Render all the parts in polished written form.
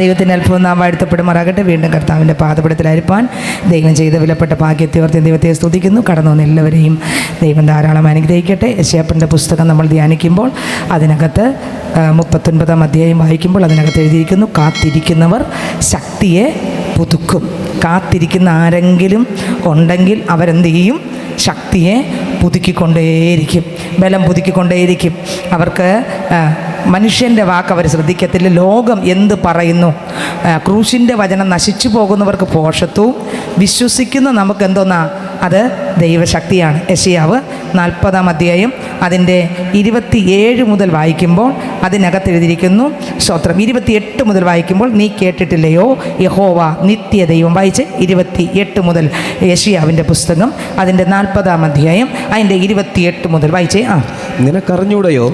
ദൈവത്തിൻ്റെ അത്ഭുതം നാം വാഴ്ത്തപ്പെടുമാറാകട്ടെ. വീണ്ടും കർത്താവിൻ്റെ പാദപീഠത്തിലായിരിക്കാൻ ദൈവം ചെയ്ത വിലപ്പെട്ട ഭാഗ്യത്തെ ഓർത്ത് ദൈവത്തെ സ്തുതിക്കുന്നു. കടന്നു വന്ന എല്ലാവരെയും ദൈവം ധാരാളം അനുഗ്രഹിക്കട്ടെ. യെശയ്യാവിൻ്റെ പുസ്തകം നമ്മൾ ധ്യാനിക്കുമ്പോൾ അതിനകത്ത് 39-ാം അധ്യായം വായിക്കുമ്പോൾ അതിനകത്ത് എഴുതിയിരിക്കുന്നു, കാത്തിരിക്കുന്നവർ ശക്തിയെ പുതുക്കും. കാത്തിരിക്കുന്ന ആരെങ്കിലും ഉണ്ടെങ്കിൽ അവരെന്ത് ചെയ്യും? ശക്തിയെ പുതുക്കിക്കൊണ്ടേയിരിക്കും, ബലം പുതുക്കിക്കൊണ്ടേയിരിക്കും. അവർക്ക് മനുഷ്യൻ്റെ വാക്ക് അവർ ശ്രദ്ധിക്കത്തില്ല. ലോകം എന്ത് പറയുന്നു? ക്രൂശിൻ്റെ വചനം നശിച്ചു പോകുന്നവർക്ക് പോഷത്വവും വിശ്വസിക്കുന്ന നമുക്ക് എന്തോന്നാ? അത് ദൈവശക്തിയാണ്. യെശയ്യാവ് 40-ാം അധ്യായം അതിൻ്റെ 27 മുതൽ വായിക്കുമ്പോൾ അതിനകത്ത് എഴുതിയിരിക്കുന്നു, സ്തോത്രം, 28 മുതൽ വായിക്കുമ്പോൾ, നീ കേട്ടിട്ടില്ലയോ യഹോവ നിത്യദൈവം. വായിച്ച് 28 മുതൽ യെശയ്യാവിൻ്റെ പുസ്തകം അതിൻ്റെ 40-ാം അധ്യായം അതിൻ്റെ 28 മുതൽ വായിച്ചേ. നിനക്കറിഞ്ഞൂടയോ?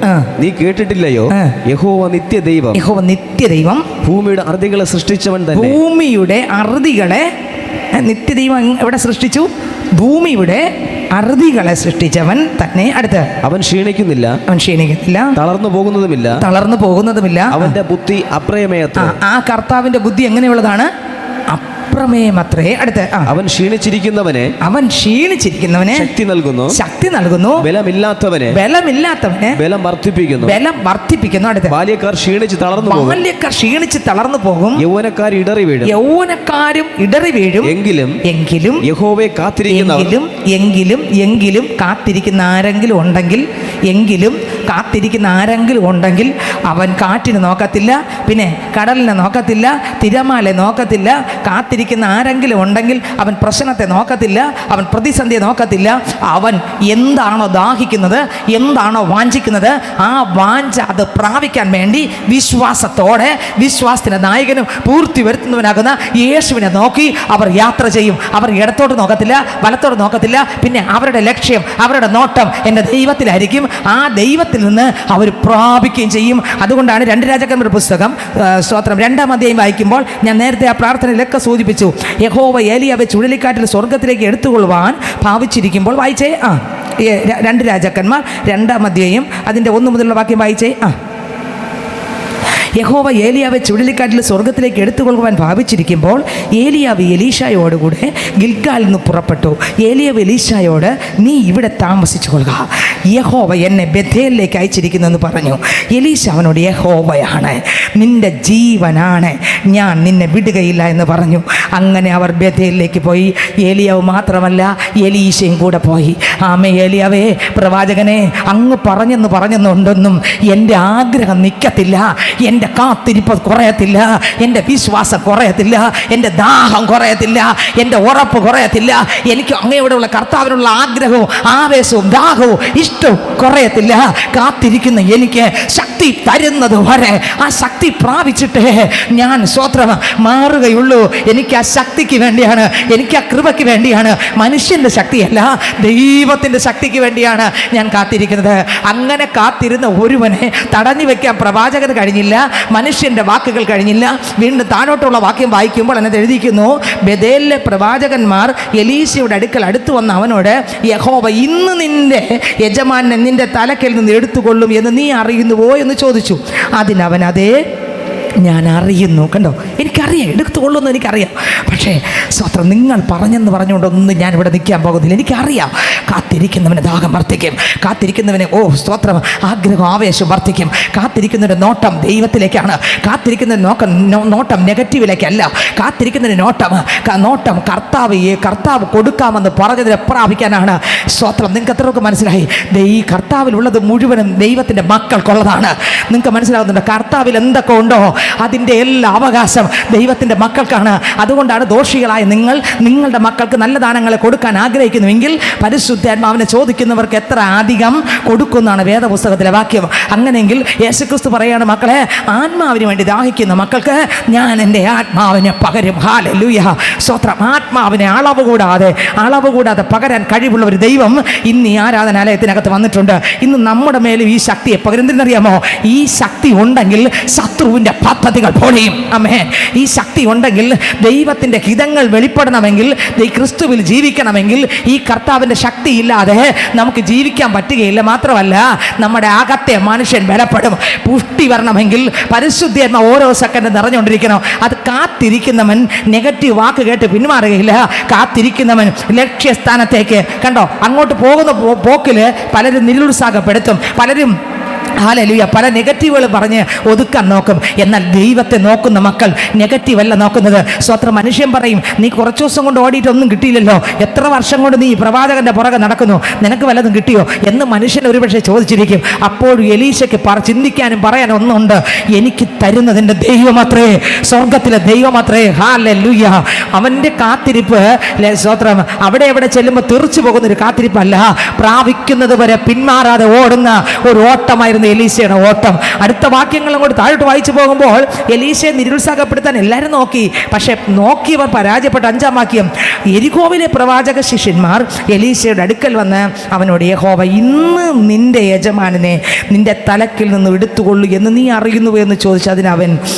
നീ കേട്ടിട്ടില്ലയോ യഹോവ നിത്യദൈവം? യഹോവ നിത്യദൈവം, ഭൂമിയുടെ അറുതികളെ സൃഷ്ടിച്ചവൻ തന്നെ. ഭൂമിയുടെ അറുതികളെ നിത്യദൈവം എവിടെ സൃഷ്ടിച്ചു? ഭൂമിയുടെ അറുതികളെ സൃഷ്ടിച്ചവൻ തന്നെ. അടുത്ത്, അവൻ ക്ഷീണിക്കുന്നില്ല, തളർന്നു പോകുന്നതുമില്ല. അവന്റെ ബുദ്ധി അപ്രമേയത്ര. ആ കർത്താവിന്റെ ബുദ്ധി എങ്ങനെയുള്ളതാണ്? അപ്രമേയമത്രേ. അടുത്ത്, അവൻ ക്ഷീണിച്ചിരിക്കുന്നവനെ ശക്തി നൽകുന്നു. ബലമില്ലാത്തവനെ ബലം വർദ്ധിപ്പിക്കുന്നു. അടുത്ത്, ബാല്യക്കാർ ക്ഷീണിച്ച് തളർന്നു പോകും. യൗവനക്കാരും ഇടറി വീഴും. എങ്കിലും യഹോവയെ എങ്കിലും കാത്തിരിക്കുന്ന ആരെങ്കിലും ഉണ്ടെങ്കിൽ അവൻ കാറ്റിന് നോക്കത്തില്ല, പിന്നെ കടലിനെ നോക്കത്തില്ല, തിരമാലെ നോക്കത്തില്ല. കാത്തിരിക്കുന്ന ആരെങ്കിലും ഉണ്ടെങ്കിൽ അവൻ പ്രശ്നത്തെ നോക്കത്തില്ല, അവൻ പ്രതിസന്ധിയെ നോക്കത്തില്ല. അവൻ എന്താണോ ദാഹിക്കുന്നത്, എന്താണോ വാഞ്ചിക്കുന്നത്, ആ വാഞ്ച അത് പ്രാപിക്കാൻ വേണ്ടി വിശ്വാസത്തിന്റെ നായകനും പൂർത്തി വരുത്തുന്നവനാകുന്ന യേശുവിനെ നോക്കി അവർ യാത്ര ചെയ്യും. അവർ ഇടത്തോട്ട് നോക്കത്തില്ല, വലത്തോട്ട് നോക്കത്തില്ല. പിന്നെ അവരുടെ ലക്ഷ്യം, അവരുടെ നോട്ടം എൻ്റെ ദൈവത്തിലായിരിക്കും. ആ ദൈവത്തിൽ നിന്ന് അവർ പ്രാപിക്കുകയും ചെയ്യും. അതുകൊണ്ടാണ് 2 രാജാക്കന്മാരുടെ പുസ്തകം, സ്തോത്രം, 2-ാം അധ്യായം വായിക്കുമ്പോൾ ഞാൻ നേരത്തെ ആ പ്രാർത്ഥനയിലൊക്കെ സൂചിപ്പിച്ചു. യഹോവ ഏലിയാവെ ചുഴലിക്കാറ്റിൽ സ്വർഗത്തിലേക്ക് എടുത്തുകൊള്ളുവാൻ ഭാവിച്ചിരിക്കുമ്പോൾ, വായിച്ചേ 2 രാജാക്കന്മാർ 2-ാം അധ്യായം അതിൻ്റെ 1 മുതലുള്ള വാക്യം വായിച്ചേ. യഹോവ ഏലിയാവെ ചുഴലിക്കാറ്റിൽ സ്വർഗത്തിലേക്ക് എടുത്തുകൊള്ളുവാൻ ഭാവിച്ചിരിക്കുമ്പോൾ ഏലിയാവ് എലീശായോടുകൂടെ ഗിൽഗാലിൽ നിന്ന് പുറപ്പെട്ടു. ഏലിയാവ് എലീശായോട്, നീ ഇവിടെ താമസിച്ചു കൊള്ളുക, യഹോവ എന്നെ ബേഥേലിലേക്ക് അയച്ചിരിക്കുന്നെന്ന് പറഞ്ഞു. എലീശ അവനോട്, യഹോവയാണ്, നിന്റെ ജീവനാണ്, ഞാൻ നിന്നെ വിടുകയില്ല എന്ന് പറഞ്ഞു. അങ്ങനെ അവർ ബേഥേലിലേക്ക് പോയി. ഏലിയാവ് മാത്രമല്ല, എലീശയും കൂടെ പോയി. ആമേ, ഏലിയാവേ പ്രവാചകനെ, അങ്ങ് പറഞ്ഞെന്നുണ്ടെന്നും എൻ്റെ ആഗ്രഹം നിൽക്കത്തില്ല, എൻ്റെ കാത്തിരിപ്പ് കുറയത്തില്ല, എൻ്റെ വിശ്വാസം കുറയത്തില്ല, എൻ്റെ ദാഹം കുറയത്തില്ല, എൻ്റെ ഉറപ്പ് കുറയത്തില്ല. എനിക്ക് അങ്ങയോടുള്ള കർത്താവിനുള്ള ആഗ്രഹവും ആവേശവും ദാഹവും ഇഷ്ടവും കുറയത്തില്ല. കാത്തിരിക്കുന്ന എനിക്ക് ശക്തി തരുന്നത് വരെ ആ ശക്തി പ്രാപിച്ചിട്ടേ ഞാൻ സ്വത്രം മാറുകയുള്ളൂ. എനിക്ക് ആ ശക്തിക്ക് വേണ്ടിയാണ്, എനിക്ക് ആ കൃപയ്ക്ക് വേണ്ടിയാണ്, മനുഷ്യൻ്റെ ശക്തിയല്ല, ദൈവത്തിൻ്റെ ശക്തിക്ക് വേണ്ടിയാണ് ഞാൻ കാത്തിരിക്കുന്നത്. അങ്ങനെ കാത്തിരുന്ന ഒരുവനെ തടഞ്ഞു വെക്കാൻ പ്രവാചകന് കഴിഞ്ഞില്ല, മനുഷ്യൻ്റെ വാക്കുകൾ കഴിഞ്ഞില്ല. വീണ്ടും താഴോട്ടുള്ള വാക്യം വായിക്കുമ്പോൾ അതിനകത്ത് എഴുതിയിരിക്കുന്നു, ബേഥേലിലെ പ്രവാചകന്മാർ എലീശയുടെ അടുത്ത് വന്ന് അവനോട്, യഹോവ ഇന്ന് നിന്റെ യജമാനെ നിന്റെ തലക്കൽ നിന്ന് എടുത്തുകൊള്ളും എന്ന് നീ അറിയുന്നുവോ എന്ന് ചോദിച്ചു. അതിനവൻ, അതേ, ഞാൻ അറിയുന്നു. കണ്ടോ, എനിക്കറിയാം, എടുത്തുകൊള്ളുമെന്ന് എനിക്കറിയാം. പക്ഷേ സ്വത്രം നിങ്ങൾ പറഞ്ഞുകൊണ്ടൊന്നും ഞാനിവിടെ നിൽക്കാൻ പോകുന്നില്ല. എനിക്കറിയാം, കാത്തിരിക്കുന്നവന് ദാഹം വർദ്ധിക്കും, കാത്തിരിക്കുന്നവന് സ്തോത്രം ആഗ്രഹം ആവേശം വർദ്ധിക്കും. കാത്തിരിക്കുന്നവൻ്റെ നോട്ടം ദൈവത്തിലേക്കാണ്, കാത്തിരിക്കുന്ന നോട്ടം നെഗറ്റീവിലേക്കല്ല. കാത്തിരിക്കുന്നതിന് നോട്ടം കർത്താവ് കൊടുക്കാമെന്ന് പറഞ്ഞതിനെ പ്രാപിക്കാനാണ്. സ്തോത്രം, നിങ്ങൾക്ക് എത്രയൊക്കെ മനസ്സിലായി? ഈ കർത്താവിലുള്ളത് മുഴുവനും ദൈവത്തിൻ്റെ മക്കൾക്കുള്ളതാണ്. നിങ്ങൾക്ക് മനസ്സിലാകുന്നുണ്ട്? കർത്താവിൽ എന്തൊക്കെ ഉണ്ടോ അതിൻ്റെ എല്ലാ അവകാശം ദൈവത്തിൻ്റെ മക്കൾക്കാണ്. അതുകൊണ്ടാണ് ദോഷികളായ നിങ്ങളുടെ മക്കൾക്ക് നല്ല ദാനങ്ങളെ കൊടുക്കാൻ ആഗ്രഹിക്കുന്നുവെങ്കിൽ പരിശുദ്ധാത്മാവിനെ ചോദിക്കുന്നവർക്ക് എത്ര അധികം കൊടുക്കുമെന്നാണ് വേദപുസ്തകത്തിലെ വാക്യം. അങ്ങനെയെങ്കിൽ യേശുക്രിസ്തു പറയാണ്, മക്കളെ, ആത്മാവിന് വേണ്ടി ദാഹിക്കുന്ന മക്കൾക്ക് ഞാൻ എൻ്റെ ആത്മാവിനെ പകരും. ഹല്ലേലൂയ, സ്തോത്രം. ആത്മാവിനെ അളവ് കൂടാതെ പകരാൻ കഴിവുള്ള ഒരു ദൈവം ഇന്ന് ഈ ആരാധനാലയത്തിനകത്ത് വന്നിട്ടുണ്ട്. ഇന്ന് നമ്മുടെ മേലും ഈ ശക്തിയെ പകരുന്നറിയാമോ? ഈ ശക്തി ഉണ്ടെങ്കിൽ ശത്രുവിൻ്റെ പദ്ധതികൾ പൊളിയും. ആമേൻ. ഈ ശക്തി ഉണ്ടെങ്കിൽ, ദൈവത്തിൻ്റെ ഹിതങ്ങൾ വെളിപ്പെടണമെങ്കിൽ, ക്രിസ്തുവിൽ ജീവിക്കണമെങ്കിൽ ഈ കർത്താവിൻ്റെ ശക്തി ഇല്ലാതെ നമുക്ക് ജീവിക്കാൻ പറ്റുകയില്ല. മാത്രമല്ല, നമ്മുടെ അകത്തെ മനുഷ്യൻ ബലപ്പെടും. പുഷ്ടി വരണമെങ്കിൽ പരിശുദ്ധാത്മ ഓരോ സെക്കൻഡ് നിറഞ്ഞുകൊണ്ടിരിക്കണം. അത് കാത്തിരിക്കുന്നവൻ നെഗറ്റീവ് വാക്ക് കേട്ട് പിന്മാറുകയില്ല. കാത്തിരിക്കുന്നവൻ ലക്ഷ്യസ്ഥാനത്തേക്ക്, കണ്ടോ, അങ്ങോട്ട് പോകുന്ന പോക്കിൽ പലരും നിരുത്സാഹപ്പെടുത്തും, പലരും ഹല്ലേലൂയ പല നെഗറ്റീവുകൾ പറഞ്ഞ് ഒതുക്കാൻ നോക്കും. എന്നാൽ ദൈവത്തെ നോക്കുന്ന മക്കൾ നെഗറ്റീവ് അല്ല നോക്കുന്നത്. സ്വത്ര മനുഷ്യൻ പറയും, നീ കുറച്ച് ദിവസം കൊണ്ട് ഓടിയിട്ടൊന്നും കിട്ടിയില്ലല്ലോ, എത്ര വർഷം കൊണ്ട് നീ പ്രവാചകന്റെ പുറകെ നടക്കുന്നു, നിനക്ക് വല്ലതും കിട്ടിയോ എന്ന് മനുഷ്യൻ ഒരുപക്ഷെ ചോദിച്ചിരിക്കും. അപ്പോൾ എലീശയ്ക്ക് ചിന്തിക്കാനും പറയാനും ഒന്നുണ്ട്, എനിക്ക് തരുന്നതിൻ്റെ ദൈവമത്രേ, സ്വർഗത്തിലെ ദൈവമത്രേ. ഹല്ലേലൂയ. അവൻ്റെ കാത്തിരിപ്പ് സ്വത്രം അവിടെ എവിടെ ചെല്ലുമ്പോൾ തെറിച്ചു പോകുന്നൊരു കാത്തിരിപ്പല്ല, പ്രാപിക്കുന്നത് വരെ പിന്മാറാതെ ഓടുന്ന ഒരു ഓട്ടമായിരുന്നു എലീശയുടെ ഓട്ടം. അടുത്ത വാക്യങ്ങൾ അങ്ങോട്ട് താഴോട്ട് വായിച്ചു പോകുമ്പോൾ എലീശയെ നിരുത്സാഹപ്പെടുത്താൻ എല്ലാവരും നോക്കി, പക്ഷെ നോക്കിയവർ പരാജയപ്പെട്ടു. 5-ാം വാക്യം, യെരിഹോവിലെ പ്രവാചക ശിഷ്യന്മാർ എലീശയുടെ അടുക്കൽ വന്ന് അവനോട്, യഹോവ ഇന്ന് നിന്റെ യജമാനനെ നിന്റെ തലക്കിൽ നിന്ന് എടുത്തുകൊള്ളു എന്ന് നീ അറിയുന്നുവോ എന്ന് ചോദിച്ചു. അതിനവൻ,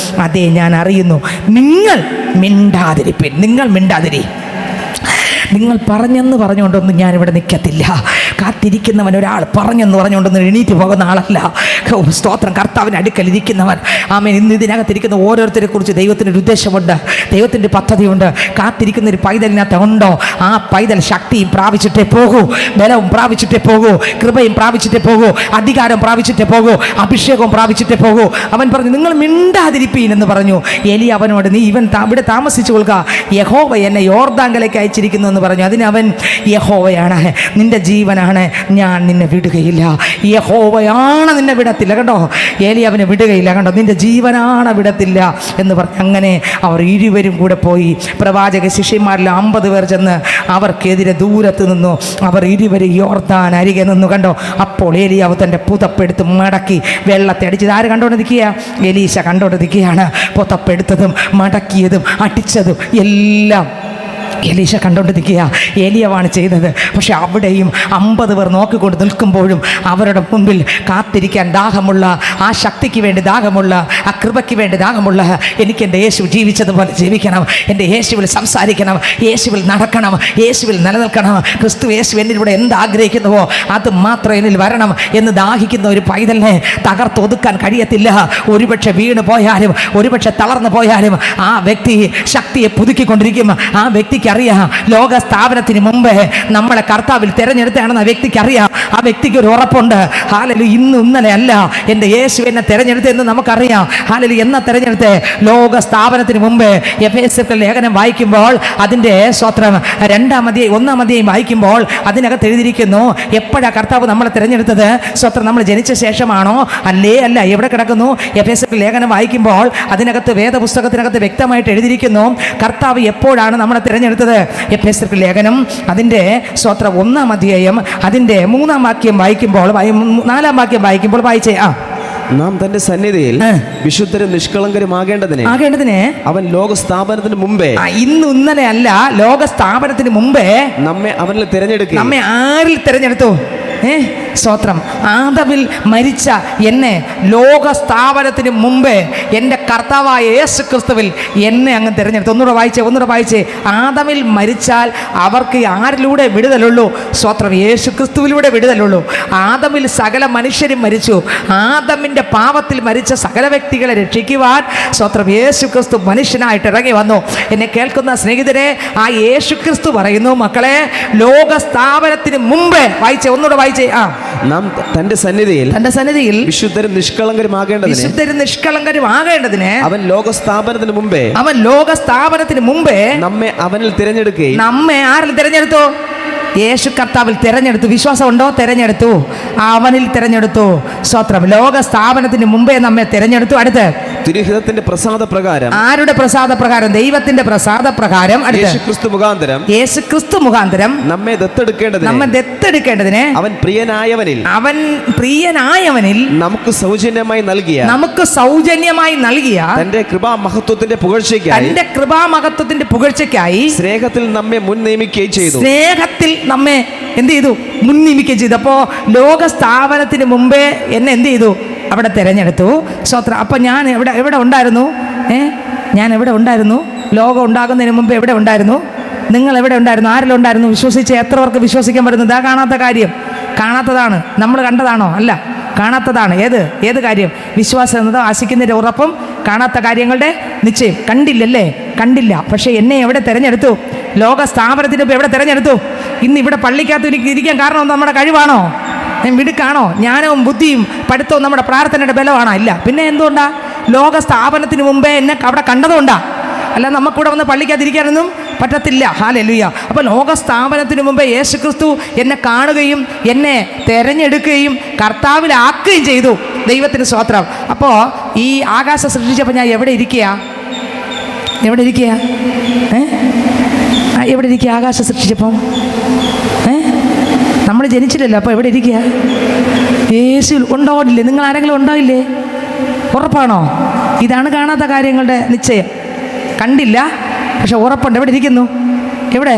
അതെ ഞാൻ അറിയുന്നു, നിങ്ങൾ മിണ്ടാതിരിപ്പിൻ, നിങ്ങൾ മിണ്ടാതിരി. നിങ്ങൾ പറഞ്ഞെന്ന് പറഞ്ഞുകൊണ്ടൊന്നും ഞാനിവിടെ നിൽക്കത്തില്ല. കാത്തിരിക്കുന്നവൻ ഒരാൾ പറഞ്ഞെന്ന് പറഞ്ഞുകൊണ്ടൊന്നും എണീറ്റ് പോകുന്ന ആളല്ല. സ്തോത്രം. കർത്താവിൻ്റെ അടുക്കൽ ഇരിക്കുന്നവൻ. ആമേൻ. ഇന്ന് ഇതിനകത്തിരിക്കുന്ന ഓരോരുത്തരെ കുറിച്ച് ദൈവത്തിൻ്റെ ഉദ്ദേശമുണ്ട്, ദൈവത്തിൻ്റെ പദ്ധതിയുണ്ട്. കാത്തിരിക്കുന്ന ഒരു പൈതലിനകത്ത് ഉണ്ടോ, ആ പൈതൽ ശക്തിയും പ്രാപിച്ചിട്ടേ പോകൂ, ബലവും പ്രാപിച്ചിട്ടേ പോകൂ, കൃപയും പ്രാപിച്ചിട്ടേ പോകൂ, അധികാരം പ്രാപിച്ചിട്ടേ പോകൂ, അഭിഷേകവും പ്രാപിച്ചിട്ടേ പോകൂ. അവൻ പറഞ്ഞു, നിങ്ങൾ മിണ്ടാതിരിപ്പീൻ എന്ന് പറഞ്ഞു. എലി അവനോട്, നീ ഇവിടെ താമസിച്ചു കൊള്ളുക, യഹോവ എന്നെ യോർദാങ്കലേക്ക് അയച്ചിരിക്കുന്നു എന്ന് പറഞ്ഞു. അതിനവൻ, യഹോവയാണ് നിന്റെ ജീവനാണ്, ഞാൻ നിന്നെ വിടുകയില്ല. യഹോവയാണ് നിന്നെ വിടത്തില്ല. കണ്ടോ, ഏലി അവനെ വിടുകയില്ല. കണ്ടോ, നിന്റെ ജീവനാണ് വിടത്തില്ല എന്ന് പറഞ്ഞു. അങ്ങനെ അവർ ഇരുവരും കൂടെ പോയി. പ്രവാചക ശിഷ്യന്മാരിൽ 50 പേർ ചെന്ന് അവർക്കെതിരെ ദൂരത്ത് നിന്നു. അവർ ഇരുവരും യോർദാൻ അരികെ നിന്നു. കണ്ടോ, അപ്പോൾ ഏലിയാവ് തൻ്റെ പുതപ്പെടുത്ത് മടക്കി വെള്ളത്തെ അടിച്ചത് ആര് കണ്ടോണ്ടിരിക്കുക? എലീശ കണ്ടോണ്ടിരിക്കുകയാണ്. പുതപ്പെടുത്തതും മടക്കിയതും അടിച്ചതും എല്ലാം എലീശ കണ്ടുകൊണ്ടിരിക്കുക. ഏലിയാവാണ് ചെയ്തത്. പക്ഷെ അവിടെയും 50 പേർ നോക്കിക്കൊണ്ട് നിൽക്കുമ്പോഴും അവരുടെ മുമ്പിൽ കാത്തിരിക്കാൻ ദാഹമുള്ള, ആ ശക്തിക്ക് വേണ്ടി ദാഹമുള്ള, ആ കൃപയ്ക്ക് വേണ്ടി ദാഹമുള്ള, എനിക്ക് എൻ്റെ യേശു ജീവിച്ചതുപോലെ ജീവിക്കണം, എൻ്റെ യേശുവിൽ സംസാരിക്കണം, യേശുവിൽ നടക്കണം, യേശുവിൽ നിലനിൽക്കണം, ക്രിസ്തു യേശു എന്നിലൂടെ എന്താഗ്രഹിക്കുന്നുവോ അത് മാത്രം എന്നിൽ വരണം എന്ന് ദാഹിക്കുന്ന ഒരു പൈതലിനെ തകർത്തൊതുക്കാൻ കഴിയത്തില്ല. ഒരുപക്ഷെ വീണ് പോയാലും, ഒരുപക്ഷെ തളർന്നു പോയാലും ആ വ്യക്തി ശക്തിയെ പുതുക്കിക്കൊണ്ടിരിക്കും. ആ വ്യക്തിക്ക് അറിയാം, ലോക സ്ഥാപനത്തിന് മുമ്പേ നമ്മളെ കർത്താവിൽ തിരഞ്ഞെടുത്താണെന്ന് ആ വ്യക്തിക്ക് അറിയാം. ആ വ്യക്തിക്ക് ഒരു ഉറപ്പുണ്ട്, ഹല്ലേലൂയ ഇന്നലെ അല്ല എൻ്റെ യേശു എന്നെ തിരഞ്ഞെടുത്തെന്ന് നമുക്കറിയാം. ഹല്ലേലൂയ എന്നാ തിരഞ്ഞെടുത്തേ? ലോക സ്ഥാപനത്തിന് മുമ്പേ. എഫേസ്യരുടെ ലേഖനം വായിക്കുമ്പോൾ അതിൻ്റെ സ്വത്രം 2-ാം അധ്യായം 1-ാം അധ്യായം വായിക്കുമ്പോൾ അതിനകത്ത് എഴുതിയിരിക്കുന്നു, എപ്പോഴാണ് കർത്താവ് നമ്മളെ തിരഞ്ഞെടുത്തത്? സ്വത്രം നമ്മൾ ജനിച്ച ശേഷമാണോ? അല്ല. എവിടെ കിടക്കുന്നു? എഫേസ്യരുടെ ലേഖനം വായിക്കുമ്പോൾ അതിനകത്ത് വേദപുസ്തകത്തിനകത്ത് വ്യക്തമായിട്ട് എഴുതിയിരിക്കുന്നു, കർത്താവ് എപ്പോഴാണ് നമ്മളെ തിരഞ്ഞെടുത്തത്. എഫേസ്യർക്ക് ലേഖനം അതിൻ്റെ സ്വത്രം 1-ാം അധ്യായം അതിൻ്റെ 3-ാം വാക്യം വായിക്കുമ്പോൾ 4-ാം വാക്യം വായിക്കുമ്പോൾ വായിച്ചേ. നാം തന്റെ സന്നിധിയിൽ വിശുദ്ധരും നിഷ്കളങ്കരുമാകേണ്ടതിനെ അവൻ ലോക സ്ഥാപനത്തിന് മുമ്പേ, ഇന്നലെ അല്ല, ലോക സ്ഥാപനത്തിന് മുമ്പേ നമ്മെ അവനിൽ തിരഞ്ഞെടുക്കും. നമ്മെ ആരിൽ തിരഞ്ഞെടുത്തു? സ്തോത്രം. ആദമിൽ മരിച്ച എന്നെ ലോക സ്ഥാപനത്തിന് മുമ്പേ എൻ്റെ കർത്താവായ യേശു ക്രിസ്തുവിൽ എന്നെ അങ്ങ് തിരഞ്ഞെടുത്തു. ഒന്നുകൂടെ വായിച്ചേ. ആദമിൽ മരിച്ചാൽ അവർക്ക് ആരിലൂടെ വിടുതലുള്ളൂ? സ്തോത്രം. യേശു ക്രിസ്തുവിലൂടെ വിടുതലുള്ളൂ. ആദമിൽ സകല മനുഷ്യരും മരിച്ചു. ആദമിൻ്റെ പാപത്തിൽ മരിച്ച സകല വ്യക്തികളെ രക്ഷിക്കുവാൻ സ്തോത്രം യേശു ക്രിസ്തു മനുഷ്യനായിട്ട് ഇറങ്ങി വന്നു. എന്നെ കേൾക്കുന്ന സ്നേഹിതരെ, ആ യേശു ക്രിസ്തു പറയുന്നു, മക്കളെ, ലോക സ്ഥാപനത്തിന് മുമ്പേ ഒന്നുകൂടെ വായിച്ചേ. നാം തന്റെ സന്നിധിയിൽ വിശുദ്ധരും നിഷ്കളങ്കരുമാകേണ്ടതിന് അവൻ ലോക സ്ഥാപനത്തിന് മുമ്പേ നമ്മെ അവനിൽ തിരഞ്ഞെടുക്കുകയും. നമ്മെ ആരിൽ തിരഞ്ഞെടുത്തു? യേശു കർത്താവിൽ തിരഞ്ഞെടുത്തു. വിശ്വാസമുണ്ടോ? തിരഞ്ഞെടുത്തു. അവനിൽ തിരഞ്ഞെടുത്തു. സ്തോത്രം. ലോക സ്ഥാപനത്തിന് മുമ്പേ നമ്മെ തിരഞ്ഞെടുത്തു. അടുത്ത് തിരുഹിതത്തിന്റെ പ്രസാദപ്രകാരം. ആരുടെ പ്രസാദപ്രകാരം? ദൈവത്തിന്റെ പ്രസാദപ്രകാരം. യേശു ക്രിസ്തു മുഖാന്തരം നമ്മെ ദത്തെടുക്കേണ്ടതിന് അവൻ പ്രിയനായവനിൽ നമുക്ക് സൗജന്യമായി നൽകിയ തന്റെ കൃപാമഹത്വത്തിന്റെ പുകഴ്ചയ്ക്കായി സ്നേഹത്തിൽ നമ്മെ മുൻ നിയമിക്കുകയും ചെയ്തു. സ്നേഹത്തിൽ നമ്മെ എന്ത് ചെയ്തു? മുൻ നിയമിക്കുകയും ചെയ്തു. അപ്പോൾ ലോക സ്ഥാപനത്തിന് മുമ്പേ എന്നെ എന്ത് ചെയ്തു? അവിടെ തിരഞ്ഞെടുത്തു. സ്തോത്രം. അപ്പം ഞാൻ എവിടെ ഉണ്ടായിരുന്നു? ഞാൻ എവിടെ ഉണ്ടായിരുന്നു? ലോകം ഉണ്ടാകുന്നതിന് മുമ്പ് എവിടെ ഉണ്ടായിരുന്നു? നിങ്ങൾ എവിടെ ഉണ്ടായിരുന്നു? ആരിലുണ്ടായിരുന്നു? വിശ്വസിച്ച് എത്ര പേർക്ക് വിശ്വസിക്കാൻ പറ്റുന്നത്? ആ കാണാത്ത കാര്യം കാണാത്തതാണ്. നമ്മൾ കണ്ടതാണോ? അല്ല, കാണാത്തതാണ്. ഏത് കാര്യം? വിശ്വാസം എന്നത് ആശിക്കുന്നതിൻ്റെ ഉറപ്പും കാണാത്ത കാര്യങ്ങളുടെ നിശ്ചയം. കണ്ടില്ലല്ലേ? കണ്ടില്ല. പക്ഷേ എന്നെ എവിടെ തിരഞ്ഞെടുത്തു? ലോക സ്ഥാപനത്തിന് ഇപ്പോൾ എവിടെ തിരഞ്ഞെടുത്തു? ഇന്ന് ഇവിടെ പള്ളിക്കകത്ത് ഇരിക്കാൻ കാരണം നമ്മുടെ കഴിവാണോ? മിടുക്കാണോ? ജ്ഞാനവും ബുദ്ധിയും പഠിത്തവും നമ്മുടെ പ്രാർത്ഥനയുടെ ബലമാണോ? ഇല്ല. പിന്നെ എന്തുകൊണ്ടാ? ലോക സ്ഥാപനത്തിന് മുമ്പേ എന്നെ അവിടെ കണ്ടതുകൊണ്ടാ. അല്ല, നമുക്കിവിടെ വന്ന് പള്ളിക്കകത്തിരിക്കാനൊന്നും പറ്റത്തില്ല. ഹല്ലേലൂയ. അപ്പോൾ ലോക സ്ഥാപനത്തിന് മുമ്പേ യേശുക്രിസ്തു എന്നെ കാണുകയും എന്നെ തിരഞ്ഞെടുക്കുകയും കർത്താവിലാക്കുകയും ചെയ്തു. ദൈവത്തിന് സ്തോത്രം. അപ്പോൾ ഈ ആകാശം സൃഷ്ടിച്ചപ്പോൾ ഞാൻ എവിടെ ഇരിക്കുക? എവിടെ ഇരിക്കുക? ആകാശം സൃഷ്ടിച്ചപ്പോൾ നമ്മൾ ജനിച്ചില്ലല്ലോ. അപ്പോൾ എവിടെ ഇരിക്കുക? യേശു ഉണ്ടാവില്ലേ? നിങ്ങൾ ആരെങ്കിലും ഉണ്ടാവില്ലേ? ഉറപ്പാണോ? ഇതാണ് കാണാത്ത കാര്യങ്ങളുടെ നിശ്ചയം. കണ്ടില്ല, പക്ഷെ ഉറപ്പുണ്ട്. എവിടെ ഇരിക്കുന്നു? എവിടെ?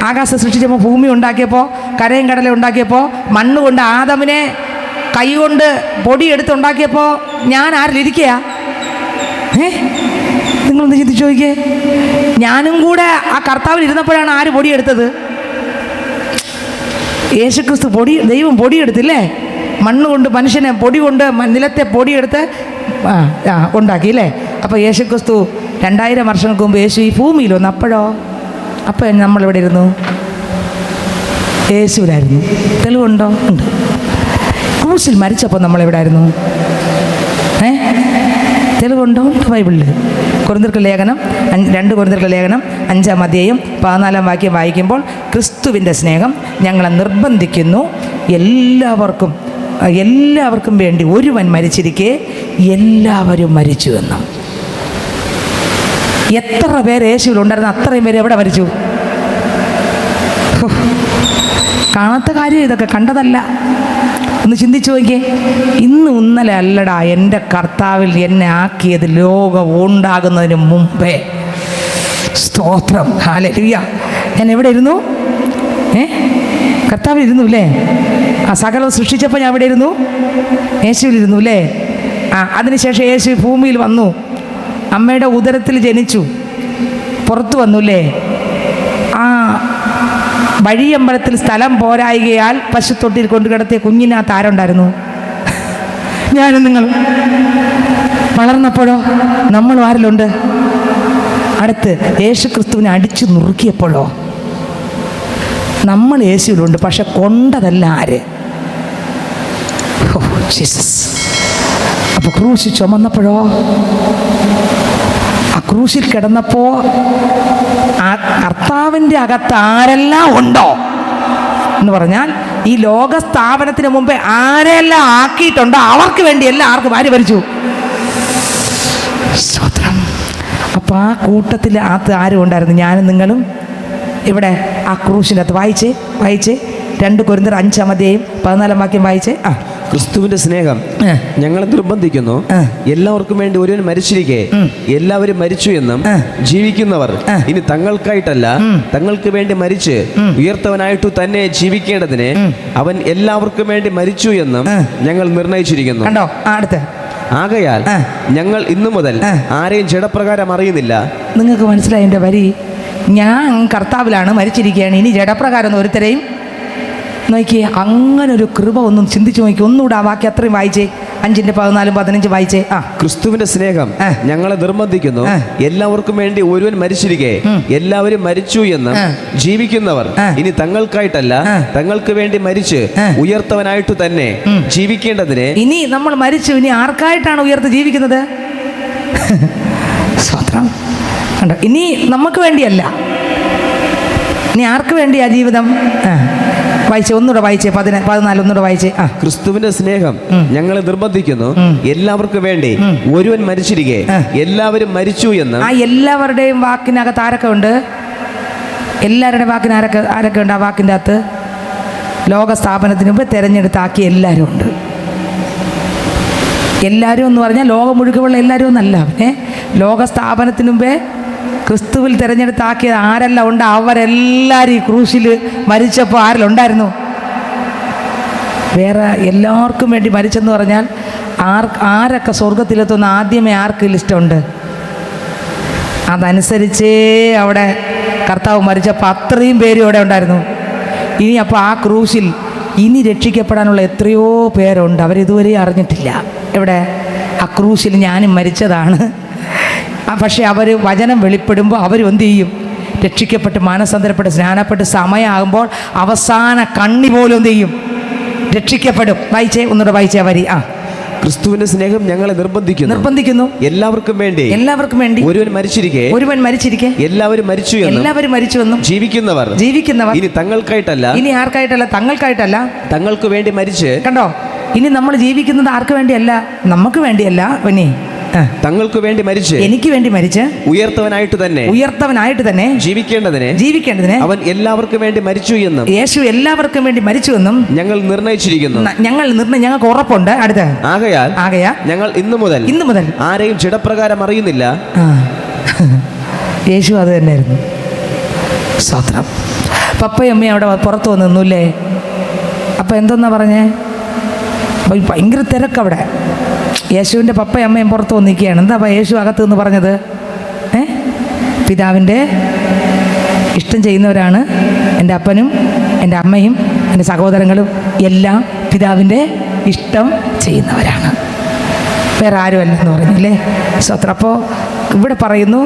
ആകാശം സൃഷ്ടിച്ചപ്പോൾ, ഭൂമി ഉണ്ടാക്കിയപ്പോൾ, കരയും കടലും ഉണ്ടാക്കിയപ്പോൾ, മണ്ണ് കൊണ്ട് ആദമിനെ കൈകൊണ്ട് പൊടിയെടുത്തുണ്ടാക്കിയപ്പോൾ ഞാൻ ആരിലിരിക്കുക? നിങ്ങളൊന്ന് ചിന്തിച്ച് നോക്കിയേ. ഞാനും കൂടെ ആ കർത്താവിൽ ഇരുന്നപ്പോഴാണ് ആര് പൊടിയെടുത്തത്? യേശുക്രിസ്തു ദൈവം പൊടിയെടുത്തില്ലേ? മണ്ണ് കൊണ്ട്, മനുഷ്യനെ പൊടി കൊണ്ട്, നിലത്തെ പൊടിയെടുത്ത് ഉണ്ടാക്കി അല്ലേ? അപ്പോൾ യേശുക്രിസ്തു 2000 വർഷങ്ങൾക്ക് മുമ്പ് യേശു ഈ ഭൂമിയിൽ വന്നു. അപ്പോൾ നമ്മളെവിടെ ഇരുന്നു? യേശുവിലായിരുന്നു. തെളിവുണ്ടോ? ഉണ്ട്. ക്രൂസിൽ മരിച്ചപ്പോൾ നമ്മളെവിടെ ആയിരുന്നു? തെളിവുണ്ടോ? ഉണ്ട് ബൈബിളിൽ. കൊരിന്ത്യർക്ക് ലേഖനം 2 കൊരിന്ത്യർക്ക് ലേഖനം 5-ാം അധ്യായം 14-ാം വാക്യം വായിക്കുമ്പോൾ, ക്രിസ്തുവിൻ്റെ സ്നേഹം ഞങ്ങളെ നിർബന്ധിക്കുന്നു, എല്ലാവർക്കും വേണ്ടി ഒരുവൻ മരിച്ചിരിക്കെ എല്ലാവരും മരിച്ചു എന്നും. എത്ര പേര് യേശുവിലുണ്ടായിരുന്നു? അത്രയും പേര് എവിടെ മരിച്ചു? കാണാത്ത കാര്യം ഇതൊക്കെ, കണ്ടതല്ല. ഒന്ന് ചിന്തിച്ചു നോക്കിയേ. ഇന്നലെ അല്ലടാ എൻ്റെ കർത്താവിൽ എന്നെ ആക്കിയത് ലോകം ഉണ്ടാകുന്നതിന് മുമ്പേ. സ്തോത്രം. ഹല്ലേലൂയ. ഞാൻ എവിടെ ഇരുന്നു? കർത്താവിൽ ഇരുന്നു അല്ലേ? ആ സകലം സൃഷ്ടിച്ചപ്പോൾ ഞാൻ എവിടെ ഇരുന്നു? യേശുവിലിരുന്നു അല്ലേ? അതിനുശേഷം യേശു ഭൂമിയിൽ വന്നു, അമ്മയുടെ ഉദരത്തിൽ ജനിച്ചു, പുറത്തു വന്നു അല്ലേ? ആ വഴിയമ്പലത്തിൽ സ്ഥലം പോരായികയാൽ പശുത്തൊട്ടിയിൽ കൊണ്ടു കിടത്തിയ കുഞ്ഞിനകത്ത് ആരുണ്ടായിരുന്നു? ഞാനും നിങ്ങളും. വളർന്നപ്പോഴോ നമ്മളും ആരിലുണ്ട്? അടുത്ത് യേശുക്രിസ്തുവിനെ അടിച്ചു നുറുക്കിയപ്പോഴോ നമ്മൾ യേശുവിലുണ്ട്. പക്ഷെ കൊണ്ടതല്ല ആര്? ജീസസ്. അപ്പോൾ ക്രൂശിൽ ചുമന്നപ്പോഴോ, ആ ക്രൂശിൽ കിടന്നപ്പോൾ ആ കർത്താവിൻ്റെ അകത്ത് ആരെല്ലാം ഉണ്ടോ എന്ന് പറഞ്ഞാൽ, ഈ ലോക സ്ഥാപനത്തിന് മുമ്പേ ആരെല്ലാം ആക്കിയിട്ടുണ്ടോ അവർക്ക് വേണ്ടി എല്ലാവർക്കും ആര് ഭരിച്ചു? സ്തോത്രം. അപ്പോൾ ആ കൂട്ടത്തിൽ ആരും ഉണ്ടായിരുന്നു? ഞാനും നിങ്ങളും. ഇവിടെ ആ ക്രൂശിൻ്റെ അകത്ത് വായിച്ചേ 2 കൊരിന്ത്യർ 5-ാം അധ്യായം 14-ാം വാക്യം വായിച്ചേ. ക്രിസ്തുവിന്റെ സ്നേഹം ഞങ്ങളെ നിർബന്ധിക്കുന്നു, എല്ലാവർക്കും വേണ്ടി ഒരുവൻ മരിച്ചിരിക്കെ എല്ലാവരും മരിച്ചു എന്നും, ജീവിക്കുന്നവർ ഇനി തങ്ങൾക്കായിട്ടല്ല തങ്ങൾക്ക് വേണ്ടി മരിച്ച് ഉയർത്തവനായിട്ടു തന്നെ ജീവിക്കേണ്ടതിന് അവൻ എല്ലാവർക്കും വേണ്ടി മരിച്ചു എന്നും ഞങ്ങൾ നിർണയിച്ചിരിക്കുന്നു. ആകയാൽ ഞങ്ങൾ ഇന്നു മുതൽ ആരെയും ജഡപ്രകാരം അറിയുന്നില്ല. നിങ്ങൾക്ക് മനസ്സിലായി എൻ്റെ വരി? ഞാൻ കർത്താവിലാണ്, മരിച്ചിരിക്കുകയാണ്, ഇനി ജഡപ്രകാരം ഒരുത്തരെയും നോക്കിയേ. അങ്ങനൊരു കൃപ ഒന്നും ചിന്തിച്ചു നോക്കി. ഒന്നുകൂടെ ആ വാക്യം അത്രയും വായിച്ചേ. 5-14-15 വായിച്ചേ. ക്രിസ്തുവിന്റെ സ്നേഹം ഞങ്ങളെ നിർബന്ധിക്കുന്നു, എല്ലാവർക്കും വേണ്ടി ഒരുവൻ മരിച്ചിരിക്കെ എല്ലാവരും മരിച്ചു എന്നും, ജീവിക്കുന്നവർ ഇനി തങ്ങൾക്കായിട്ടല്ല തങ്ങൾക്ക് വേണ്ടി മരിച്ച് ഉയർത്തവനായിട്ടു തന്നെ ജീവിക്കേണ്ടതിന്. ഇനി നമ്മൾ മരിച്ചു, ഇനി ആർക്കായിട്ടാണ് ഉയർത്ത് ജീവിക്കുന്നത്? സ്വത്രം. ഇനി നമുക്ക് വേണ്ടിയല്ല, ഇനി ആർക്ക് വേണ്ടിയാ ജീവിതം? വായിച്ചേ, ഒന്നുകൂടെ വായിച്ചേ. 14 ഒന്നുകൂടെ വായിച്ചേ. ക്രിസ്തുവിന്റെ സ്നേഹം ഞങ്ങളെ നിർബന്ധിക്കുന്നു, എല്ലാവർക്കും വേണ്ടി ഒരുവൻ മരിച്ചിരിക്കെ എല്ലാവരും മരിച്ചു എന്ന്. ആ എല്ലാവരുടെയും വാക്കിനകത്ത് ആരൊക്കെ ഉണ്ട്? എല്ലാവരുടെയും വാക്കിന് ആരൊക്കെ ഉണ്ട്? ആ വാക്കിൻ്റെ അകത്ത് ലോക സ്ഥാപനത്തിന് മുമ്പ് തിരഞ്ഞെടുത്താക്കിയ എല്ലാവരും ഉണ്ട്. എല്ലാവരും എന്ന് പറഞ്ഞാൽ ലോകം മുഴുവനുള്ള എല്ലാവരും ഒന്നല്ല. ലോക സ്ഥാപനത്തിന് മുമ്പേ ക്രിസ്തുവിൽ തിരഞ്ഞെടുത്താക്കിയത് ആരെല്ലാം ഉണ്ട്? അവരെല്ലാവരും ഈ ക്രൂശിൽ മരിച്ചപ്പോൾ ആരെല്ലാം ഉണ്ടായിരുന്നു? വേറെ എല്ലാവർക്കും വേണ്ടി മരിച്ചെന്ന് പറഞ്ഞാൽ ആരൊക്കെ സ്വർഗത്തിലെത്തുന്ന ആദ്യമേ ആർക്ക് ലിസ്റ്റുണ്ട്? അതനുസരിച്ചേ അവിടെ കർത്താവ് മരിച്ചപ്പോൾ അത്രയും പേരും അവിടെ ഉണ്ടായിരുന്നു. ഇനി അപ്പോൾ ആ ക്രൂശിൽ ഇനി രക്ഷിക്കപ്പെടാനുള്ള എത്രയോ പേരുണ്ട്, അവരിതുവരെ അറിഞ്ഞിട്ടില്ല. എവിടെ? ആ ക്രൂശിൽ ഞാനും മരിച്ചതാണ്. പക്ഷേ അവർ വചനം വെളിപ്പെടുമ്പോൾ അവരെന്ത് ചെയ്യും? രക്ഷിക്കപ്പെട്ട് മാനസാന്തരപ്പെട്ട് സ്നാനപ്പെട്ട് സമയമാകുമ്പോൾ അവസാന കണ്ണി പോലും എന്ത് ചെയ്യും? രക്ഷിക്കപ്പെടും. വായിച്ചേ, ഒന്നുകൂടെ വായിച്ചേ വരി. ക്രിസ്തുവിന്റെ സ്നേഹം ഞങ്ങളെ നിർബന്ധിക്കുന്നു എല്ലാവർക്കും വേണ്ടി ഒരുവൻ മരിച്ചിരിക്കെ എല്ലാവരും മരിച്ചുവെന്നും ജീവിക്കുന്നവർ ഇനി തങ്ങൾക്കായിട്ടല്ല തങ്ങൾക്ക് വേണ്ടി മരിച്ച്. കണ്ടോ, ഇനി നമ്മൾ ജീവിക്കുന്നത് ആർക്ക് വേണ്ടിയല്ല? നമുക്ക് വേണ്ടിയല്ല, പിന്നെ തങ്ങൾക്ക് വേണ്ടി മരിച്ച് എനിക്ക് വേണ്ടി മരിച്ച് ഉയർത്തവനായിട്ട് തന്നെ ജീവിക്കേണ്ടതിന് അവൻ എല്ലാവർക്കും വേണ്ടി മരിച്ചു എന്നും യേശു എല്ലാവർക്കും വേണ്ടി മരിച്ചു എന്നും ഞങ്ങൾ നിർണയിച്ചിരിക്കുന്നു. ഞങ്ങൾക്ക് ഉറപ്പുണ്ട്. അടുത്ത ആകയാൽ ഞങ്ങൾ ഇന്നു മുതൽ ആരെയും ജഡപ്രകാരം അറിയുന്നില്ല. യേശു അത് തന്നെയായിരുന്നു. സ്തോത്രം. പപ്പയും അമ്മയും അവിടെ പുറത്തു വന്ന് നിന്നൂല്ലേ? അപ്പം എന്തെന്നാ പറഞ്ഞേ? ഭയങ്കര തിരക്കവിടെ. യേശുവിൻ്റെ പപ്പയും അമ്മയും പുറത്ത് വന്ന് നിൽക്കുകയാണ്. എന്താ യേശു അകത്ത് നിന്ന് പറഞ്ഞത്? പിതാവിൻ്റെ ഇഷ്ടം ചെയ്യുന്നവരാണ് എൻ്റെ അപ്പനും എൻ്റെ അമ്മയും എൻ്റെ സഹോദരങ്ങളും എല്ലാം പിതാവിൻ്റെ ഇഷ്ടം ചെയ്യുന്നവരാണ്, വേറെ ആരുമല്ലെന്ന് പറഞ്ഞില്ലേ? സ്വത്രം. അപ്പോൾ ഇവിടെ പറയുന്നു,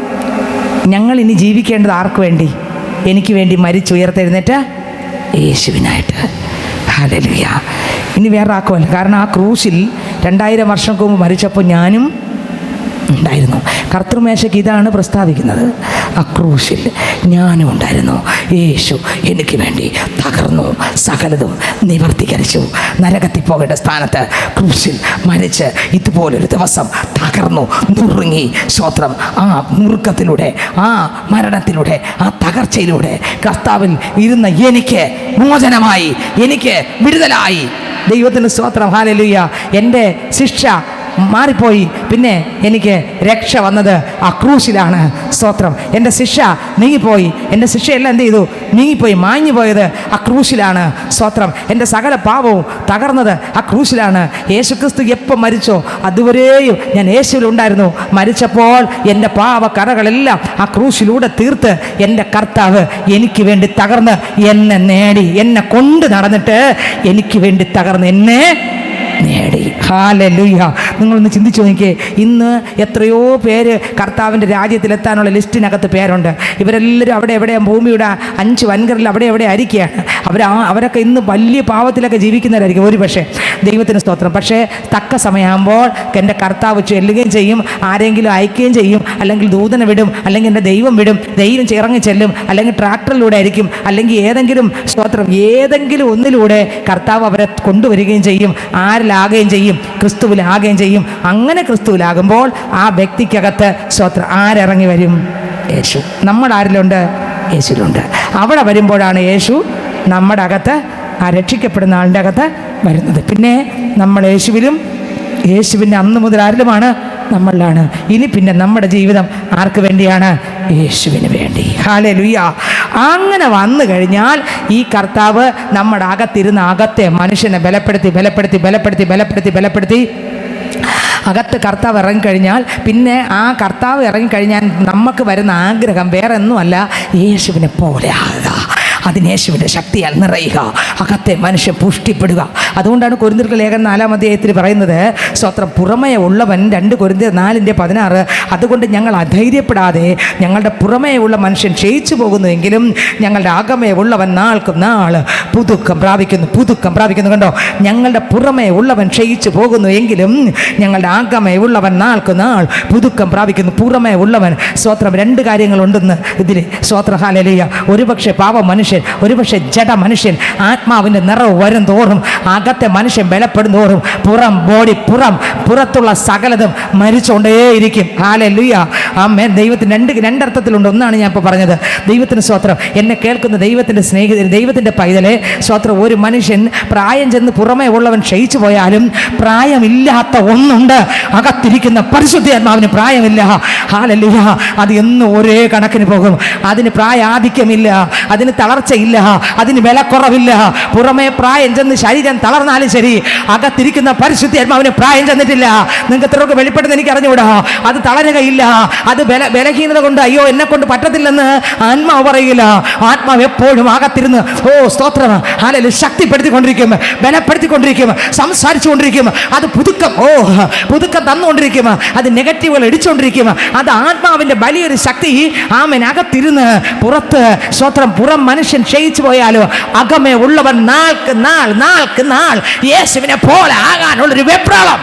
ഞങ്ങൾ ഇനി ജീവിക്കേണ്ടത് ആർക്ക് വേണ്ടി? എനിക്ക് വേണ്ടി മരിച്ചുയർത്തെഴുന്നേറ്റ യേശുവിനായിട്ട്. ഹല്ലേലൂയ. ഇനി വേറെ ആക്കുമല്ല. കാരണം ആ ക്രൂശിൽ 2000 വർഷങ്ങൾക്ക് മുമ്പ് മരിച്ചപ്പോൾ ഞാനും ഉണ്ടായിരുന്നു. കർത്തൃമേശയ്ക്ക് ഇതാണ് പ്രസ്താവിക്കുന്നത്. ആ ക്രൂശിൽ ഞാനും ഉണ്ടായിരുന്നു. യേശു എനിക്ക് വേണ്ടി തകർന്നു, സകലതും നിവർത്തീകരിച്ചു. നരകത്തിൽ പോകേണ്ട സ്ഥാനത്ത് ക്രൂശിൽ മരിച്ച് ഇതുപോലൊരു ദിവസം തകർന്നു, നുറുങ്ങി. സ്തോത്രം. ആ നുറുക്കത്തിലൂടെ, ആ മരണത്തിലൂടെ, ആ തകർച്ചയിലൂടെ കർത്താവിൽ ഇരുന്ന എനിക്ക് മോചനമായി, എനിക്ക് വിടുതലായി. ദൈവത്തിന് സ്തോത്രം. ഹല്ലേലൂയ. എൻ്റെ ശിക്ഷ മാറിപ്പോയി. പിന്നെ എനിക്ക് രക്ഷ വന്നത് ആ ക്രൂശിലാണ്. സ്തോത്രം. എൻ്റെ ശിക്ഷ നീങ്ങിപ്പോയി. എൻ്റെ ശിക്ഷയെല്ലാം എന്ത് ചെയ്തു? നീങ്ങിപ്പോയി, മാഞ്ഞു പോയത് ആ ക്രൂശിലാണ്. സ്തോത്രം. എൻ്റെ സകല പാപവും തകർന്നത് ആ ക്രൂശിലാണ്. യേശുക്രിസ്തു എപ്പോൾ മരിച്ചോ അതുവരെയും ഞാൻ യേശുവിലുണ്ടായിരുന്നു. മരിച്ചപ്പോൾ എൻ്റെ പാപക്കറകളെല്ലാം ആ ക്രൂശിലൂടെ തീർത്ത് എൻ്റെ കർത്താവ് എനിക്ക് വേണ്ടി തകർന്ന് എന്നെ നേടി, എന്നെ കൊണ്ട് നടന്നിട്ട് എനിക്ക് വേണ്ടി തകർന്ന് എന്നെ നേടി. ഹല്ലേലൂയ. നിങ്ങളൊന്ന് ചിന്തിച്ചു നോക്കിയേ. ഇന്ന് എത്രയോ പേര് കർത്താവിൻ്റെ രാജ്യത്തിലെത്താനുള്ള ലിസ്റ്റിനകത്ത് പേരുണ്ട്. ഇവരെല്ലാവരും അവിടെ എവിടെ ഭൂമിയുടെ 5 വൻകരയിൽ അവിടെ എവിടെ ആയിരിക്കുകയാണ്. അവരൊക്കെ ഇന്ന് വലിയ പാവത്തിലൊക്കെ ജീവിക്കുന്നവരായിരിക്കും ഒരു പക്ഷേ. ദൈവത്തിന് സ്തോത്രം. പക്ഷേ തക്ക സമയമാകുമ്പോൾ എൻ്റെ കർത്താവ് ചെല്ലുകയും ചെയ്യും, ആരെങ്കിലും അയക്കുകയും ചെയ്യും, അല്ലെങ്കിൽ ദൂതനെ വിടും, അല്ലെങ്കിൽ എൻ്റെ ദൈവം വിടും. ദൈവം ഇറങ്ങി ചെല്ലും, അല്ലെങ്കിൽ ട്രാക്ടറിലൂടെ ആയിരിക്കും, അല്ലെങ്കിൽ ഏതെങ്കിലും സ്തോത്രം ഏതെങ്കിലും ഒന്നിലൂടെ കർത്താവ് അവരെ കൊണ്ടുവരികയും ചെയ്യും. ആരിലാകുകയും ചെയ്യും? ക്രിസ്തുവിലാകുകയും ചെയ്യും. അങ്ങനെ ക്രിസ്തുവിലാകുമ്പോൾ ആ വ്യക്തിക്കകത്ത് സ്തോത്രം ആരിറങ്ങി വരും? യേശു. നമ്മുടെ ആരിലുണ്ട്? യേശുവിലുണ്ട്. അവിടെ വരുമ്പോഴാണ് യേശു നമ്മുടെ അകത്ത്, ആ രക്ഷിക്കപ്പെടുന്ന ആളുടെ അകത്ത് വരുന്നത്. പിന്നെ നമ്മൾ യേശുവിലും, യേശുവിൻ്റെ അന്ന് മുതൽ ആരിലുമാണ്? നമ്മളിലാണ്. ഇനി പിന്നെ നമ്മുടെ ജീവിതം ആർക്ക് വേണ്ടിയാണ്? യേശുവിന് വേണ്ടി. ഹല്ലേലൂയ. അങ്ങനെ വന്നു കഴിഞ്ഞാൽ ഈ കർത്താവ് നമ്മുടെ അകത്തിരുന്ന് അകത്തെ മനുഷ്യനെ ബലപ്പെടുത്തി അകത്ത് കർത്താവ് ഇറങ്ങിക്കഴിഞ്ഞാൽ പിന്നെ ആ കർത്താവ് ഇറങ്ങിക്കഴിഞ്ഞാൽ നമുക്ക് വരുന്ന ആഗ്രഹം വേറെ ഒന്നുമല്ല, യേശുവിനെ പോലെ ആകുക, അതിന് യേശുവിൻ്റെ ശക്തിയാൽ നിറയുക, അകത്തെ മനുഷ്യൻ പുഷ്ടിപ്പെടുക. അതുകൊണ്ടാണ് കൊരിന്ത്യർക്ക് ലേഖനം 4-ാം അധ്യായത്തിൽ പറയുന്നത്, സ്വത്രം പുറമേ ഉള്ളവൻ 2 കൊരിന്ത്യർ 4:16 അതുകൊണ്ട് ഞങ്ങൾ അധൈര്യപ്പെടാതെ ഞങ്ങളുടെ പുറമേ ഉള്ള മനുഷ്യൻ ക്ഷയിച്ചു പോകുന്നുവെങ്കിലും ഞങ്ങളുടെ അകമേ ഉള്ളവൻ നാൾക്കും നാൾ പുതുക്കം പ്രാപിക്കുന്നു. കണ്ടോ, ഞങ്ങളുടെ പുറമേ ഉള്ളവൻ ക്ഷയിച്ചു പോകുന്നു എങ്കിലും ഞങ്ങളുടെ അകമേ ഉള്ളവൻ നാൾക്കും നാൾ പുതുക്കം പ്രാപിക്കുന്നു. പുറമേ ഉള്ളവൻ സ്വത്രം 2 കാര്യങ്ങളുണ്ടെന്ന് ഇതിൽ. സ്വത്രം. ഹല്ലേലൂയ. ഒരുപക്ഷെ പാപ മനുഷ്യൻ, ഒരുപക്ഷെ ജഡ മനുഷ്യൻ ആത്മാവിൻ്റെ നിറവ് വരും തോറും, അകത്തെ മനുഷ്യൻ ബലപ്പെടും തോറും പുറത്തുള്ള സകലതും മരിച്ചുകൊണ്ടേയിരിക്കും. ഹല്ലേലൂയ. ആമേൻ. ദൈവത്തിന് രണ്ടർത്ഥത്തിലുണ്ട്. ഒന്നാണ് ഞാൻ ഇപ്പോൾ പറഞ്ഞത്. ദൈവത്തിന് സ്തോത്രം. എന്നെ കേൾക്കുന്ന ദൈവത്തിൻ്റെ സ്നേഹിതൻ, ദൈവത്തിൻ്റെ പൈതലെ സ്തോത്രം. ഒരു മനുഷ്യൻ പ്രായം ചെന്ന് പുറമേ ഉള്ളവൻ ക്ഷയിച്ചു പോയാലും പ്രായമില്ലാത്ത ഒന്നുണ്ട്, അകത്തിരിക്കുന്ന പരിശുദ്ധാത്മാവിന് പ്രായമില്ല. ഹല്ലേലൂയ. അത് എന്നും ഒരേ കണക്കിന് പോകും. അതിന് പ്രായാധിക്യമില്ല, അതിന് തളർച്ച തളർച്ചയില്ല, അതിന് വിലക്കുറവില്ല. പുറമേ പ്രായം ചെന്ന് ശരീരം തളർന്നാലും ശരി, അകത്തിരിക്കുന്ന പരിശുദ്ധാത്മാവിന് പ്രായം ചെന്നിട്ടില്ല. നിങ്ങൾക്ക് എത്രയൊക്കെ വെളിപ്പെടുന്ന എനിക്ക് അറിഞ്ഞുകൂടാ. അത് തളരുകയില്ല. അത് ബലഹീനത കൊണ്ട് അയ്യോ എന്നെ കൊണ്ട് പറ്റത്തില്ലെന്ന് ആത്മാവ് പറയില്ല. ആത്മാവ് എപ്പോഴും അകത്തിരുന്ന് സ്തോത്രം ഹല്ലേലൂയ ശക്തിപ്പെടുത്തിക്കൊണ്ടിരിക്കും, ബലപ്പെടുത്തിക്കൊണ്ടിരിക്കും, സംസാരിച്ചുകൊണ്ടിരിക്കും. അത് പുതുക്കം തന്നുകൊണ്ടിരിക്കും. അത് നെഗറ്റീവുകൾ ഇടിച്ചുകൊണ്ടിരിക്കും. അത് ആത്മാവിന്റെ വലിയൊരു ശക്തി. ആമേൻ. അകത്തിരുന്ന് പുറത്ത് സ്തോത്രം പുറം മനുഷ്യൻ ക്ഷയിച്ചു പോയാലോ അകമേ ഉള്ളവൻ നാൾക്ക് നാൾ യേശുവിനെ പോലെ ആകാനുള്ളൊരു വെപ്രാളം.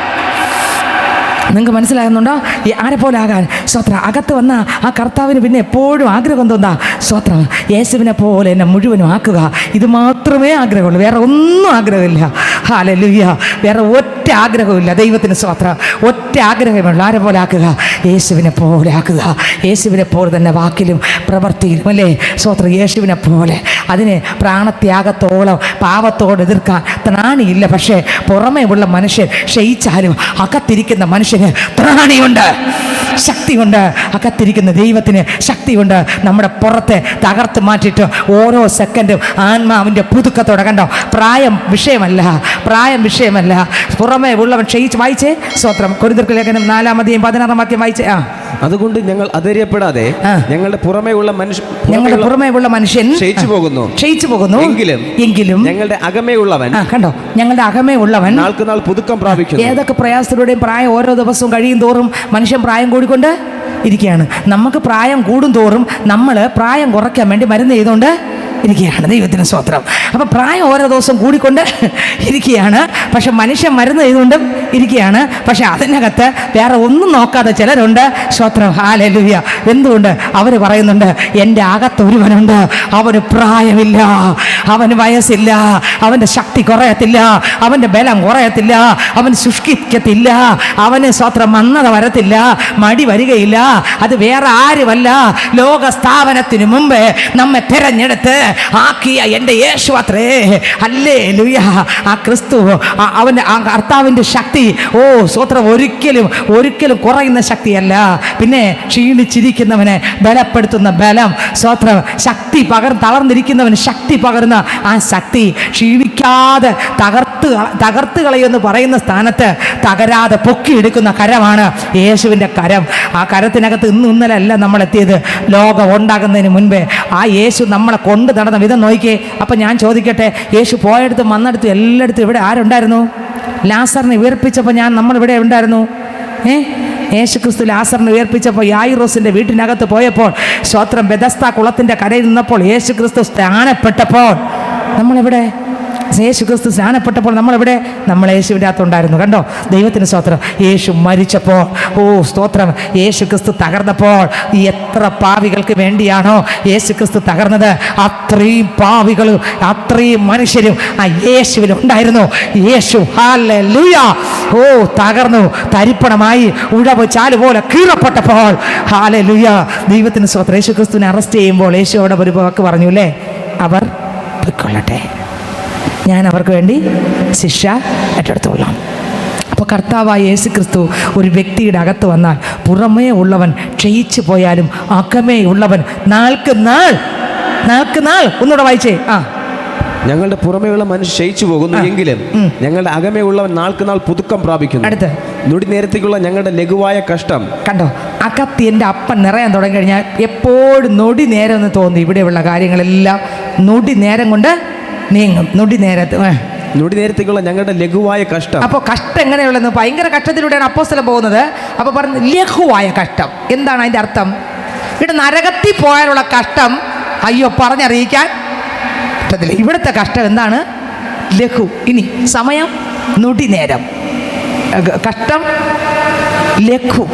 നിങ്ങൾക്ക് മനസ്സിലാകുന്നുണ്ടോ? ഈ ആരെ പോലെ ആകാൻ? സ്തോത്രം. അകത്ത് വന്ന ആ കർത്താവിന് പിന്നെ എപ്പോഴും ആഗ്രഹം തോന്നാ. സ്തോത്രം. യേശുവിനെ പോലെ എന്നെ മുഴുവനും ആക്കുക. ഇത് മാത്രമേ ആഗ്രഹമുള്ളൂ, വേറെ ഒന്നും ആഗ്രഹമില്ല. ഹല്ലേലൂയ. വേറെ ഒറ്റ ആഗ്രഹമില്ല. ദൈവത്തിന് സ്തോത്രം. ഒറ്റ ആഗ്രഹമുള്ളൂ. ആരെ പോലെ ആക്കുക? യേശുവിനെ പോലെ ആക്കുക. യേശുവിനെ പോലെ തന്നെ വാക്കിലും പ്രവൃത്തിയിലും, അല്ലേ? സ്തോത്രം. യേശുവിനെ പോലെ. അതിന് പ്രാണത്യാഗത്തോളം പാവത്തോട് എതിർക്കാൻ ത്രാണിയില്ല. പക്ഷേ പുറമേ ഉള്ള മനുഷ്യൻ ക്ഷയിച്ചാലും അകത്തിരിക്കുന്ന മനുഷ്യൻ ത്രാണിയുണ്ട്, ശക്തിയുണ്ട്. അകത്തിരിക്കുന്ന ദൈവത്തിന് ശക്തിയുണ്ട്. നമ്മുടെ പുറത്തെ തകർത്ത് മാറ്റിയിട്ട് ഓരോ സെക്കൻഡും ആത്മാവിൻ്റെ പുതുക്കത്തോടെ. കണ്ടോ? പ്രായം വിഷയമല്ല. പുറമേ ഉള്ളവൻ ക്ഷയിച്ച്. വായിച്ചേ സ്തോത്രം. കൊരിന്ത്യർക്ക് ലേഖനം 4:16 വായിച്ചേ. അതുകൊണ്ട് ഞങ്ങൾ അധൈര്യപ്പെടാതെ ഞങ്ങളുടെ പുറമേ ഉള്ള മനുഷ്യൻ ക്ഷയിച്ചു പോകുന്നു. എങ്കിലും ഞങ്ങളുടെ അകമേ ഉള്ളവൻ, കണ്ടോ, ഞങ്ങളുടെ അകമേ ഉള്ളവൻ നാൾക്ക് നാൾ പുതുക്കം പ്രാപിക്കുന്നു. ഏതൊക്കെ പ്രയാസത്തിലൂടെയും പ്രായം ഓരോ ദിവസവും കഴിയും തോറും മനുഷ്യൻ പ്രായം കൂടിക്കൊണ്ട് ഇരിക്കുകയാണ്. നമുക്ക് പ്രായം കൂടും തോറും നമ്മൾ പ്രായം കുറയ്ക്കാൻ വേണ്ടി മരുന്ന് ചെയ്തുകൊണ്ട് ഇരിക്കുകയാണ്. ദൈവത്തിന് സ്തോത്രം. അപ്പം പ്രായം ഓരോ ദിവസം കൂടിക്കൊണ്ട് ഇരിക്കുകയാണ്. പക്ഷെ മനുഷ്യൻ മരുന്ന് ചെയ്തുകൊണ്ടും ഇരിക്കുകയാണ്. പക്ഷെ അതിനകത്ത് വേറെ ഒന്നും നോക്കാതെ ചിലരുണ്ട്. സ്തോത്രം. ഹല്ലേലൂയ. എന്തുകൊണ്ട്? അവർ പറയുന്നുണ്ട്, എൻ്റെ അകത്ത് ഒരുവനുണ്ട്, അവന് പ്രായമില്ല, അവന് വയസ്സില്ല, അവൻ്റെ ശക്തി കുറയത്തില്ല, അവൻ്റെ ബലം കുറയത്തില്ല, അവൻ ശുഷ്കിക്കത്തില്ല, അവന് സ്തോത്രം മന്ദത വരത്തില്ല, മടി വരികയില്ല. അത് വേറെ ആരുമല്ല, ലോക സ്ഥാപനത്തിന് മുമ്പ് നമ്മെ തിരഞ്ഞെടുത്ത് ആക്കിയ എൻ്റെ യേശു അത്രേ. ഹല്ലേലൂയ. ആ ക്രിസ്തു, അവൻ്റെ ആ കർത്താവിൻ്റെ ശക്തി സ്തോത്രം ഒരിക്കലും കുറയുന്ന ശക്തിയല്ല. പിന്നെ ക്ഷീണിച്ചിരിക്കുന്നവനെ ബലപ്പെടുത്തുന്ന ബലം, സ്തോത്രം. ശക്തി തളർന്നിരിക്കുന്നവന് ശക്തി പകരുന്ന ആ ശക്തി. ക്ഷീണിക്കാതെ തകർത്ത് കളയുമെന്ന് പറയുന്ന സ്ഥാനത്ത് തകരാതെ പൊക്കിയെടുക്കുന്ന കരമാണ് യേശുവിൻ്റെ കരം. ആ കരത്തിനകത്ത് ഇന്നലെ അല്ല നമ്മളെത്തിയത്, ലോകം ഉണ്ടാകുന്നതിന് മുൻപേ ആ യേശു നമ്മളെ കൊണ്ട് നടന്ന വിധം നോക്കിയേ. അപ്പം ഞാൻ ചോദിക്കട്ടെ, യേശു പോയടുത്തും വന്നിടത്തും എല്ലായിടത്തും ഇവിടെ ആരുണ്ടായിരുന്നു? ലാസറിനെ ഉയർപ്പിച്ചപ്പോൾ നമ്മളിവിടെ ഉണ്ടായിരുന്നു. യേശു ക്രിസ്തു ലാസറിനെ ഉയർപ്പിച്ചപ്പോൾ യായിറോസിൻ്റെ വീട്ടിനകത്ത് പോയപ്പോൾ, സ്തോത്രം, ബെഥസ്ദാ കുളത്തിൻ്റെ കരയിൽ നിന്നപ്പോൾ യേശു ക്രിസ്തു സ്നാനപ്പെട്ടപ്പോൾ നമ്മളെവിടെ? യേശു ക്രിസ്തു സ്നാനപ്പെട്ടപ്പോൾ നമ്മളെവിടെ? നമ്മൾ യേശുവിൻ്റെ അകത്തുണ്ടായിരുന്നു. കണ്ടോ? ദൈവത്തിന് സ്തോത്രം. യേശു മരിച്ചപ്പോൾ, സ്തോത്രം, യേശു ക്രിസ്തു തകർന്നപ്പോൾ എത്ര പാവികൾക്ക് വേണ്ടിയാണോ യേശു ക്രിസ്തു തകർന്നത്, അത്രയും പാവികളും അത്രയും മനുഷ്യരും ആ യേശുവിൽ ഉണ്ടായിരുന്നു. യേശു ഹല്ലേലൂയ തകർന്നു, തരിപ്പണമായി, ഉഴവ് ചാലുപോലെ കീറപ്പെട്ടപ്പോൾ, ഹല്ലേലൂയ, ദൈവത്തിന് സ്തോത്രം. യേശു ക്രിസ്തുവിനെ അറസ്റ്റ് ചെയ്യുമ്പോൾ യേശുവോട് ഒരു വാക്ക് പറഞ്ഞു, അല്ലേ? അവർ പൊയ്ക്കൊള്ളട്ടെ, ഞാൻ അവർക്ക് വേണ്ടി ശിക്ഷ ഏറ്റെടുത്തോളാം. അപ്പോൾ കർത്താവായ യേശു ക്രിസ്തു ഒരു വ്യക്തിയുടെ അകത്ത് വന്നാൽ പുറമേ ഉള്ളവൻ ക്ഷയിച്ചു പോയാലും അകമേ ഉള്ളവൻ നാൾക്ക് നാൾ ഒന്നുകൂടെ വായിച്ചേ. ഞങ്ങളുടെ പുറമേയുള്ള മനുഷ്യൻ ക്ഷയിച്ചു പോകുന്നു, എങ്കിലും ഞങ്ങളുടെ അകമേ ഉള്ളവൻ നാൾക്ക് നാൾ പുതുക്കം പ്രാപിക്കുന്നു. അടുത്ത് നൊടി നേരത്തേക്കുള്ള ഞങ്ങളുടെ ലഘുവായ കഷ്ടം. കണ്ടോ? അകത്ത് എൻ്റെ അപ്പൻ നിറയാൻ തുടങ്ങി കഴിഞ്ഞാൽ എപ്പോഴും നൊടി നേരം എന്ന് തോന്നി. ഇവിടെയുള്ള കാര്യങ്ങളെല്ലാം നൊടി നേരം കൊണ്ട് നീങ്ങും. നൊടി നേരത്തേക്കുള്ള ഞങ്ങളുടെ ലഘുവായ കഷ്ടം. അപ്പോൾ കഷ്ടം എങ്ങനെയുള്ളത്? ഭയങ്കര കഷ്ടത്തിലൂടെയാണ് അപ്പോസ്തലൻ പോകുന്നത്. അപ്പോൾ പറഞ്ഞു ലഘുവായ കഷ്ടം. എന്താണ് അതിൻ്റെ അർത്ഥം? ഇവിടെ നരകത്തിൽ പോയാലുള്ള കഷ്ടം അയ്യോ പറഞ്ഞറിയിക്കാൻ പറ്റത്തില്ല. ഇവിടുത്തെ കഷ്ടം എന്താണ്? ലഘു. ഇനി സമയം നൊടി നേരം, കഷ്ടം ലഘു.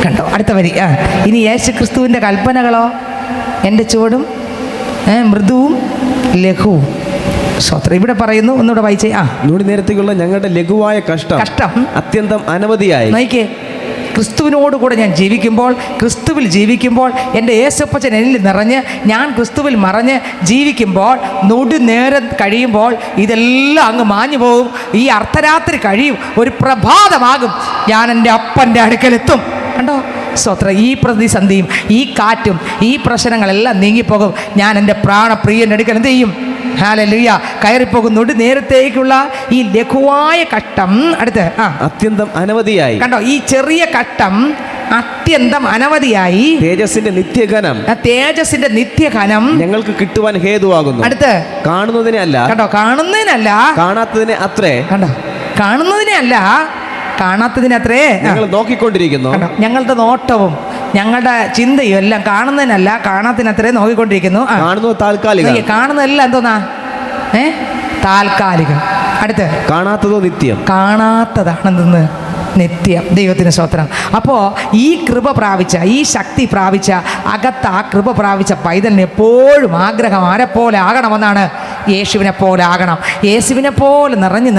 കണ്ടോ? അടുത്ത വരി. ഇനി യേശു ക്രിസ്തുവിൻ്റെ കൽപ്പനകളോ? എൻ്റെ ചുവടും മൃദുവും ലഘുവും. സ്വത്രം. ഇവിടെ പറയുന്നു, ഒന്നുകൂടെ വായിച്ചേ. നൊടി നേരത്തേക്കുള്ള ഞങ്ങളുടെ ലഘുവായ കഷ്ടം അത്യന്തം അനവധിയായി. നോക്കിയേ, ക്രിസ്തുവിനോട് കൂടെ ഞാൻ ജീവിക്കുമ്പോൾ, ക്രിസ്തുവിൽ ജീവിക്കുമ്പോൾ, എൻ്റെ യേശപ്പച്ചൻ എന്നിൽ നിറഞ്ഞ് ഞാൻ ക്രിസ്തുവിൽ മറഞ്ഞ് ജീവിക്കുമ്പോൾ, നൊടി നേരം കഴിയുമ്പോൾ ഇതെല്ലാം അങ്ങ് മാഞ്ഞു പോകും. ഈ അർദ്ധരാത്രി കഴിയും, ഒരു പ്രഭാതമാകും, ഞാൻ എൻ്റെ അപ്പൻ്റെ അടുക്കലെത്തും. കണ്ടോ? സ്തോത്രം. ഈ പ്രതിസന്ധിയും ഈ കാറ്റും ഈ പ്രശ്നങ്ങളെല്ലാം നീങ്ങിപ്പോകും. ഞാൻ എൻ്റെ പ്രാണപ്രിയൻ്റെ അടുക്കൽ എന്ത് ചെയ്യും? ഹല്ലേലൂയ, കയറിപ്പോകുന്നുണ്ട്. നേരത്തേക്കുള്ള ഈ ലഘുവായ കഷ്ടം അടുത്ത് അത്യന്തം അനവധിയായി. കണ്ടോ, ഈ ചെറിയ കഷ്ടം അത്യന്തം അനവധിയായി. തേജസ്സിന്റെ നിത്യഘനം, തേജസ്സിന്റെ നിത്യഘനം ഞങ്ങൾക്ക് കിട്ടുവാൻ ഹേതുവാകുന്നു. അടുത്ത് കാണുന്നതിനെ അല്ല, കണ്ടോ, കാണുന്നതിനല്ല, കാണാത്തതിനെ അത്രേ. കണ്ടോ, കാണുന്നതിനെ അല്ല, കാണാത്തതിനത്രേ ഞങ്ങൾ നോക്കിക്കൊണ്ടിരിക്കുന്നു. ഞങ്ങളുടെ നോട്ടവും ഞങ്ങളുടെ ചിന്തയും എല്ലാം കാണുന്നതിനല്ല, കാണാത്തതിനത്രേ നോക്കിക്കൊണ്ടിരിക്കുന്നു. കാണുന്നത് താൽക്കാലികം, കാണുന്നതെല്ലാം എന്തോന്നാ? താൽക്കാലികം. അടുത്ത് കാണാത്തതോ നിത്യം. കാണാത്തതാണെന്ന് നിത്യം. ദൈവത്തിന് സ്തോത്രം. അപ്പോൾ ഈ കൃപ പ്രാപിച്ച, ഈ ശക്തി പ്രാപിച്ച, അകത്ത് ആ കൃപ പ്രാപിച്ച പൈതലിന് എപ്പോഴും ആഗ്രഹം ആരെപ്പോലെ ആകണമെന്നാണ്? യേശുവിനെ പോലെ ആകണം. യേശുവിനെ പോലെ നിറഞ്ഞ്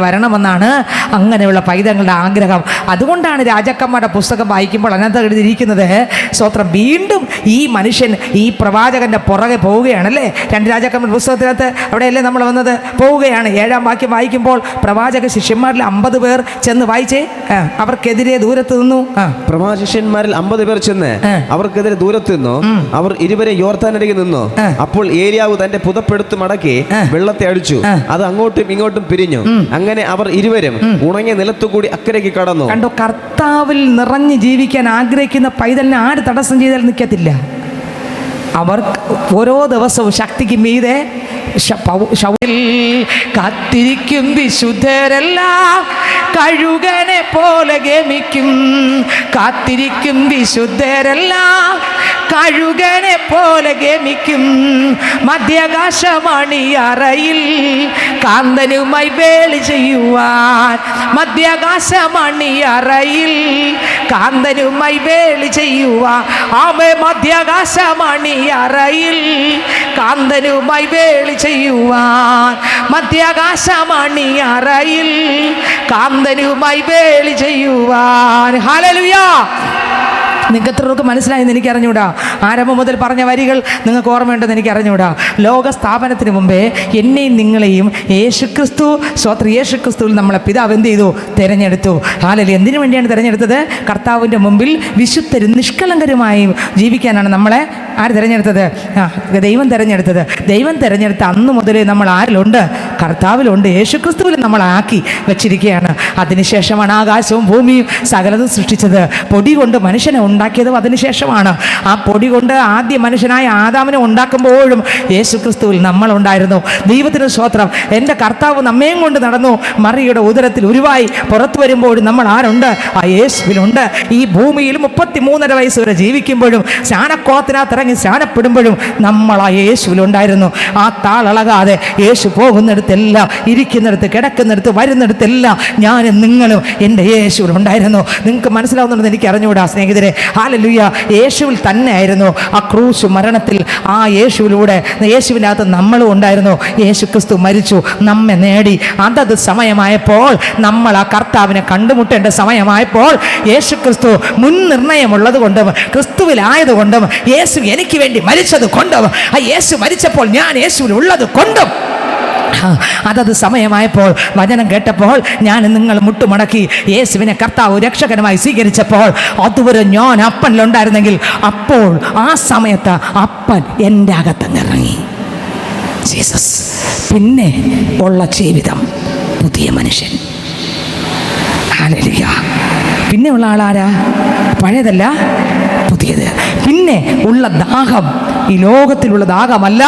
വരണമെന്നാണ് അങ്ങനെയുള്ള പൈതങ്ങളുടെ ആഗ്രഹം. അതുകൊണ്ടാണ് രാജാക്കന്മാരുടെ പുസ്തകം വായിക്കുമ്പോൾ അതിനകത്ത് എഴുതിയിരിക്കുന്നത്, സ്തോത്രം, വീണ്ടും ഈ മനുഷ്യൻ ഈ പ്രവാചകൻ്റെ പുറകെ പോവുകയാണല്ലേ. 2 രാജാക്കന്മാരുടെ പുസ്തകത്തിനകത്ത് അവിടെയല്ലേ നമ്മൾ വന്നത്? പോവുകയാണ്. 7-ാം വാക്യം വായിക്കുമ്പോൾ പ്രവാചക ശിഷ്യന്മാരിൽ 50 പേർ ചെന്ന് വായിച്ചേ, അവർക്കെതിരെ ദൂരത്ത് നിന്നു. പ്രവാചകന്മാരിൽ 50 പേർ ചെന്ന് അവർക്കെതിരെ ദൂരത്ത് നിന്നു. അവർ ഇരുവരെ യോർദാനരികെ നിന്നു. അപ്പോൾ ഏലിയാവ് തന്റെ പുതപ്പെടുത്ത് മടക്കി വെള്ളത്തെ അടിച്ചു. അത് അങ്ങോട്ടും ഇങ്ങോട്ടും പിരിഞ്ഞു. അങ്ങനെ അവർ ഇരുവരും ഉണങ്ങിയ നിലത്തുകൂടി അക്കരയ്ക്ക് കടന്നു. കണ്ടോ, കർത്താവിൽ നിറഞ്ഞു ജീവിക്കാൻ ആഗ്രഹിക്കുന്ന പൈതലിനെ ആര് തടസ്സം ചെയ്താൽ നിൽക്കത്തില്ല. അവർ ഓരോ ദിവസവും ശക്തിക്ക് മീതെ കാത്തിരിക്കും വിശുദ്ധരെല്ലാം കഴുകനെ പോലെ ഗമിക്കും. കാത്തിരിക്കും വിശുദ്ധരെല്ലാം കഴുകനെ പോലെ ഗമിക്കും. മധ്യാകാശമണിയറയിൽ കാന്തനുമായി വേളി ചെയ്യുവാൻ, മധ്യാകാശമണിയറയിൽ കാന്തനുമായി വേളി ചെയ്യുവാൻ, ആമേ, മധ്യാകാശമണിയറയിൽ കാന്തനുമായി വേളി ചെയ്യുവാൻ, മധ്യാകാശമണിയറയിൽ കാന്തനുമായി വേളി ചെയ്യുവാൻ. ഹല്ലേലൂയ. നിങ്ങൾക്ക് എത്രയൊക്കെ മനസ്സിലായെന്ന് എനിക്ക് അറിഞ്ഞൂടാ. ആരംഭം മുതൽ പറഞ്ഞ വരികൾ നിങ്ങൾക്ക് ഓർമ്മയുണ്ടെന്ന് എനിക്ക് അറിഞ്ഞൂടാ. ലോക സ്ഥാപനത്തിന് മുമ്പേ എന്നെയും നിങ്ങളെയും യേശുക്രിസ്തു, സ്തോത്രം, യേശുക്രിസ്തുവിൽ നമ്മളെ പിതാവ് എന്ത് ചെയ്തു? തിരഞ്ഞെടുത്തു. ഹല്ലേലൂയ. എന്തിനു വേണ്ടിയാണ് തിരഞ്ഞെടുത്തത്? കർത്താവിൻ്റെ മുമ്പിൽ വിശുദ്ധരും നിഷ്കളങ്കരുമായും ജീവിക്കാനാണ് നമ്മളെ ആര് തിരഞ്ഞെടുത്തത്? ദൈവം തിരഞ്ഞെടുത്തത്. ദൈവം തിരഞ്ഞെടുത്ത അന്ന് മുതലേ നമ്മൾ ആരിലുണ്ട്? കർത്താവിലുണ്ട്. യേശുക്രിസ്തുവിൽ നമ്മളാക്കി വെച്ചിരിക്കുകയാണ്. അതിനുശേഷമാണ് ആകാശവും ഭൂമിയും സകലതും സൃഷ്ടിച്ചത്. പൊടി കൊണ്ട് മനുഷ്യനെ ഉണ്ടാക്കിയതും അതിനുശേഷമാണ്. ആ പൊടി കൊണ്ട് ആദ്യ മനുഷ്യനായ ആദാമിനെ ഉണ്ടാക്കുമ്പോഴും യേശുക്രിസ്തുവിൽ നമ്മളുണ്ടായിരുന്നു. ദൈവത്തിന് സ്തോത്രം. എൻ്റെ കർത്താവ് നമ്മയും കൊണ്ട് നടന്നു. മറിയുടെ ഉദരത്തിൽ ഉരുവായി പുറത്തു വരുമ്പോഴും നമ്മൾ ആരുണ്ട്? ആ യേശുവിലുണ്ട്. ഈ ഭൂമിയിൽ 33.5 വയസ്സ് വരെ ജീവിക്കുമ്പോഴും സ്നാനക്കുളത്തിനകത്ത് ഇറങ്ങി സ്നാനപ്പെടുമ്പോഴും നമ്മൾ ആ യേശുവിലുണ്ടായിരുന്നു. ആ താളളകാതെ യേശു പോകുന്നിടത്തെല്ലാം, ഇരിക്കുന്നിടത്ത്, കിടക്കുന്നിടത്ത്, വരുന്നിടത്തെല്ലാം ഞാനും നിങ്ങളും എൻ്റെ യേശുവിലുണ്ടായിരുന്നു. നിങ്ങൾക്ക് മനസ്സിലാവുന്നുണ്ടെന്ന് എനിക്ക് അറിഞ്ഞുകൂടാ സ്നേഹിതരെ. ഹല്ലേലൂയ. യേശുവിൽ തന്നെ ആയിരുന്നു ആ ക്രൂശ് മരണത്തിൽ. ആ യേശുവിലൂടെ, യേശുവിൻ്റെ അകത്ത് നമ്മളും ഉണ്ടായിരുന്നു. യേശു ക്രിസ്തു മരിച്ചു, നമ്മെ നേടി. അതത് സമയമായപ്പോൾ, നമ്മൾ ആ കർത്താവിനെ കണ്ടുമുട്ടേണ്ട സമയമായപ്പോൾ, യേശു ക്രിസ്തു മുൻ നിർണയമുള്ളത് കൊണ്ടും ക്രിസ്തുവിലായതുകൊണ്ടും യേശു എനിക്ക് വേണ്ടി മരിച്ചത് കൊണ്ടും, ആ യേശു മരിച്ചപ്പോൾ ഞാൻ യേശുവിൽ ഉള്ളത് കൊണ്ടും, അതത് സമയമായപ്പോൾ, വചനം കേട്ടപ്പോൾ, ഞാൻ നിങ്ങൾ മുട്ടുമടക്കി യേശുവിനെ കർത്താവ് രക്ഷകനുമായി സ്വീകരിച്ചപ്പോൾ, അതുവരെ ഞാൻ അപ്പനിലുണ്ടായിരുന്നെങ്കിൽ അപ്പോൾ ആ സമയത്ത് അപ്പൻ എൻ്റെ അകത്തങ്ങിറങ്ങി. ജീസസ്. പിന്നെ ഉള്ള ജീവിതം പുതിയ മനുഷ്യൻ. ഹല്ലേലൂയ. പിന്നെ ഉള്ള ആളാരാ? പഴയതല്ല, പുതിയത്. പിന്നെ ഉള്ള ദാഹം ഈ ലോകത്തിലുള്ള ദാഹമല്ല,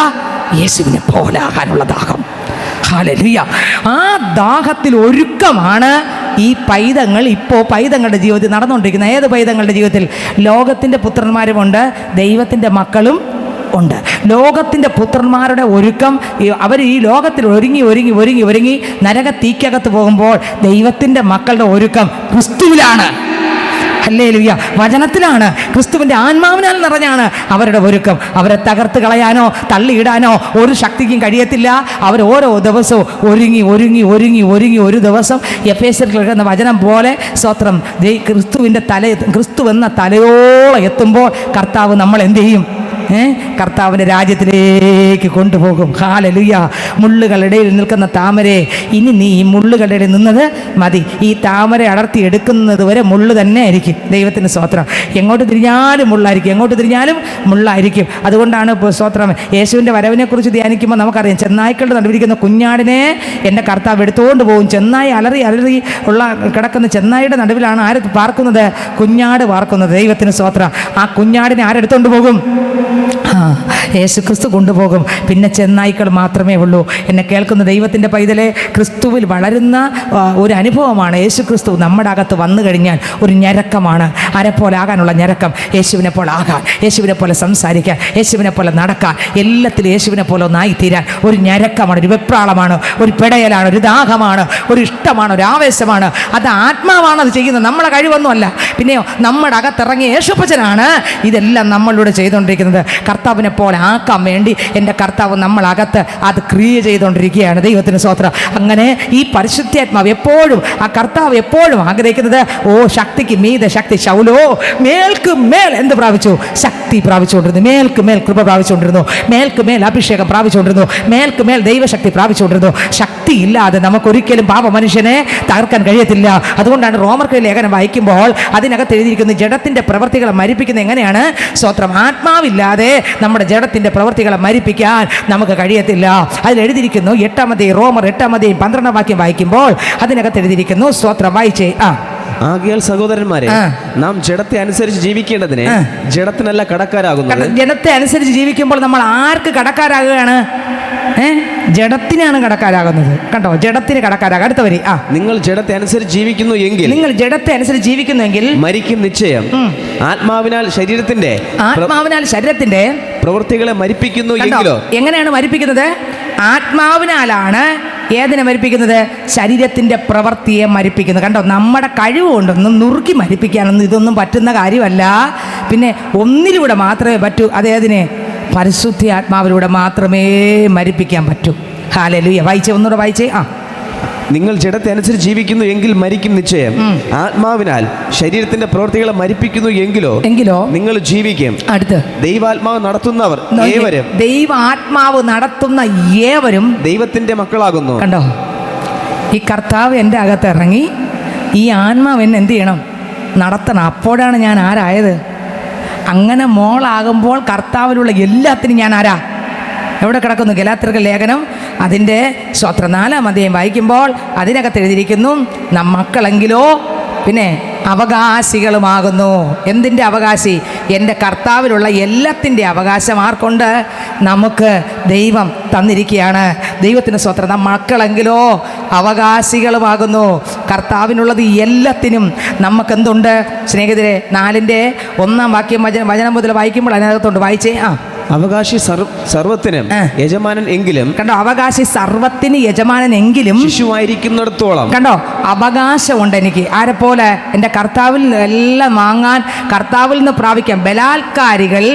യേശുവിനെ പോലാകാനുള്ള ദാഹം. ഹല്ലേലൂയ. ആ ദാഹത്തിൽ ഒരുക്കമാണ് ഈ പൈതങ്ങൾ ഇപ്പോൾ പൈതങ്ങളുടെ ജീവിതത്തിൽ നടന്നുകൊണ്ടിരിക്കുന്നത്. ഏത് പൈതങ്ങളുടെ ജീവിതത്തിൽ? ലോകത്തിൻ്റെ പുത്രന്മാരുമുണ്ട്, ദൈവത്തിൻ്റെ മക്കളും ഉണ്ട്. ലോകത്തിൻ്റെ പുത്രന്മാരുടെ ഒരുക്കം, അവർ ഈ ലോകത്തിൽ ഒരുങ്ങി നരകത്തീക്കകത്ത് പോകുമ്പോൾ, ദൈവത്തിൻ്റെ മക്കളുടെ ഒരുക്കം ക്രിസ്തുവിലാണ്. ഹല്ലേലൂയ. വചനത്തിലാണ്, ക്രിസ്തുവിൻ്റെ ആത്മാവിനാൽ നിറഞ്ഞാണ് അവരുടെ ഒരുക്കം. അവരെ തകർത്ത് കളയാനോ തള്ളിയിടാനോ ഒരു ശക്തിക്കും കഴിയത്തില്ല. അവർ ഓരോ ദിവസവും ഒരുങ്ങി ഒരു ദിവസം എഫേസ്യരിൽ എഴുതുന്ന വചനം പോലെ, സ്തോത്രം, ക്രിസ്തു എന്ന തലയോളം എത്തുമ്പോൾ കർത്താവ് നമ്മൾ എന്ത് ചെയ്യും? കർത്താവിൻ്റെ രാജ്യത്തിലേക്ക് കൊണ്ടുപോകും. ഹല്ലേലൂയ. മുള്ളുകളുടെ നിൽക്കുന്ന താമരെ, ഇനി നീ ഈ മുള്ളുകളുടെ നിന്നത് മതി. ഈ താമര അടർത്തി എടുക്കുന്നത് വരെ മുള്ളു തന്നെ ആയിരിക്കും. ദൈവത്തിന് സ്തോത്രം. എങ്ങോട്ട് തിരിഞ്ഞാലും മുള്ളായിരിക്കും, എങ്ങോട്ട് തിരിഞ്ഞാലും മുള്ളായിരിക്കും. അതുകൊണ്ടാണ് ഇപ്പോൾ സ്തോത്രം യേശുവിൻ്റെ വരവിനെ കുറിച്ച് ധ്യാനിക്കുമ്പോൾ നമുക്കറിയാം, ചെന്നായ്ക്കളുടെ നടുവിരിക്കുന്ന കുഞ്ഞാടിനെ എൻ്റെ കർത്താവ് എടുത്തുകൊണ്ട് പോകും. ചെന്നായി അലറി അലറി ഉള്ള കിടക്കുന്ന ചെന്നായിയുടെ നടുവിലാണ് ആര് പാർക്കുന്നത്? കുഞ്ഞാട് പാർക്കുന്നത്. ദൈവത്തിന് സ്തോത്രം. ആ കുഞ്ഞാടിനെ ആരെടുത്തോണ്ട് പോകും? യേശുക്രിസ്തു കൊണ്ടുപോകും. പിന്നെ ചെന്നായ്ക്കൾ മാത്രമേ ഉള്ളൂ. എന്നെ കേൾക്കുന്ന ദൈവത്തിൻ്റെ പൈതലെ, ക്രിസ്തുവിൽ വളരുന്ന ഒരു അനുഭവമാണ് യേശുക്രിസ്തു നമ്മുടെ അകത്ത് വന്നു കഴിഞ്ഞാൽ ഒരു ഞരക്കമാണ്. ആരെപ്പോലെ ആകാനുള്ള ഞരക്കം, യേശുവിനെ പോലെ ആകാൻ, യേശുവിനെ പോലെ സംസാരിക്കാൻ, യേശുവിനെ പോലെ നടക്കാൻ, എല്ലാത്തിലും യേശുവിനെ പോലെ ഒന്നായിത്തീരാൻ ഒരു ഞരക്കമാണ്, ഒരു വെപ്രാളമാണ്, ഒരു പെടയലാണ്, ഒരു ദാഹമാണ്, ഒരു ഇഷ്ടമാണ്, ഒരു ആവേശമാണ്. അത് ആത്മാവാണ് അത് ചെയ്യുന്നത്, നമ്മളെ കഴിവൊന്നുമല്ല. പിന്നെയോ നമ്മുടെ അകത്തിറങ്ങിയ യേശുപ്പച്ചനാണ് ഇതെല്ലാം നമ്മളിലൂടെ ചെയ്തുകൊണ്ടിരിക്കുന്നത്. കർത്താവിനെ പോലെ ആക്കാൻ വേണ്ടി എൻ്റെ കർത്താവ് നമ്മളകത്ത് അത് ക്രിയ ചെയ്തുകൊണ്ടിരിക്കുകയാണ്. ദൈവത്തിന് സ്തോത്രം. അങ്ങനെ ഈ പരിശുദ്ധാത്മാവ് എപ്പോഴും, ആ കർത്താവ് എപ്പോഴും ആഗ്രഹിക്കുന്നത്, ഓ ശക്തിക്ക് മീതെ ശക്തി, ശൗലോ മേൽക്ക് മേൽ എന്ത് പ്രാപിച്ചു? ശക്തി പ്രാപിച്ചുകൊണ്ടിരുന്നു, മേൽക്ക് മേൽ കൃപ പ്രാപിച്ചുകൊണ്ടിരുന്നു, മേൽക്ക് മേൽ അഭിഷേകം പ്രാപിച്ചുകൊണ്ടിരുന്നു, മേൽക്ക് മേൽ ദൈവശക്തി പ്രാപിച്ചുകൊണ്ടിരുന്നു. ശക്തി ഇല്ലാതെ നമുക്കൊരിക്കലും പാപ മനുഷ്യനെ തകർക്കാൻ കഴിയത്തില്ല. അതുകൊണ്ടാണ് റോമർക്ക് ലേഖനം വായിക്കുമ്പോൾ അതിനകത്ത് എഴുതിയിരിക്കുന്നത്, ജഡത്തിൻ്റെ പ്രവൃത്തികളെ മരിപ്പിക്കുന്നത് എങ്ങനെയാണ്? സ്തോത്രം. ആത്മാവില്ലാതെ നമ്മുടെ ജഡത്തിൻ്റെ പ്രവൃത്തികളെ മരിപ്പിക്കാൻ നമുക്ക് കഴിയത്തില്ല. അതിലെഴുതിയിരിക്കുന്നു, 8-ാമത്തെ റോമർ 8-ാമത്തെയും 12-ാം വാക്യം വായിക്കുമ്പോൾ അതിനകത്ത് എഴുതിയിരിക്കുന്നു, സ്തോത്രം വായിച്ചേ. ആകയാൽ സഹോദരന്മാരെ, നാം ജഡത്തെ അനുസരിച്ച് ജീവിക്കേണ്ടതിന് ജഡത്തിനല്ല കടക്കാരാകുന്നത്. ജഡത്തെ അനുസരിച്ച് ജീവിക്കുമ്പോൾ നമ്മൾ ആർക്ക് കടക്കാരാകുകയാണ്? ജഡത്തിനാണ് കടക്കാരാകുന്നത്. കണ്ടോ, ജഡത്തിന് കടക്കാരാകുക. അടുത്ത വരി. നിങ്ങൾ ജഡത്തെ അനുസരിച്ച് ജീവിക്കുന്നു എങ്കിൽ, നിങ്ങൾ ജഡത്തെ അനുസരിച്ച് ജീവിക്കുന്നുവെങ്കിൽ മരിക്കും നിശ്ചയം. ആത്മാവിനാൽ ശരീരത്തിന്റെ പ്രവൃത്തികളെ മരിപ്പിക്കുന്നു എങ്കിലോ. എങ്ങനെയാണ് മരിപ്പിക്കുന്നത്? ആത്മാവിനാലാണ്. ഏതിനെ മരിപ്പിക്കുന്നത്? ശരീരത്തിൻ്റെ പ്രവൃത്തിയെ മരിപ്പിക്കുന്നത്. കണ്ടോ, നമ്മുടെ കഴിവുകൊണ്ടൊന്നും നുറുക്കി മരിപ്പിക്കാനൊന്നും ഇതൊന്നും പറ്റുന്ന കാര്യമല്ല. പിന്നെ ഒന്നിലൂടെ മാത്രമേ പറ്റൂ. അതേതിനെ? പരിശുദ്ധ ആത്മാവിലൂടെ മാത്രമേ മരിപ്പിക്കാൻ പറ്റൂ. ഹല്ലേലൂയ. വായിച്ചേ, ഒന്നുകൂടെ വായിച്ചേ. നിങ്ങൾ ജഡത്തെ അനുസരിച്ച് ജീവിക്കുന്നു എങ്കിൽ മരിക്കും നിശ്ചയം. ആത്മാവിനാൽ ശരീരത്തിന്റെ പ്രവൃത്തികളെ മരിപ്പിക്കുന്നു എങ്കിലോ നിങ്ങൾ ജീവിക്കും. അടുത്ത്, ദൈവാത്മാവ് നടത്തുന്നവർ ഏവരും, ദൈവാത്മാവ് നടത്തുന്ന ഏവരും ദൈവത്തിന്റെ മക്കളാകുന്നു. കണ്ടോ, ഈ കർത്താവ് എൻ്റെ അകത്ത് ഇറങ്ങി ഈ ആത്മാവ് എന്നെ എന്ത് ചെയ്യണം? നടത്തണം. അപ്പോഴാണ് ഞാൻ ആരായത്? അങ്ങനെ മോളാകുമ്പോൾ കർത്താവിലുള്ള എല്ലാത്തിനും ഞാൻ ആരാ? എവിടെ കിടക്കുന്നു? ഗലാത്യർക്ക് ലേഖനം അതിൻ്റെ 4-ാം അധ്യായം വായിക്കുമ്പോൾ അതിനകത്ത് എഴുതിയിരിക്കുന്നു, നാം മക്കളെങ്കിലോ പിന്നെ അവകാശികളുമാകുന്നു. എന്തിൻ്റെ അവകാശി? എൻ്റെ കർത്താവിലുള്ള എല്ലാത്തിൻ്റെ അവകാശം ആർക്കൊണ്ട്? നമുക്ക് ദൈവം തന്നിരിക്കുകയാണ്. ദൈവത്തിന് സ്തോത്രം. നാം മക്കളെങ്കിലോ അവകാശികളുമാകുന്നു. കർത്താവിനുള്ളത് എല്ലാത്തിനും നമുക്കെന്തുണ്ട്? സ്നേഹിതരെ, 4-ന്റെ 1-ാം വചനം മുതൽ വായിക്കുമ്പോൾ അതിനകത്തുണ്ട്. വായിച്ചേ. അവകാശി സർവത്തിനും യജമാനൻ എങ്കിലും. കണ്ടോ, അവകാശി സർവത്തിന് യജമാനൻ എങ്കിലും ശിശുവായിരിക്കുന്നിടത്തോളം. കണ്ടോ, അവകാശമുണ്ട് എനിക്ക്. ആരെപ്പോലെ? എൻ്റെ കർത്താവിൽ എല്ലാം വാങ്ങാൻ, കർത്താവിൽ നിന്ന് പ്രാപിക്കാം. ബലാത്കാരികൾ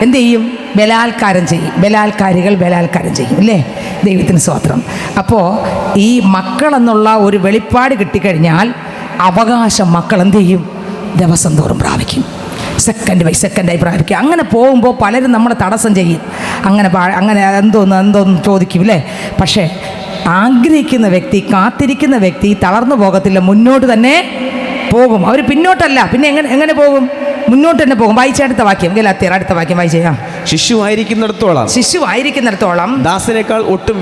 എന്ത് ചെയ്യും? ബലാത്കാരം ചെയ്യും. ബലാത്കാരം ചെയ്യും അല്ലേ? ദൈവത്തിന് സ്തോത്രം. അപ്പോൾ ഈ മക്കളെന്നുള്ള ഒരു വെളിപ്പാട് കിട്ടിക്കഴിഞ്ഞാൽ അവകാശം മക്കൾ എന്ത് ചെയ്യും? ദിവസം തോറും പ്രാപിക്കും. സെക്കൻഡായി പ്രാപിക്കുക. അങ്ങനെ പോകുമ്പോൾ പലരും നമ്മളെ തടസ്സം ചെയ്യും. അങ്ങനെ എന്തോന്ന് ചോദിക്കും അല്ലേ? പക്ഷേ ആഗ്രഹിക്കുന്ന വ്യക്തി, കാത്തിരിക്കുന്ന വ്യക്തി തളർന്നു പോകത്തില്ല, മുന്നോട്ട് തന്നെ പോകും. അവർ പിന്നോട്ടല്ല. പിന്നെ എങ്ങനെ പോകും? മുന്നോട്ട് തന്നെ പോകും. വായിച്ച അടുത്ത വാക്യം, ഗലാത്യർ അടുത്ത വാക്യം വായിച്ചേ. ശിശുവായിരിക്കുന്നിടത്തോളം ദാസനേക്കാൾ ഒട്ടും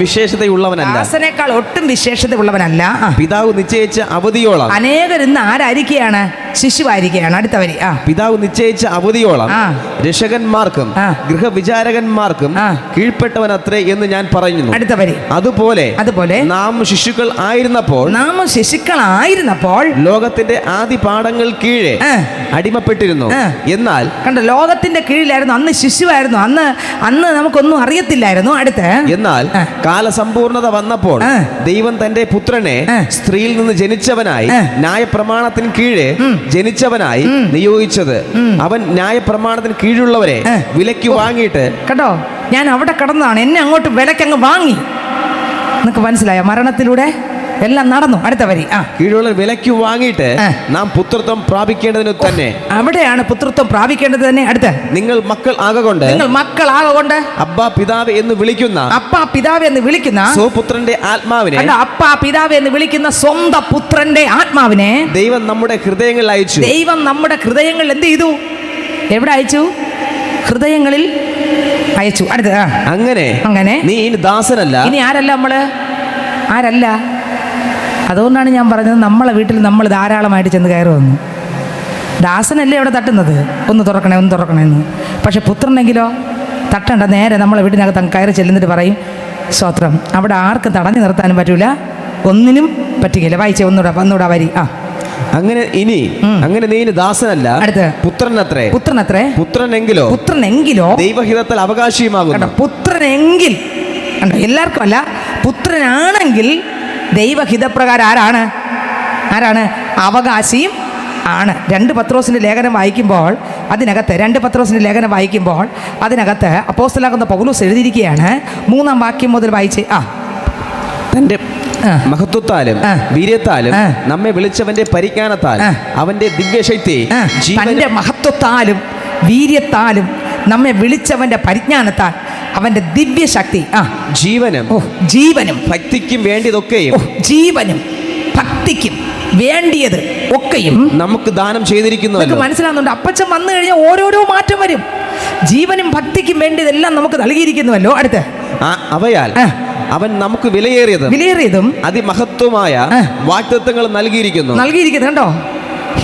വിശേഷതയുള്ളവനല്ല. പിതാവ് നിശ്ചയിച്ച അവധിയോളം. അനേകർ ഇന്ന് ആരായിരിക്കുകയാണ്? ശിശുവായിരിക്കുകയാണ്. അടുത്ത വരി. പിതാവ് നിശ്ചയിച്ച അവധിയോളം രക്ഷകന്മാർക്കും ഗൃഹവിചാരകന്മാർക്കും കീഴ്പ്പെട്ടവനത്രേ എന്ന് ഞാൻ പറയുന്നു. അടുത്ത വരി. അതുപോലെ നാം ശിശുക്കൾ ആയിരുന്നപ്പോൾ ലോകത്തിന്റെ ആദി പാഠങ്ങൾ കീഴെ അടിമപ്പെട്ടിരുന്നു. എന്നാൽ കണ്ടോ, ലോകത്തിന്റെ കീഴിലായിരുന്നു. അന്ന് ശിശുവായിരുന്നു. അന്ന് നമുക്കൊന്നും അറിയത്തില്ലായിരുന്നു. അടുത്ത്, എന്നാൽ കാലസമ്പൂർണത വന്നപ്പോൾ ദൈവം തന്റെ പുത്രനെ സ്ത്രീയിൽ നിന്ന് ജനിച്ചവനായി ന്യായപ്രമാണത്തിന് കീഴെ ജനിച്ചവനായി നിയോഗിച്ചത്. അവൻ ന്യായപ്രമാണത്തിന് കീഴുള്ളവരെ വിലയ്ക്ക് വാങ്ങിയിട്ട്. കണ്ടോ, ഞാൻ അവിടെ കടന്നതാണ്, എന്നെ അങ്ങോട്ട് വിലയ്ക്ക് അങ്ങ് വാങ്ങി. നിനക്ക് മനസ്സിലായോ? മരണത്തിലൂടെ എല്ലാം നടന്നു. അടുത്ത വരി. കീഴുള്ള വിലയ്ക്ക് വാങ്ങിയിട്ട് നാം പുത്രത്വം പ്രാപിക്കേണ്ടതിന് തന്നെ. അവിടെയാണ് പുത്രത്വം പ്രാപിക്കേണ്ടത് തന്നെ. അടുത്ത നിങ്ങൾ മക്കൾ ആകൊണ്ട് അബ്ബാ പിതാവ് എന്ന് വിളിക്കുന്ന സ്വപുത്രന്റെ ആത്മാവിനെ സ്വന്തം പുത്രന്റെ ആത്മാവിനെ ദൈവം നമ്മുടെ ഹൃദയങ്ങളിൽ അയച്ചു. ദൈവം നമ്മുടെ ഹൃദയങ്ങളിൽ എന്ത് ചെയ്തു? എവിടെ അയച്ചു? ഹൃദയങ്ങളിൽ അയച്ചു. അടുത്ത അങ്ങനെ നീ ഇനി ദാസനല്ല. ഇനി ആരല്ല? ആരല്ല? അതുകൊണ്ടാണ് ഞാൻ പറഞ്ഞത്, നമ്മളെ വീട്ടിൽ നമ്മൾ ധാരാളമായിട്ട് ചെന്ന് കയറി വന്നു. ദാസനല്ലേ അവിടെ തട്ടുന്നത്, ഒന്ന് തുറക്കണേന്ന്. പക്ഷെ പുത്രനെങ്കിലോ തട്ടണ്ട, നേരെ നമ്മളെ വീട്ടിനകത്ത് അങ്ങ് കയറി ചെല്ലുന്നിട്ട് പറയും സ്തോത്രം. അവിടെ ആർക്കും തടഞ്ഞു നിർത്താനും പറ്റൂല, ഒന്നിനും പറ്റുകയില്ല. വായിച്ചേ ഒന്നുകൂടെ വരി. അങ്ങനെ നീ ദാസനല്ല, പുത്രനത്രേ. പുത്രനെങ്കിലോ ദൈവഹിതത്തിൽ അവകാശിയുമാകുന്നു. പുത്രനെങ്കിൽ എല്ലാവർക്കും അല്ല, പുത്രനാണെങ്കിൽ ദൈവഹിതപ്രകാരം ആരാണ്? അവകാശിയും ആണ്. 2 പത്രോസിൻ്റെ ലേഖനം വായിക്കുമ്പോൾ അതിനകത്ത് അപ്പോസ്തലനാകുന്ന പൗലോസ് എഴുതിയിരിക്കുകയാണ്. 3-ാം വാക്യം മുതൽ വായിച്ച്. തന്റെ മഹത്വത്താലും വീര്യത്താലും നമ്മെ വിളിച്ചവന്റെ പരിജ്ഞാനത്താൽ അവന്റെ ദിവ്യശക്തി, തന്റെ മഹത്വത്താലും വീര്യത്താലും നമ്മെ വിളിച്ചവന്റെ പരിജ്ഞാനത്താൽ അവന്റെ ദിവ്യശക്തി, ജീവനും ഭക്തിക്കും വേണ്ടിയതൊക്കെയും, വേണ്ടിയത് ഒക്കെയും നമുക്ക് ദാനം ചെയ്തിരിക്കുന്നു. മനസ്സിലാകുന്നുണ്ട്? അപ്പച്ചൻ വന്നു കഴിഞ്ഞാൽ ഓരോരോ മാറ്റം വരും. ജീവനും ഭക്തിക്കും വേണ്ടിയതെല്ലാം നമുക്ക് നൽകിയിരിക്കുന്നുവല്ലോ. അടുത്ത് അവയാൽ അവൻ നമുക്ക് വിലയേറിയതും അതിമഹത്വമായ വാഗ്ദത്തങ്ങൾ നൽകിയിരിക്കുന്നു. കണ്ടോ?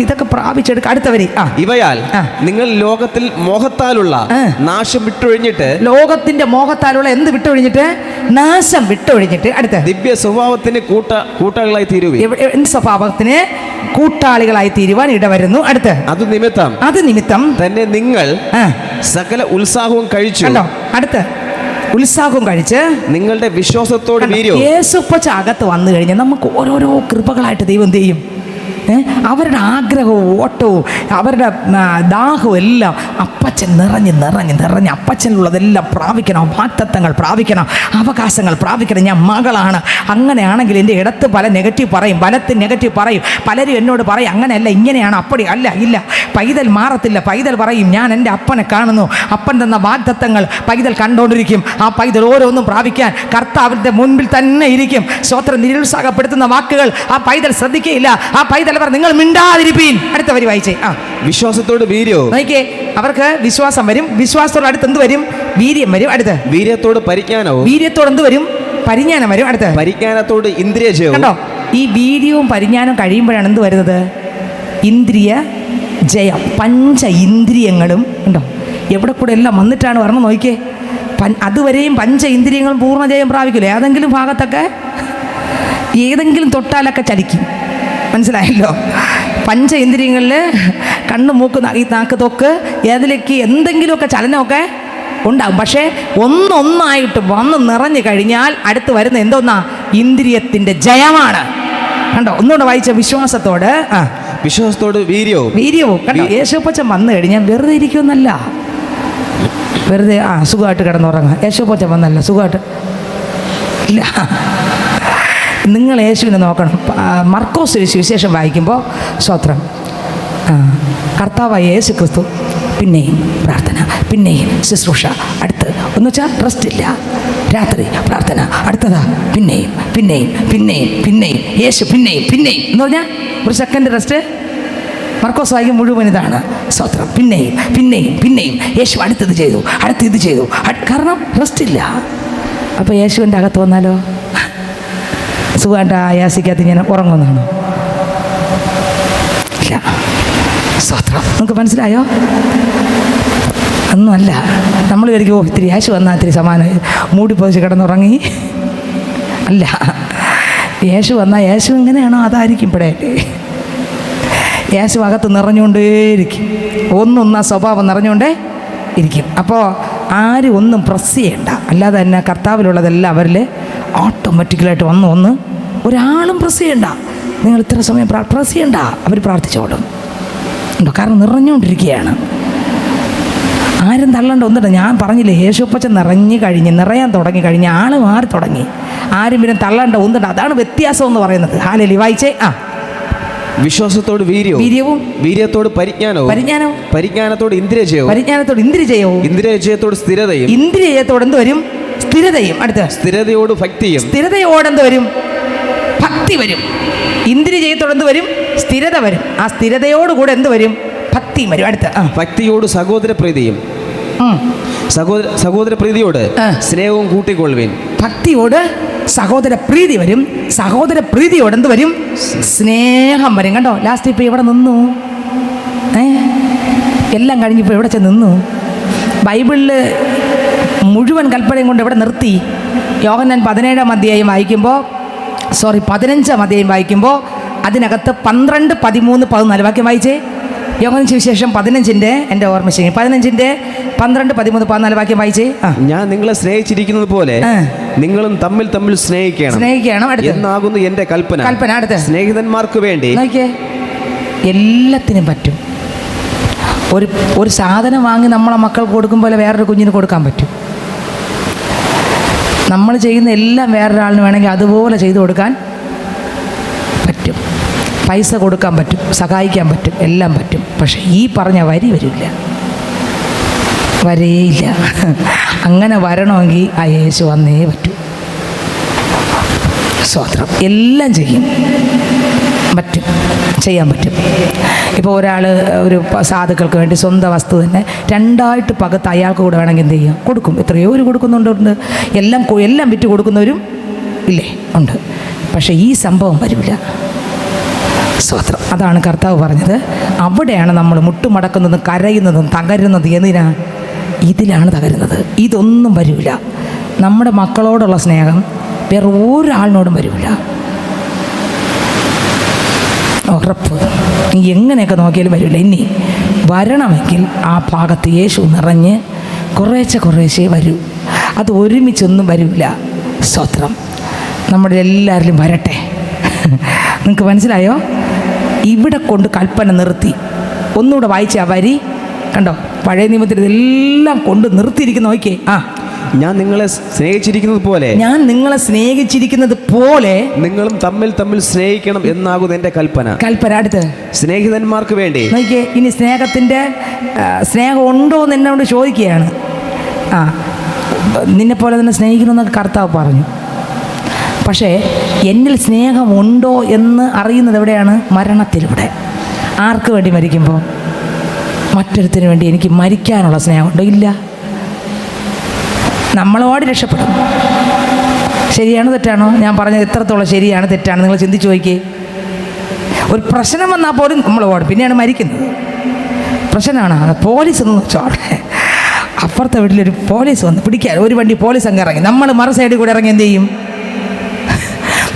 ഇതൊക്കെ പ്രാപിച്ചെടുക്ക. അടുത്തവരി. ഇവയാൽ നിങ്ങൾ ലോകത്തിൽ മോഹത്താലുള്ള നാശം വിട്ടൊഴിഞ്ഞിട്ട്, ലോകത്തിന്റെ മോഹത്താലുള്ള എന്ത് വിട്ടൊഴിഞ്ഞിട്ട്? നാശം വിട്ടൊഴിഞ്ഞിട്ട്. അടുത്ത ദിവ്യ സ്വഭാവത്തിന് കൂട്ടാളികളായി തീരുവീൻ. എന്ത് സ്വഭാവത്തിന്? കൂട്ടാളികളായി തീരുവാൻ ഇടവരുന്നു. അടുത്ത് അത് നിമിത്തം തന്നെ നിങ്ങൾ സകല ഉത്സാഹവും കഴിച്ചു. അടുത്ത് ഉത്സാഹവും കഴിച്ച് നിങ്ങളുടെ വിശ്വാസത്തോട് യേശുപ്പച്ച അകത്ത് വന്നു കഴിഞ്ഞാൽ നമുക്ക് ഓരോരോ കൃപകളായിട്ട് ദൈവം എന്ത് ചെയ്യും? അവരുടെ ആഗ്രഹവും ഓട്ടവും അവരുടെ ദാഹവും എല്ലാം അപ്പച്ചൻ നിറഞ്ഞ് അപ്പച്ചനുള്ളതെല്ലാം പ്രാപിക്കണം. വാഗ്ദത്തങ്ങൾ പ്രാപിക്കണം, അവകാശങ്ങൾ പ്രാപിക്കണം. ഞാൻ മകളാണ്. അങ്ങനെയാണെങ്കിൽ എൻ്റെ ഇടത്ത് പല നെഗറ്റീവ് പറയും, വലത്ത് നെഗറ്റീവ് പറയും. പലരും എന്നോട് പറയും അങ്ങനെയല്ല, ഇങ്ങനെയാണ്, അപ്പടി അല്ല, ഇല്ല. പൈതൽ മാറത്തില്ല. പൈതൽ പറയും ഞാൻ എൻ്റെ അപ്പനെ കാണുന്നു, അപ്പൻ തന്ന വാഗ്ദത്തങ്ങൾ പൈതൽ കണ്ടുകൊണ്ടിരിക്കും. ആ പൈതൽ ഓരോന്നും പ്രാപിക്കാൻ കർത്താവിൻ്റെ മുൻപിൽ തന്നെ ഇരിക്കും. സ്വോത്രം നിരുത്സാഹപ്പെടുത്തുന്ന വാക്കുകൾ ആ പൈതൽ ശ്രദ്ധിക്കുകയില്ല. ആ പൈതൽ നിങ്ങൾ മിണ്ടാതിരിപ്പീൻ. അടുത്ത വരി വായിച്ചേ. വിശ്വാസത്തോട് വീര്യവും. നോക്കിയേ, അവർക്ക് വിശ്വാസം വരും. വിശ്വാസത്തോട് അടുത്ത് എന്ത് വരും? വീര്യം വരും. അടുത്ത് വീര്യത്തോട് പരിജ്ഞാനവും. വീര്യത്തോട് എന്ത് വരും? പരിജ്ഞാനം വരും. അടുത്ത് പരിജ്ഞാനത്തോട് ഇന്ദ്രിയജയവും. കണ്ടോ? ഈ വീര്യവും പരിജ്ഞാനവും കഴിയുമ്പോഴാണ് എന്ത് വരുന്നത്? ഇന്ദ്രിയ ജയം. 5 ഇന്ദ്രിയങ്ങളും ഉണ്ടോ എവിടെ കൂടെ എല്ലാം വന്നിട്ടാണ് വരണം. നോക്കിയേ, അതുവരെയും 5 ഇന്ദ്രിയങ്ങളും പൂർണ്ണജയം പ്രാപിക്കില്ല. ഏതെങ്കിലും ഭാഗത്തൊക്കെ ഏതെങ്കിലും തൊട്ടാലൊക്കെ ചലിക്കും. മനസ്സിലായല്ലോ? 5 ഇന്ദ്രിയങ്ങളിൽ കണ്ണ്, മൂക്ക്, നാക്ക്, തൊക്ക്, ഏതിലേക്ക് എന്തെങ്കിലുമൊക്കെ ചലനമൊക്കെ ഉണ്ടാകും. പക്ഷേ ഒന്നൊന്നായിട്ട് വന്ന് നിറഞ്ഞു കഴിഞ്ഞാൽ അടുത്ത് വരുന്ന എന്തോന്നാ? ഇന്ദ്രിയത്തിൻ്റെ ജയമാണ്. കണ്ടോ? ഒന്നുകൂടെ വായിച്ച. വിശ്വാസത്തോട് വീര്യവും. കണ്ടോ? യേശുപ്പച്ചൻ വന്നു കഴിഞ്ഞാൽ വെറുതെ ഇരിക്കുമെന്നല്ല, വെറുതെ സുഖമായിട്ട് കിടന്നുറങ്ങാം. യേശുപ്പച്ചൻ വന്നല്ല സുഖമായിട്ട് ഇല്ല. നിങ്ങൾ യേശുവിനെ നോക്കണം. മർക്കോസ് സുവിശേഷം വായിക്കുമ്പോൾ സ്തോത്രം, കർത്താവായ യേശു ക്രിസ്തു പിന്നെയും പ്രാർത്ഥന, പിന്നെയും ശുശ്രൂഷ, അടുത്ത് എന്ന് വെച്ചാൽ റെസ്റ്റ് ഇല്ല. രാത്രി പ്രാർത്ഥന, അടുത്തതാ പിന്നെയും യേശു പിന്നെയും എന്ന് പറഞ്ഞാൽ ഒരു സെക്കൻഡ് റെസ്റ്റ്. മർക്കോസ് വായിക്കും മുഴുവൻ ഇതാണ് സ്തോത്രം. പിന്നെയും യേശു അടുത്തത് ചെയ്തു, ഇത് ചെയ്തു. കാരണം റെസ്റ്റ് ഇല്ല. അപ്പോൾ യേശുവിൻ്റെ അകത്ത് വന്നാലോ സുഖമായിട്ട് ആയാസിക്കകത്ത് ഇങ്ങനെ ഉറങ്ങുന്നതാണ്. ഇല്ല. സ്തോത്രം. നമുക്ക് മനസ്സിലായോ? ഒന്നുമല്ല. നമ്മൾ വിചാരിക്കും ഇത്തിരി യേശു വന്നാൽ ഇത്തിരി സമാനം മൂടിപ്പോയിച്ച് കിടന്നുറങ്ങി. അല്ല, യേശു വന്നാൽ യേശു എങ്ങനെയാണോ അതായിരിക്കും ഇവിടെ. യേശു അകത്ത് നിറഞ്ഞുകൊണ്ടേയിരിക്കും. ഒന്നൊന്നാ സ്വഭാവം നിറഞ്ഞുകൊണ്ടേ ഇരിക്കും. അപ്പോൾ ആരും ഒന്നും പ്രസ് ചെയ്യണ്ട. അല്ലാതെ തന്നെ കർത്താവിലുള്ളതെല്ലാം അവരിൽ ഓട്ടോമാറ്റിക്കലായിട്ട് വന്ന് ഒരാളും പ്രസ് ചെയ്യണ്ട. നിങ്ങൾ ഇത്ര സമയം പ്രസ് ചെയ്യണ്ട, അവർ പ്രാർത്ഥിച്ചോളും. ഉണ്ടോ? കാരണം നിറഞ്ഞുകൊണ്ടിരിക്കുകയാണ്. ആരും തള്ളണ്ട ഒന്നുണ്ട്. ഞാൻ പറഞ്ഞില്ലേ, യേശുപ്പച്ചൻ നിറയാൻ തുടങ്ങി കഴിഞ്ഞ് ആൾ മാറി തുടങ്ങി. ആരും പിന്നെ തള്ളണ്ട ഒന്നുണ്ട്. അതാണ് വ്യത്യാസം എന്ന് പറയുന്നത്. ഹാലലി വായിച്ചേ. വിശ്വാസത്തോട് വീര്യവും വീര്യത്തോട് പരിജ്ഞാനവും പരിജ്ഞാനത്തോട് ഇന്ദ്രിയജയവും ഇന്ദ്രിയജയത്തോട് സ്ഥിരതയും എന്ത് വരും? സ്ഥിരതയും. അടുത്ത സ്ഥിരതയോട് ഭക്തിയും എന്ത് വരും? ഭക്തി വരും. ഇന്ദ്രിയജയത്തോട് എന്ത് വരും? സ്ഥിരത വരും. ആ സ്ഥിരതയോട് കൂടെ എന്ത് വരും? ഭക്തി വരും. അടുത്ത ഭക്തിയോട് സഹോദരപ്രീതിയോട് സ്നേഹവും കൂട്ടിക്കൊള്ളുവിൻ. ഭക്തിയോട് സഹോദര പ്രീതി വരും. സഹോദര പ്രീതിയോട് എന്ത് വരും? സ്നേഹം വരും. കണ്ടോ, ലാസ്റ്റ് ഇപ്പോൾ ഇവിടെ നിന്നു, എല്ലാം കഴിഞ്ഞിപ്പോൾ ഇവിടെ ചെന്ന് നിന്നു. ബൈബിളിൽ മുഴുവൻ കൽപ്പനയും കൊണ്ട് ഇവിടെ നിർത്തി. യോഹന്നാൻ 17-ാം അധ്യായം വായിക്കുമ്പോൾ 15-ാം അധ്യായം വായിക്കുമ്പോൾ അതിനകത്ത് 12, 13, 14 വാക്യം വായിച്ചേ. യോഹന്നാൻ സുവിശേഷം 15-ന്റെ എൻ്റെ ഓർമ്മ ശരി 15-ന്റെ 12, 13, 14 വാക്യം വായിച്ചേ. ഞാൻ നിങ്ങളെ സ്നേഹിച്ചിരിക്കുന്നത് പോലെ നിങ്ങളും തമ്മിൽ സ്നേഹിക്കണം എന്നാകുന്നു എൻ്റെ കൽപ്പന. അടുത്ത് സ്നേഹിതന്മാർക്ക് വേണ്ടി എല്ലാത്തിനും പറ്റും. ഒരു സാധനം വാങ്ങി നമ്മളെ മക്കൾക്ക് കൊടുക്കുമ്പോൾ വേറൊരു കുഞ്ഞിന് കൊടുക്കാൻ പറ്റും. നമ്മൾ ചെയ്യുന്ന എല്ലാം വേറൊരാളിന് വേണമെങ്കിൽ അതുപോലെ ചെയ്തു കൊടുക്കാൻ പറ്റും. പൈസ കൊടുക്കാൻ പറ്റും, സഹായിക്കാൻ പറ്റും, എല്ലാം പറ്റും. പക്ഷെ ഈ പറഞ്ഞ വരില്ല, വരേയില്ല. അങ്ങനെ വരണമെങ്കിൽ ആ യേശു വന്നേ പറ്റൂ. സ്തോത്രം. എല്ലാം ചെയ്യാൻ പറ്റും. ഇപ്പോൾ ഒരാൾ ഒരു സാധുക്കൾക്ക് വേണ്ടി സ്വന്തം വസ്തു തന്നെ 2ആയിട്ട് പകത്ത് അയാൾക്ക് കൂടെ വേണമെങ്കിൽ എന്ത് ചെയ്യും? കൊടുക്കും. എത്രയോ ഒരു കൊടുക്കുന്നുണ്ട്. എല്ലാം വിറ്റ് കൊടുക്കുന്നവരും ഇല്ലേ? ഉണ്ട്. പക്ഷേ ഈ സംഭവം വരില്ല. സ്തോത്രം. അതാണ് കർത്താവ് പറഞ്ഞത്. അവിടെയാണ് നമ്മൾ മുട്ടുമടക്കുന്നതും കരയുന്നതും തകരുന്നതും. എന്തിനാ? ഇതിലാണ് തകരുന്നത്. ഇതൊന്നും വരില്ല. നമ്മുടെ മക്കളോടുള്ള സ്നേഹം വേറെ ഒരാളിനോടും വരില്ല. ഉറപ്പ്. എങ്ങനെയൊക്കെ നോക്കിയാലും വരില്ല. ഇനി വരണമെങ്കിൽ ആ ഭാഗത്ത് യേശു നിറഞ്ഞ് കുറേശ്ശെ വരൂ. അത് ഒരുമിച്ചൊന്നും വരില്ല. സ്തോത്രം. നമ്മുടെ എല്ലാവരിലും വരട്ടെ. നിങ്ങൾക്ക് മനസ്സിലായോ? ഇവിടെ കൊണ്ട് കൽപ്പന നിർത്തി. ഒന്നുകൂടെ വായിച്ച ആ വരി കണ്ടോ? പഴയ നിയമത്തിൽ ഇതെല്ലാം കൊണ്ട് നിർത്തിയിരിക്കുന്ന നോക്കിയേ. ഞാൻ നിങ്ങളെ സ്നേഹിച്ചിരിക്കുന്നത് പോലെ നിങ്ങളും തമ്മിൽ സ്നേഹിക്കണം എന്നാകുന്നു എൻ്റെ കൽപ്പന. അടുത്ത് സ്നേഹിതന്മാർക്ക് വേണ്ടി നോക്കിയേ. ഇനി സ്നേഹം ഉണ്ടോ എന്ന് എന്നോട് ചോദിക്കുകയാണ്. നിന്നെ പോലെ തന്നെ സ്നേഹിക്കണമെന്നൊക്കെ കർത്താവ് പറഞ്ഞു. പക്ഷേ എന്നിൽ സ്നേഹമുണ്ടോ എന്ന് അറിയുന്നത് എവിടെയാണ്? മരണത്തിലൂടെ. ആർക്ക് വേണ്ടി മരിക്കുമ്പോൾ? മറ്റൊരുത്തിന് വേണ്ടി എനിക്ക് മരിക്കാനുള്ള സ്നേഹമുണ്ടോ? ഇല്ല. നമ്മളോട് രക്ഷപ്പെടും. ശരിയാണോ തെറ്റാണോ? ഞാൻ പറഞ്ഞത് എത്രത്തോളം ശരിയാണ് തെറ്റാണ് നിങ്ങൾ ചിന്തിച്ച് നോക്കിയേ. ഒരു പ്രശ്നം വന്നാൽ പോലും നമ്മൾ ഓടും. പിന്നെയാണ് മരിക്കുന്നത്. പ്രശ്നമാണ്. പോലീസ് എന്ന് വെച്ചോടെ അപ്പുറത്തെ വീട്ടിലൊരു പോലീസ് വന്ന് പിടിക്കാൻ ഒരു വണ്ടി പോലീസ് അങ്ങ് ഇറങ്ങി. നമ്മൾ മറു സൈഡിൽ കൂടെ ഇറങ്ങി എന്ത് ചെയ്യും?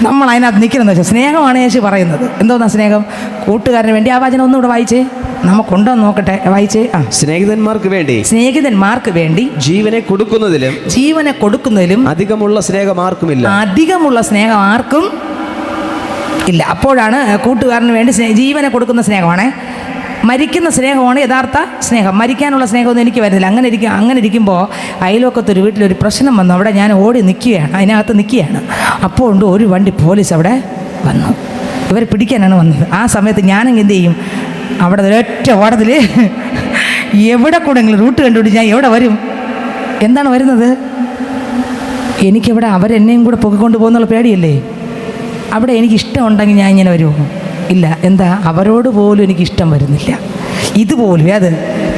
നമ്മൾ അതിനകത്ത് നിൽക്കണമെന്ന് വെച്ചാൽ സ്നേഹമാണ് യേശു പറയുന്നത്. എന്തോന്നാ സ്നേഹം? കൂട്ടുകാരന് വേണ്ടി. ആ വചനം ഒന്നുകൂടെ വായിച്ചേ, നമുക്കുണ്ടോ നോക്കട്ടെ. വായിച്ചേ. സ്നേഹിതന്മാർക്ക് വേണ്ടി ജീവനെ കൊടുക്കുന്നതിലും അധികമുള്ള സ്നേഹം ആർക്കും ഇല്ല. അപ്പോഴാണ് കൂട്ടുകാരന് വേണ്ടി ജീവനെ കൊടുക്കുന്ന സ്നേഹമാണ്. മരിക്കുന്ന സ്നേഹമാണ് യഥാർത്ഥ സ്നേഹം. മരിക്കാനുള്ള സ്നേഹമൊന്നും എനിക്ക് വരുന്നില്ല. അങ്ങനെ ഇരിക്കുമ്പോൾ അയൽവക്കത്തൊരു വീട്ടിലൊരു പ്രശ്നം വന്നു. അവിടെ ഞാൻ ഓടി അതിനകത്ത് നിൽക്കുകയാണ്. അപ്പോൾ ഉണ്ട് ഒരു വണ്ടി പോലീസ് അവിടെ വന്നു. ഇവരെ പിടിക്കാനാണ് വന്നത്. ആ സമയത്ത് ഞാനെങ്കിൽ എന്ത് ചെയ്യും? അവിടെ ഒരൊറ്റ ഓടത്തിൽ എവിടെ കൂടെങ്കിലും റൂട്ട് കണ്ടുപിടിച്ച് ഞാൻ എവിടെ വരും? എന്താണ് വരുന്നത്? എനിക്കെവിടെ അവരെന്നെയും കൂടെ പൊക്കിക്കൊണ്ട് പോകുന്നുള്ള പേടിയല്ലേ? അവിടെ എനിക്കിഷ്ടമുണ്ടെങ്കിൽ ഞാൻ ഇങ്ങനെ വരുമോ? ഇല്ല. എന്താ? അവരോട് പോലും എനിക്കിഷ്ടം വരുന്നില്ല. ഇതുപോലും അത്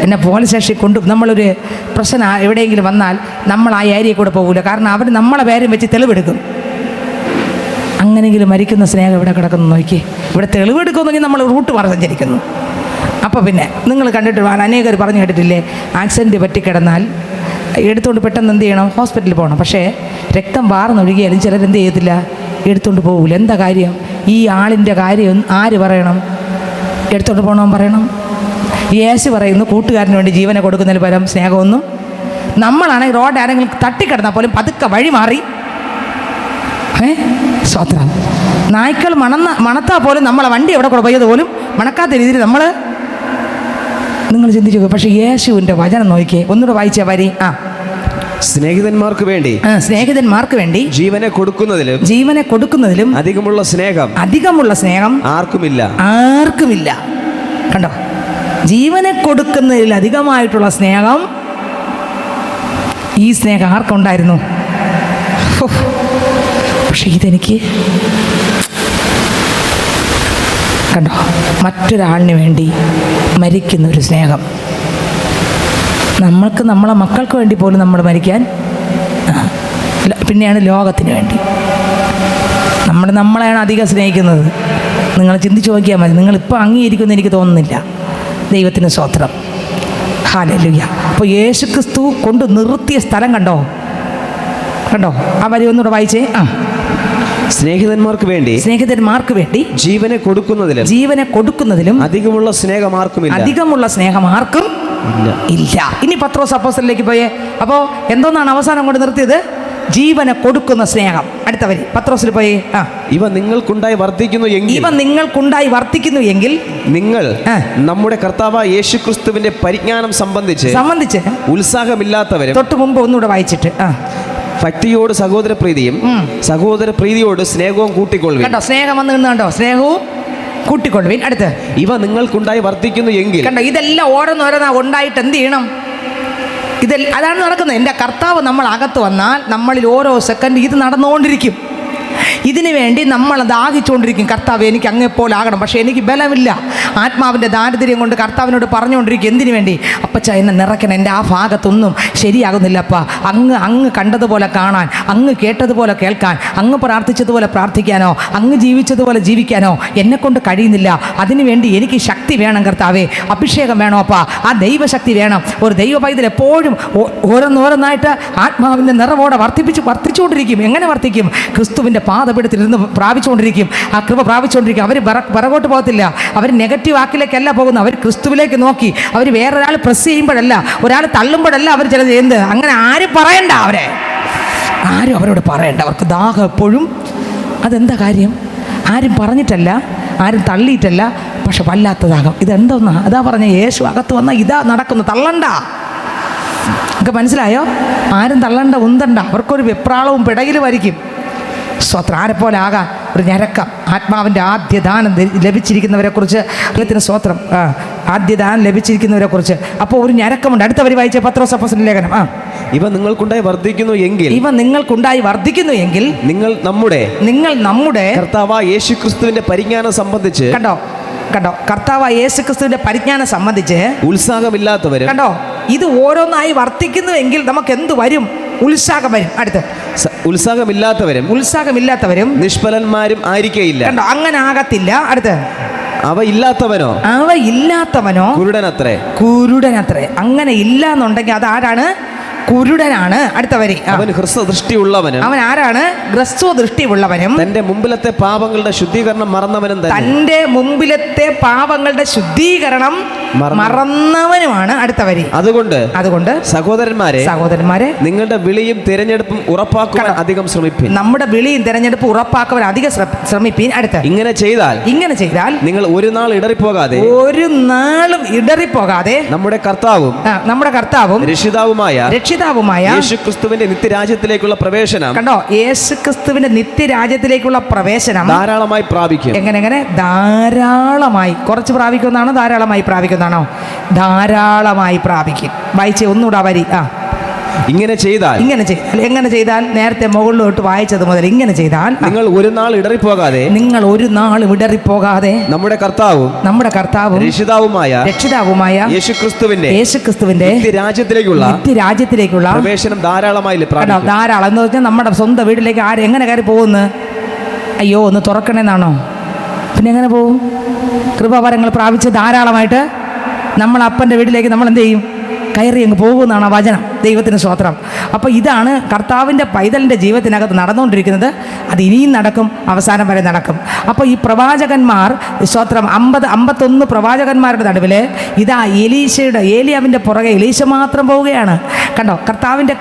എന്നെ പോലീസ് സ്റ്റേഷനിൽ നമ്മളൊരു പ്രശ്നം എവിടെയെങ്കിലും വന്നാൽ നമ്മൾ ആ ഏരിയയിൽ കൂടെ പോകില്ല. കാരണം അവർ നമ്മളെ പേരും വെച്ച് തെളിവെടുക്കും. അങ്ങനെയെങ്കിലും മരിക്കുന്ന സ്നേഹം ഇവിടെ കിടക്കുന്നു നോക്കി. ഇവിടെ തെളിവെടുക്കുമെന്നെങ്കിൽ നമ്മൾ റൂട്ട് മാറി സഞ്ചരിക്കുന്നു. അപ്പോൾ പിന്നെ നിങ്ങൾ കണ്ടിട്ട് അനേകർ പറഞ്ഞു കേട്ടിട്ടില്ലേ? ആക്സിഡൻറ്റ് പറ്റിക്കിടന്നാൽ എടുത്തുകൊണ്ട് പെട്ടെന്ന് എന്ത് ചെയ്യണം? ഹോസ്പിറ്റലിൽ പോകണം. പക്ഷേ രക്തം വാർന്നൊഴുകിയാലും ചിലരെന്ത് ചെയ്യത്തില്ല? എടുത്തുകൊണ്ട് പോകില്ല. എന്താ കാര്യം? ഈ ആളിൻ്റെ കാര്യം ആര് പറയണം? എടുത്തുകൊണ്ട് പോകണമെന്ന് പറയണം. യേശു പറയുന്നു കൂട്ടുകാരന് വേണ്ടി ജീവനെ കൊടുക്കുന്നതിന് പരം സ്നേഹമൊന്നും. നമ്മളാണെങ്കിൽ റോഡ് ആരെങ്കിലും തട്ടിക്കിടന്നാൽ പോലും പതുക്കെ വഴി മാറി. സ്വത്രം. നായ്ക്കൾ മണത്താൽ പോലും നമ്മളെ വണ്ടി എവിടെ കൂടെ പോയത് പോലും മണക്കാത്ത രീതിയിൽ നമ്മൾ നിങ്ങൾ ചിന്തിച്ചു. പക്ഷേ യേശുവിൻ്റെ വചനം നോക്കിയേ, ഒന്നുകൂടെ വായിച്ച വരി. സ്നേഹിതന്മാർക്ക് വേണ്ടി സ്നേഹിതന്മാർക്ക് വേണ്ടി ജീവനെ കൊടുക്കുന്നതിലും അധികമുള്ള സ്നേഹം ആർക്കുമില്ല. കണ്ടോ, ജീവനെ കൊടുക്കുന്നതിൽ അധികമായിട്ടുള്ള സ്നേഹം, ഈ സ്നേഹം ആർക്കുണ്ടായിരുന്നു? പക്ഷെ ഇതെനിക്ക് കണ്ടോ, മറ്റൊരാളിന് വേണ്ടി മരിക്കുന്ന ഒരു സ്നേഹം. നമ്മൾക്ക് നമ്മളെ മക്കൾക്ക് വേണ്ടി പോലും നമ്മൾ മരിക്കാൻ, പിന്നെയാണ് ലോകത്തിന് വേണ്ടി. നമ്മളെയാണ് അധികം സ്നേഹിക്കുന്നത്. നിങ്ങൾ ചിന്തിച്ച് നോക്കിയാൽ മതി. നിങ്ങളിപ്പോൾ അംഗീകരിക്കുമെന്ന് എനിക്ക് തോന്നുന്നില്ല. ദൈവത്തിന് സ്തോത്രം, ഹല്ലേലൂയ. അപ്പോൾ യേശുക്രിസ്തു കൊണ്ട് നിർത്തിയ സ്ഥലം കണ്ടോ, ആ വരി ഒന്നുകൂടെ വായിച്ചേ. സ്നേഹിതന്മാർക്ക് വേണ്ടി ജീവനെ കൊടുക്കുന്നതിലും അധികമുള്ള സ്നേഹം ആർക്കും ഇല്ല. ഇനി പത്രോസ് അപ്പോസ്തലനിലേക്ക് പോയേ. അപ്പോൾ എന്തോന്നാണ് അവസാനം കൊണ്ട് നിർത്തിയത്? ജീവനെ കൊടുക്കുന്ന സ്നേഹം. അടുത്ത വരി പത്രോസിൽ പോയി. ഇവ നിങ്ങൾക്കുണ്ടായി വർദ്ധിക്കുന്നു എങ്കിൽ നിങ്ങൾ നമ്മുടെ കർത്താവായ യേശുക്രിസ്തുവിന്റെ പരിജ്ഞാനം സംബന്ധിച്ച് ഉത്സാഹമില്ലാത്തവരും, തൊട്ട് മുമ്പ് ഒന്നുകൂടെ വായിച്ചിട്ട്, ഭക്തിയോട് സഹോദരപ്രീതിയോട് സ്നേഹവും കൂട്ടിക്കൊള്ളുവിൻ. കണ്ടോ, സ്നേഹം വന്ന് കണ്ടോ, സ്നേഹവും കൂട്ടിക്കൊള്ളുവിൻ. അടുത്ത് ഇവ നിങ്ങൾക്കുണ്ടായി വർദ്ധിക്കുന്നു എങ്കിൽ. കണ്ടോ, ഇതെല്ലാം ഓരോന്നോരോന്നാ ഉണ്ടായിട്ട് എന്ത് ചെയ്യണം? അതാണ് നടക്കുന്നത്. എൻ്റെ കർത്താവ് നമ്മൾ അകത്ത് വന്നാൽ നമ്മളിൽ ഓരോ സെക്കൻഡ് ഇത് നടന്നുകൊണ്ടിരിക്കും. ഇതിനു വേണ്ടി നമ്മൾ ദാഹിച്ചുകൊണ്ടിരിക്കും. കർത്താവ് എനിക്ക് അങ്ങെപ്പോലെ ആകണം, പക്ഷേ എനിക്ക് ബലമില്ല. ആത്മാവിൻ്റെ ദാരിദ്ര്യം കൊണ്ട് കർത്താവിനോട് പറഞ്ഞുകൊണ്ടിരിക്കും. എന്തിനു വേണ്ടി? അപ്പച്ച എന്നെ നിറയ്ക്കണം, എൻ്റെ ആ ഭാഗത്തൊന്നും ശരിയാകുന്നില്ലപ്പ. അങ്ങ് കണ്ടതുപോലെ കാണാൻ, അങ്ങ് കേട്ടതുപോലെ കേൾക്കാൻ, അങ്ങ് പ്രാർത്ഥിച്ചതുപോലെ പ്രാർത്ഥിക്കാനോ, അങ്ങ് ജീവിച്ചതുപോലെ ജീവിക്കാനോ എന്നെക്കൊണ്ട് കഴിയുന്നില്ല. അതിനുവേണ്ടി എനിക്ക് ശക്തി വേണം കർത്താവേ, അഭിഷേകം വേണോ അപ്പ, ആ ദൈവശക്തി വേണം. ഒരു ദൈവ പൈതൽ എപ്പോഴും ഓരോന്നോരോന്നായിട്ട് ആത്മാവിൻ്റെ നിറവോടെ വർദ്ധിച്ചുകൊണ്ടിരിക്കും. എങ്ങനെ വർദ്ധിക്കും? ക്രിസ്തുവിൻ്റെ പാദപീഠത്തിലിരുന്ന് പ്രാപിച്ചുകൊണ്ടിരിക്കും. ആ കൃപ പ്രാപിച്ചുകൊണ്ടിരിക്കും. അവർ പിറകോട്ട് പോകത്തില്ല. അവർ നെഗറ്റീവ് വാക്കിലേക്കല്ല പോകുന്നത്. അവർ ക്രിസ്തുവിലേക്ക് നോക്കി. അവർ വേറൊരാൾ പ്രസ് ചെയ്യുമ്പോഴല്ല, ഒരാൾ തള്ളുമ്പോഴല്ല അവർ ചിലത് ചെയ്യുന്നത്. അങ്ങനെ ആരും പറയണ്ട, ആരും അവരോട് പറയണ്ട. അവർക്ക് ദാഹം എപ്പോഴും. അതെന്താ കാര്യം? ആരും പറഞ്ഞിട്ടല്ല, ആരും തള്ളിയിട്ടല്ല, പക്ഷെ വല്ലാത്ത ദാഹം. ഇതെന്തോന്നാ? അതാ പറഞ്ഞ യേശു അകത്ത് വന്നാൽ ഇതാ നടക്കുന്നു. തള്ളണ്ട. ഒക്കെ മനസ്സിലായോ? ആരും തള്ളണ്ട, ഉന്തണ്ട. അവർക്കൊരു വെപ്രാളവും പിടയിലും ആയിരിക്കും. സ്വത്രം ആരെപ്പോലെ ആകാൻ ഒരു ഞരക്കം. ആത്മാവിൻ്റെ ആദ്യദാനം ലഭിച്ചിരിക്കുന്നവരെ കുറിച്ച് ദൈവത്തിന് സ്വത്രം. ആദ്യദാനം ലഭിച്ചിരിക്കുന്നവരെ കുറിച്ച് അപ്പോൾ ഒരു ഞരക്കമുണ്ട്. അടുത്തവർ വായിച്ച പത്രോസ് അപ്പോസ്തലന്റെ ലേഖനം. ഇവ നിങ്ങൾക്കുണ്ടായി വർദ്ധിക്കുന്നു എങ്കിൽ നിങ്ങൾ നമ്മുടെ കർത്താവായ യേശുക്രിസ്തുവിന്റെ പരിജ്ഞാനം സംബന്ധിച്ച് കണ്ടോ, കർത്താവായ യേശുക്രിസ്തുവിന്റെ പരിജ്ഞാനം സംബന്ധിച്ച് ഉത്സാഹമില്ലാത്തവരും. കണ്ടോ, ഇത് ഓരോന്നായി വർദ്ധിക്കുന്നു എങ്കിൽ നമുക്ക് എന്ത് വരും? ഉത്സാഹം വരും. അടുത്ത് ഉത്സാഹമില്ലാത്തവരും നിഷ്ഫലന്മാരും ആയിരിക്കയില്ല. കണ്ടോ, അങ്ങനെ ആകത്തില്ല. അടുത്ത് അവ ഇല്ലാത്തവനോ കുരുടനത്രേ. അങ്ങനെ ഇല്ല എന്നുണ്ടെങ്കിൽ അതാരാണ്? കുരുടനാണ്. അടുത്ത വരി. അവൻ ഹ്രസ്വദൃഷ്ടിയുള്ളവനും. അവൻ ആരാണ്? ഹ്രസ്വദൃഷ്ടിയുള്ളവനും തന്റെ മുമ്പിലത്തെ പാപങ്ങളുടെ ശുദ്ധീകരണം മറന്നവനുമാണ്. അടുത്ത വരി. അതുകൊണ്ട് സഹോദരന്മാരെ നിങ്ങളുടെ വിളിയും തിരഞ്ഞെടുപ്പും ഉറപ്പാക്കുവാൻ അധികം ശ്രമിപ്പിൻ. നമ്മുടെ വിളിയും തിരഞ്ഞെടുപ്പും ഉറപ്പാക്കുവാൻ അധികം ശ്രമിപ്പിൻ. അടുത്ത ഇങ്ങനെ ചെയ്താൽ നിങ്ങൾ ഒരു നാളും ഇടറിപ്പോകാതെ നമ്മുടെ കർത്താവും രക്ഷിതാവുമായ യേശുക്രിസ്തുവിന്റെ നിത്യരാജ്യത്തിലേക്കുള്ള പ്രവേശനം. കണ്ടോ, യേശുക്രിസ്തുവിന്റെ നിത്യരാജ്യത്തിലേക്കുള്ള പ്രവേശനം ധാരാളമായി പ്രാപിക്കും. എങ്ങനെ? ധാരാളമായി. കുറച്ച് പ്രാപിക്കുന്നതാണോ ധാരാളമായി പ്രാപിക്കുന്നതാണോ? ധാരാളമായി പ്രാപിക്കും. വായിച്ചേ ഒന്നുകൂടെ വരി. ഇങ്ങനെ ചെയ്താൽ നേരത്തെ മുകളിലോട്ട് വായിച്ചത് മുതൽ ഇങ്ങനെ ചെയ്താൽ നിങ്ങൾ ഒരു നാളും ഇടറിപ്പോകാതെ നമ്മുടെ കർത്താവും രക്ഷിതാവുമായ യേശുക്രിസ്തുവിന്റെ നിത്യരാജ്യത്തിലേക്കുള്ള പ്രവേശനം ധാരാളമായി ധാരാളം എന്ന് പറഞ്ഞാൽ നമ്മുടെ സ്വന്തം വീട്ടിലേക്ക് എങ്ങനെ കയറി പോകുന്നു? അയ്യോ ഒന്ന് തുറക്കണേന്നാണോ? പിന്നെ എങ്ങനെ പോകും? കൃപാവരങ്ങൾ പ്രാപിച്ച് ധാരാളമായിട്ട് നമ്മൾ അപ്പൻ്റെ വീട്ടിലേക്ക് നമ്മൾ എന്ത് ചെയ്യും? കയറി അങ്ങ് പോകുമെന്നാണ് വചനം. ദൈവത്തിന് സ്തോത്രം. അപ്പോൾ ഇതാണ് കർത്താവിൻ്റെ പൈതലിൻ്റെ ജീവിതത്തിനകത്ത് നടന്നുകൊണ്ടിരിക്കുന്നത്. അത് ഇനിയും നടക്കും, അവസാനം വരെ നടക്കും. അപ്പോൾ ഈ പ്രവാചകന്മാർ സ്തോത്രം 51 പ്രവാചകന്മാരുടെ നടുവിൽ ഇതാ ഏലിയാവിൻ്റെ പുറകെ എലീശ മാത്രം പോവുകയാണ്. കണ്ടോ, കർത്താവിൻ്റെ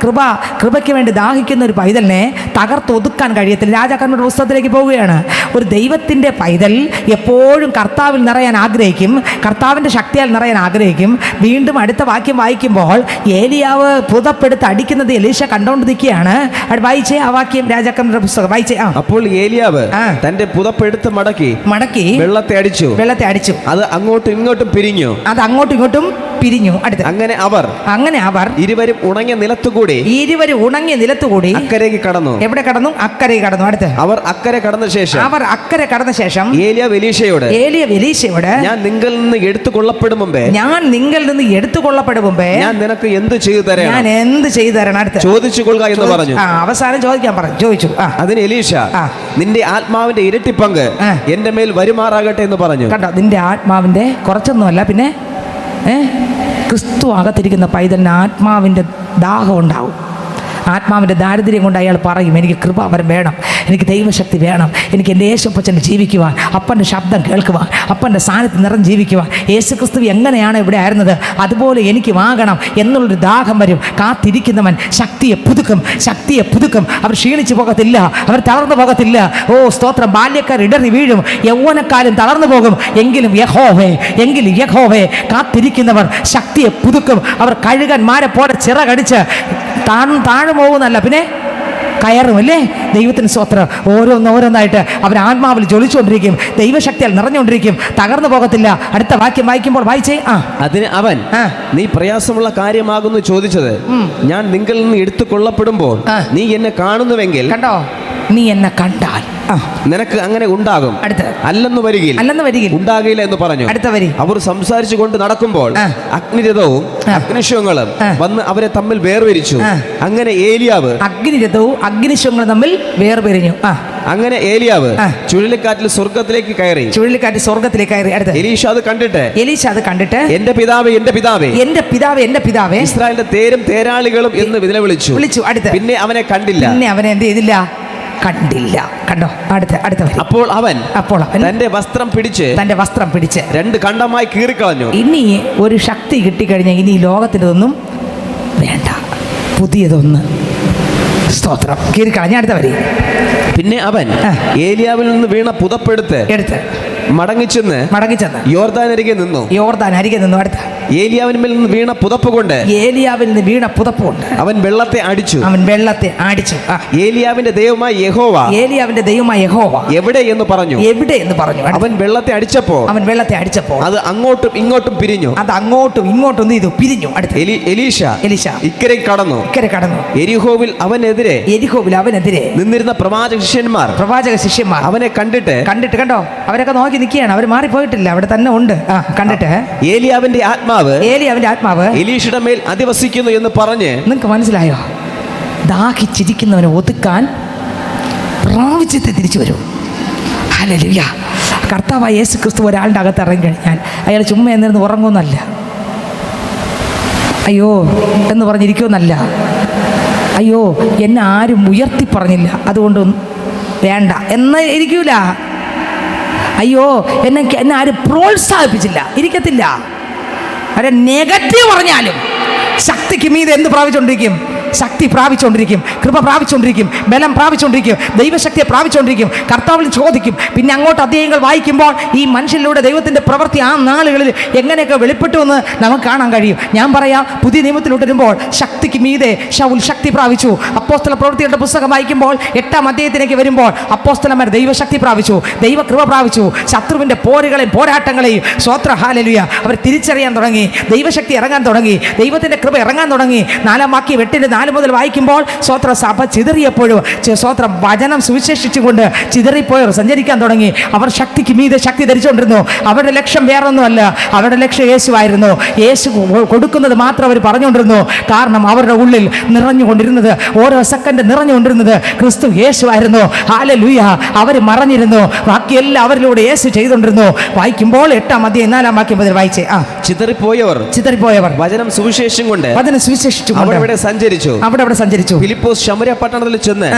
കൃപയ്ക്ക് വേണ്ടി ദാഹിക്കുന്ന ഒരു പൈതലിനെ തകർത്തൊതുക്കാൻ കഴിയത്തില്ല. രാജാക്കന്മാരുടെ പുസ്തകത്തിലേക്ക് പോവുകയാണ്. ഒരു ദൈവത്തിൻ്റെ പൈതൽ എപ്പോഴും കർത്താവിൽ നിറയാൻ ആഗ്രഹിക്കും, കർത്താവിൻ്റെ ശക്തിയാൽ നിറയാൻ ആഗ്രഹിക്കും. വീണ്ടും അടുത്ത വാക്യം വായിക്കുമ്പോൾ ഏലിയാവ് പുതപ്പെടുത്ത് അടിക്കുന്നത് എലീശ കണ്ടോണ്ട് നിൽക്കുകയാണ്. വായിച്ചേ ആ വാക്യം, രാജാക്കന്മാരുടെ പുസ്തകം വായിച്ചേ. അപ്പോൾ ഏലിയാവ് തന്റെ പുതപ്പെടുത്ത് മടക്കി വെള്ളത്തെ അടിച്ചു. അത് അങ്ങോട്ടും ഇങ്ങോട്ടും പിരിഞ്ഞു. അങ്ങനെ അവർ ഇരുവരും ഉണങ്ങിയ നിലത്തുകൂടി അക്കരയ്ക്ക് കടന്നു. എവിടെ കടന്നു? അക്കരയ്ക്ക് കടന്നു. അടുത്ത് അവർ അക്കരെ കടന്ന ശേഷം ഏലിയാവ് എലീശയോട് ഞാൻ നിങ്ങളിൽ നിന്ന് എടുത്തുകൊള്ളപ്പെടും മുമ്പേ ഞാൻ നിനക്ക് എന്ത് ചെയ്തു തരണം അടുത്ത് ചോദിച്ചുകൊള്ളുക എന്ന് പറഞ്ഞു. അവസാനം ചോദിച്ചു. അതിന് എലീശ നിന്റെ ആത്മാവിന്റെ ഇരട്ടി പങ്ക് എന്റെ മേൽ വരുമാറാകട്ടെ എന്ന് പറഞ്ഞു. കണ്ടോ, നിന്റെ ആത്മാവിന്റെ കുറച്ചൊന്നുമല്ല, പിന്നെ ക്രിസ്തു അകത്തിരിക്കുന്ന പൈതലിന് ആത്മാവിൻ്റെ ദാഹം ഉണ്ടാവും. ആത്മാവിൻ്റെ ദാരിദ്ര്യം കൊണ്ട് അയാൾ പറയും, എനിക്ക് കൃപാവരം വേണം, എനിക്ക് ദൈവശക്തി വേണം, എനിക്ക് എൻ്റെ യേശുപ്പച്ചനെ ജീവിക്കുവാൻ, അപ്പൻ്റെ ശബ്ദം കേൾക്കുവാൻ, അപ്പൻ്റെ സാന്നിധ്യം നിറഞ്ഞ് ജീവിക്കുവാൻ. യേശുക്രിസ്തു എങ്ങനെയാണ് ഇവിടെ ആയിരുന്നത് അതുപോലെ എനിക്ക് വാങ്ങണം എന്നുള്ളൊരു ദാഹം വരും. കാത്തിരിക്കുന്നവൻ ശക്തിയെ പുതുക്കും. അവർ ക്ഷീണിച്ചു പോകത്തില്ല, അവർ തളർന്നു പോകത്തില്ല. ഓ സ്തോത്രം. ബാല്യക്കാർ ഇടറി വീഴും, യൗവനക്കാരും തളർന്നു പോകും. എങ്കിലും യഹോവേ കാത്തിരിക്കുന്നവർ ശക്തിയെ പുതുക്കും. അവർ കഴുകന്മാരെ പോലെ ചിറകടിച്ച് താഴെ പോകുന്നല്ല, പിന്നെ കയറുമല്ലേ. ദൈവത്തിന് സ്തോത്രം. ഓരോന്നായിട്ട് അവർ ആത്മാവിൽ ജ്വലിച്ചുകൊണ്ടിരിക്കും, ദൈവശക്തിയാൽ നിറഞ്ഞുകൊണ്ടിരിക്കും, തകർന്നു പോകത്തില്ല. അടുത്ത വാക്യം വായിക്കുമ്പോൾ വായിച്ചേ. അതിന് അവൻ നീ പ്രയാസമുള്ള കാര്യമാകുന്നു ചോദിച്ചത്. ഞാൻ നിങ്ങളിൽ നിന്ന് എടുത്തുകൊള്ളപ്പെടുമ്പോൾ നീ എന്നെ കാണുന്നുവെങ്കിൽ, കണ്ടോ, നീ എന്നെ കണ്ടാൽ നിനക്ക് അങ്ങനെ ഉണ്ടാകും, അല്ലെന്ന് വരികിൽ ഉണ്ടാകില്ല എന്ന് പറഞ്ഞു. അടുത്ത വരി. അവർ സംസാരിച്ചു കൊണ്ട് നടക്കുമ്പോൾ അഗ്നിരഥവും അഗ്നിശ്വങ്ങളും വന്ന് അവരെ തമ്മിൽ വേർപിരിച്ചു. അങ്ങനെ ഏലിയാവ് അഗ്നിശ്വങ്ങളും തമ്മിൽ വേർപിരിഞ്ഞു. അങ്ങനെ ഏലിയാവ് ചുഴലിക്കാറ്റിൽ സ്വർഗത്തിലേക്ക് കയറി. എലീശ അത് കണ്ടിട്ട് എന്റെ പിതാവേ ഇസ്രായേലിന്റെ തേരും തേരാളികളും എന്ന് വിളിച്ചു. പിന്നെ അവനെ കണ്ടില്ല. കണ്ടോ. അടുത്ത അപ്പോൾ അവൻ തന്റെ വസ്ത്രം പിടിച്ച് രണ്ട് ഖണ്ഡമായി കീറിക്കളഞ്ഞു. ഇനി ഒരു ശക്തി കിട്ടിക്കഴിഞ്ഞാൽ ഇനി ലോകത്തിലൊന്നും വേണ്ട, പുതിയതൊന്ന് സ്തോത്രം കീറിക്കളഞ്ഞ. അടുത്ത വരി. പിന്നെ അവൻ ഏലിയാവിൽ നിന്ന് വീണ പുതപ്പെടുത്ത് മടങ്ങിച്ചെന്ന് യോർദാൻ അരികെ നിന്നു. അടുത്ത ഏലിയാവിന്മേൽ നിന്ന് വീണ പുതപ്പ് കൊണ്ട് അവൻ വെള്ളത്തെ അടിച്ചു. ഏലിയാവിന്റെ ദൈവമായ യഹോവ എവിടെ എന്ന് പറഞ്ഞു. അവൻ വെള്ളത്തെ അടിച്ചപ്പോൾ അത് അങ്ങോട്ടും ഇങ്ങോട്ടും പിരിഞ്ഞു. അടുത്ത എലീശ ഇക്കരെ കടന്നു. എരിഹോവിൽ അവനെതിരെ നിന്നിരുന്ന പ്രവാചക ശിഷ്യന്മാർ അവനെ കണ്ടിട്ട് കണ്ടോ, അവരൊക്കെ നോക്കി നിൽക്കുകയാണ്. അവർ മാറിപ്പോയിട്ടില്ല, അവിടെ തന്നെ ഉണ്ട്. കണ്ടിട്ട് ഏലിയാവിന്റെ ആത്മാവ് എലീശയുടെ മേൽ അധിവസിക്കുന്നു എന്ന് പറഞ്ഞ്. നിങ്ങൾക്ക് മനസ്സിലായോ? ദാഹിച്ചിരിക്കുന്നവനെ ഒതുക്കാൻ പ്രാവശ്യത്തെ തിരിച്ചു വരും. ഹല്ലേലൂയ. കർത്താവായ യേശു ക്രിസ്തു ഒരാളുടെ അകത്ത് ഇറങ്ങി കഴിഞ്ഞാൽ അയാൾ ചുമ്മാ എന്നിരുന്ന് ഉറങ്ങുമെന്നല്ല, അയ്യോ എന്ന് പറഞ്ഞിരിക്കുമെന്നല്ല, അയ്യോ എന്നെ ആരും ഉയർത്തി പറഞ്ഞില്ല അതുകൊണ്ടൊന്നും വേണ്ട എന്ന് ഇരിക്കൂല, അയ്യോ എന്നെ ആരും പ്രോത്സാഹിപ്പിച്ചില്ല ഇരിക്കത്തില്ല. അവരെ നെഗറ്റീവ് പറഞ്ഞാലും ശക്തിക്ക് മീതെ എന്ത് പ്രാപിച്ചുകൊണ്ടിരിക്കും? ശക്തി പ്രാപിച്ചുകൊണ്ടിരിക്കും, കൃപ പ്രാപിച്ചുകൊണ്ടിരിക്കും, ബലം പ്രാപിച്ചുകൊണ്ടിരിക്കും, ദൈവശക്തിയെ പ്രാപിച്ചുകൊണ്ടിരിക്കും. കർത്താവിൽ ചോദിക്കും. പിന്നെ അങ്ങോട്ട് അധ്യായങ്ങൾ വായിക്കുമ്പോൾ ഈ മനുഷ്യനിലൂടെ ദൈവത്തിൻ്റെ പ്രവൃത്തി ആ നാളുകളിൽ എങ്ങനെയൊക്കെ വെളിപ്പെട്ടു എന്ന് നമുക്ക് കാണാൻ കഴിയും. ഞാൻ പറയാം, പുതിയ നിയമത്തിലോട്ട് വരുമ്പോൾ ശക്തിക്ക് മീതെ ശൗൽ ശക്തി പ്രാപിച്ചു. അപ്പോസ്തല പ്രവൃത്തികളുടെ പുസ്തകം വായിക്കുമ്പോൾ 8-ാം അധ്യായത്തിലേക്ക് വരുമ്പോൾ അപ്പോസ്തലന്മാർ ദൈവശക്തി പ്രാപിച്ചു, ദൈവകൃപ പ്രാപിച്ചു. ശത്രുവിൻ്റെ പോരുകളെയും പോരാട്ടങ്ങളെയും സ്വോത്ര ഹല്ലേലൂയ അവർ തിരിച്ചറിയാൻ തുടങ്ങി, ദൈവശക്തി ഇറങ്ങാൻ തുടങ്ങി, ദൈവത്തിൻ്റെ കൃപ ഇറങ്ങാൻ തുടങ്ങി. 4-ാം വാക്യം 8-ന് 4 മുതൽ വായിക്കുമ്പോൾ സ്വോത്ര സഭ ചിതറിയപ്പോഴും സ്വോത്രം വചനം സുവിശേഷിച്ചുകൊണ്ട് ചിതറിപ്പോയവർ സഞ്ചരിക്കാൻ തുടങ്ങി. അവർ ശക്തിക്ക് മീതെ ശക്തി ധരിച്ചുകൊണ്ടിരുന്നു. അവരുടെ ലക്ഷ്യം വേറൊന്നുമല്ല, അവരുടെ ലക്ഷ്യം യേശുവായിരുന്നു. യേശു കൊടുക്കുന്നത് മാത്രം അവർ പറഞ്ഞുകൊണ്ടിരുന്നു. കാരണം അവരുടെ ഉള്ളിൽ നിറഞ്ഞുകൊണ്ടിരുന്നത്, ഓരോ സെക്കൻഡ് നിറഞ്ഞുകൊണ്ടിരുന്നത് ക്രിസ്തു യേശുവായിരുന്നു. ഹല്ലേലൂയ. അവർ മറഞ്ഞിരുന്നു, ബാക്കിയെല്ലാം അവരിലൂടെ യേശു ചെയ്തുകൊണ്ടിരുന്നു. വായിക്കുമ്പോൾ 8-ാം അധ്യായം 4-ാം വാക്യം മുതൽ വായിച്ചേ. ചിതറിപ്പോയവർ വചനം സുവിശേഷം കൊണ്ട് അവിടെ സഞ്ചരിച്ചു. ഫിലിപ്പോസ് ശമര്യ പട്ടണത്തിൽ ചെന്ന്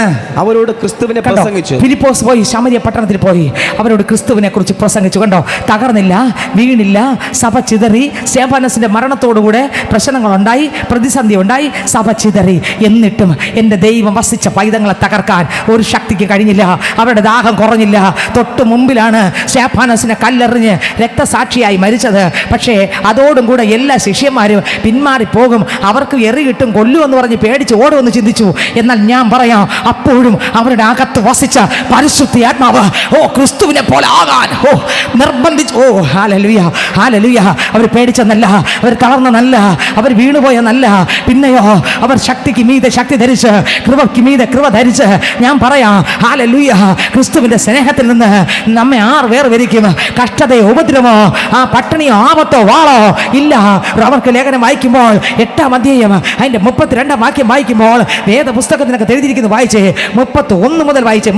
അവരോട് ക്രിസ്തുവിനെ പ്രസംഗിച്ചു. ഫിലിപ്പോസ് പോയി ശമര്യ പട്ടണത്തിൽ പോയി അവരോട് ക്രിസ്തുവിനെ കുറിച്ച് പ്രസംഗിച്ചു. കണ്ടോ, തകർന്നില്ല, വീണില്ല, സഭ ചിതറി. സ്തേഫാനോസിന്റെ മരണത്തോടുകൂടെ പ്രശ്നങ്ങളുണ്ടായി, പ്രതിസന്ധി ഉണ്ടായി, സഭ ചിതറി. എന്നിട്ടും എൻ്റെ ദൈവം വസിച്ച പൈതങ്ങളെ തകർക്കാൻ ഒരു ശക്തിക്ക് കഴിഞ്ഞില്ല. അവരുടെ ദാഹം കുറഞ്ഞില്ല. തൊട്ട് മുമ്പിലാണ് സ്തേഫാനോസിനെ കല്ലെറിഞ്ഞ് രക്തസാക്ഷിയായി മരിച്ചത്. പക്ഷേ അതോടും കൂടെ എല്ലാ ശിഷ്യന്മാരും പിന്മാറിപ്പോകും, അവർക്ക് എറി കിട്ടും, കൊല്ലുമെന്ന് പറഞ്ഞ് പേടിച്ച് ഓടുമെന്ന് ചിന്തിച്ചു. എന്നാൽ ഞാൻ പറയാം, അപ്പോഴും അവരുടെ അകത്ത് വസിച്ച പരിശുദ്ധ ആത്മാവ് ക്രിസ്തുവിനെ പോലെ ആകാൻ നിർബന്ധിച്ചു. Hallelujah, hallelujah. അവർ പേടിച്ചെന്നല്ല, അവർ തളർന്നല്ല, അവർ വീണുപോയെന്നല്ല. പിന്നെയോ അവർ ശക്തിക്ക് മീതെ ശക്തി ധരിച്ച്, കൃപയ്ക്ക് മീതെ കൃപ ധരിച്ച്. ഞാൻ പറയാം, ഹല്ലേലൂയ, ക്രിസ്തുവിന്റെ സ്നേഹത്തിൽ നിന്ന് നമ്മെ വേർതിരിക്കും? കഷ്ടതയോ ഉപദ്രവമോ ആ പട്ടിണിയോ ആപത്തോ വാളോ ഇല്ല. അവർക്ക് ലേഖനം വായിക്കുമ്പോൾ 8-ാം അധ്യായം അതിന്റെ 32-ാം വാക്യം വായിക്കുമ്പോൾ വേദപുസ്തകത്തിനൊക്കെ എഴുതിയിരിക്കുന്നു. വായിച്ചേ, 31 മുതൽ വായിച്ചേ.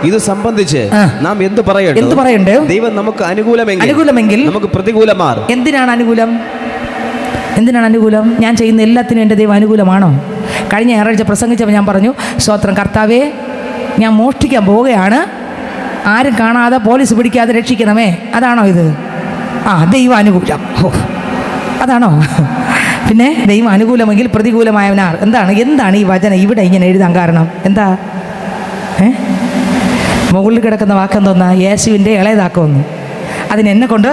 ഇത് സംബന്ധിച്ച് നാം എന്ത് പറയണ്ടേ? ദൈവം നമുക്ക് അനുകൂലമെങ്കിൽ നമുക്ക് പ്രതികൂലമാർ. എന്തിനാണ് അനുകൂലം? ഞാൻ ചെയ്യുന്ന എല്ലാത്തിനും എൻ്റെ ദൈവം അനുകൂലമാണോ? കഴിഞ്ഞ ഞായറാഴ്ച പ്രസംഗിച്ചപ്പോൾ ഞാൻ പറഞ്ഞു, സ്തോത്രം കർത്താവേ, ഞാൻ മോഷ്ടിക്കാൻ പോവുകയാണ്, ആരും കാണാതെ പോലീസ് പിടിക്കാതെ രക്ഷിക്കണമേ. അതാണോ ഇത്? ദൈവം അനുകൂലം. അതാണോ? പിന്നെ ദൈവം അനുകൂലമെങ്കിൽ പ്രതികൂലമായവനാർ. എന്താണ് ഈ വചനം ഇവിടെ ഇങ്ങനെ എഴുതാൻ കാരണം? എന്താ? മുകളിൽ കിടക്കുന്ന വാക്കെന്തോന്നാ? യേശുവിൻ്റെ ഇളയതാക്കുമെന്ന്. അതിനെന്നെ കൊണ്ട്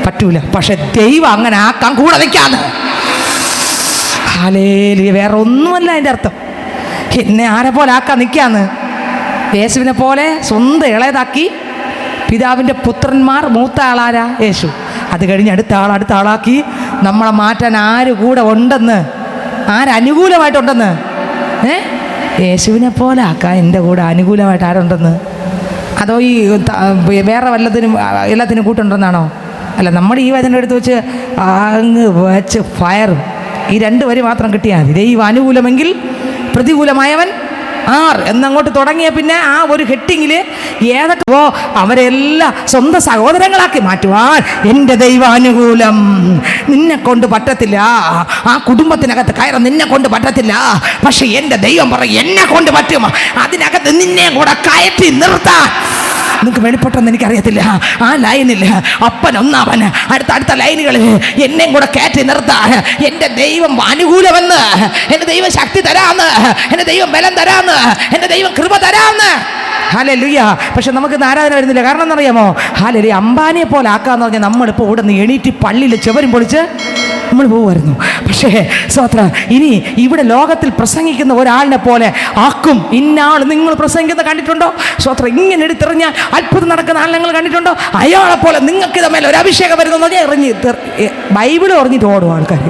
പറ്റൂല. പക്ഷെ ദൈവം അങ്ങനെ ആക്കാൻ കൂടെ നിൽക്കാന്ന്. ഹല്ലേലൂയ. വേറെ ഒന്നുമല്ല അതിൻ്റെ അർത്ഥം. എന്നെ ആരെ പോലെ ആക്കാൻ നിൽക്കാന്ന്. യേശുവിനെ പോലെ സ്വന്തം ഇളയതാക്കി. പിതാവിൻ്റെ പുത്രന്മാർ മൂത്ത ആളാരാ? യേശു. അത് കഴിഞ്ഞ് അടുത്ത ആളാക്കി. നമ്മളെ മാറ്റാൻ ആര് കൂടെ ഉണ്ടെന്ന്? ആരനുകൂലമായിട്ടുണ്ടെന്ന്? യേശുവിനെ പോലെ ആക്കാൻ എൻ്റെ കൂടെ അനുകൂലമായിട്ട് ആരുണ്ടെന്ന്? അതോ ഈ വേറെ എല്ലാത്തിനും കൂട്ടുണ്ടെന്നാണോ? അല്ല, നമ്മുടെ ഈ വചനം എടുത്ത് വെച്ച് അങ്ങ് വെച്ച് ഫയറും. ഈ 2 വരി മാത്രം കിട്ടിയാൽ മതി. ദൈവം അനുകൂലമെങ്കിൽ പ്രതികൂലമായവൻ എന്നങ്ങോട്ട് തുടങ്ങിയ പിന്നെ ആ ഒരു ഹെഡിങ്ങിൽ ഏതൊക്കെ അവരെല്ലാം സ്വന്തം സഹോദരങ്ങളാക്കി മാറ്റുവാൻ എൻ്റെ ദൈവാനുകൂലം. നിന്നെ കൊണ്ട് പറ്റത്തില്ല, ആ കുടുംബത്തിനകത്ത് കയറാൻ നിന്നെ കൊണ്ട് പറ്റത്തില്ല. പക്ഷെ എൻ്റെ ദൈവം പറയും എന്നെ കൊണ്ട് പറ്റും. അതിനകത്ത് നിന്നെ കൂടെ കയറ്റി നിർത്താൻ. നിങ്ങൾക്ക് വെളിപ്പെട്ടെന്ന് എനിക്കറിയത്തില്ല. ആ ലൈനിൽ അപ്പൻ ഒന്നാവൻ, അടുത്ത ലൈനുകളിൽ എന്നെയും കൂടെ കയറ്റി നിർത്താൻ എൻ്റെ ദൈവം അനുകൂലമെന്ന്, എൻ്റെ ദൈവം ശക്തി തരാന്ന്, എൻ്റെ ദൈവം ബലം തരാന്ന്, എൻ്റെ ദൈവം കൃപ തരാന്ന്. ഹല്ലേലൂയ. പക്ഷെ നമുക്കിന്ന് ആരാധന വരുന്നില്ല. കാരണം എന്നറിയാമോ? ഹല്ലേലൂയ. അംബാനിയെ പോലെ ആക്കാന്ന് പറഞ്ഞാൽ നമ്മളിപ്പോൾ ഇവിടെ നിന്ന് എണീറ്റ് പള്ളിയിൽ ചെവരും പൊളിച്ച് നമ്മൾ പോകുമായിരുന്നു. പക്ഷേ സ്തോത്രം, ഇനി ഇവിടെ ലോകത്തിൽ പ്രസംഗിക്കുന്ന ഒരാളിനെ പോലെ ആക്കും. ഇന്നാൾ നിങ്ങൾ പ്രസംഗിക്കുന്ന കണ്ടിട്ടുണ്ടോ? സ്തോത്രം, ഇങ്ങനെ എടുത്തെറിഞ്ഞാൽ അത്ഭുതം നടക്കുന്ന ആൾ നിങ്ങൾ കണ്ടിട്ടുണ്ടോ? അയാളെ പോലെ നിങ്ങൾക്ക് തമ്മിൽ ഒരു അഭിഷേകം വരുന്നു എറിഞ്ഞ് ബൈബിൾ എറിഞ്ഞിട്ട് ഓടും ആൾക്കാർ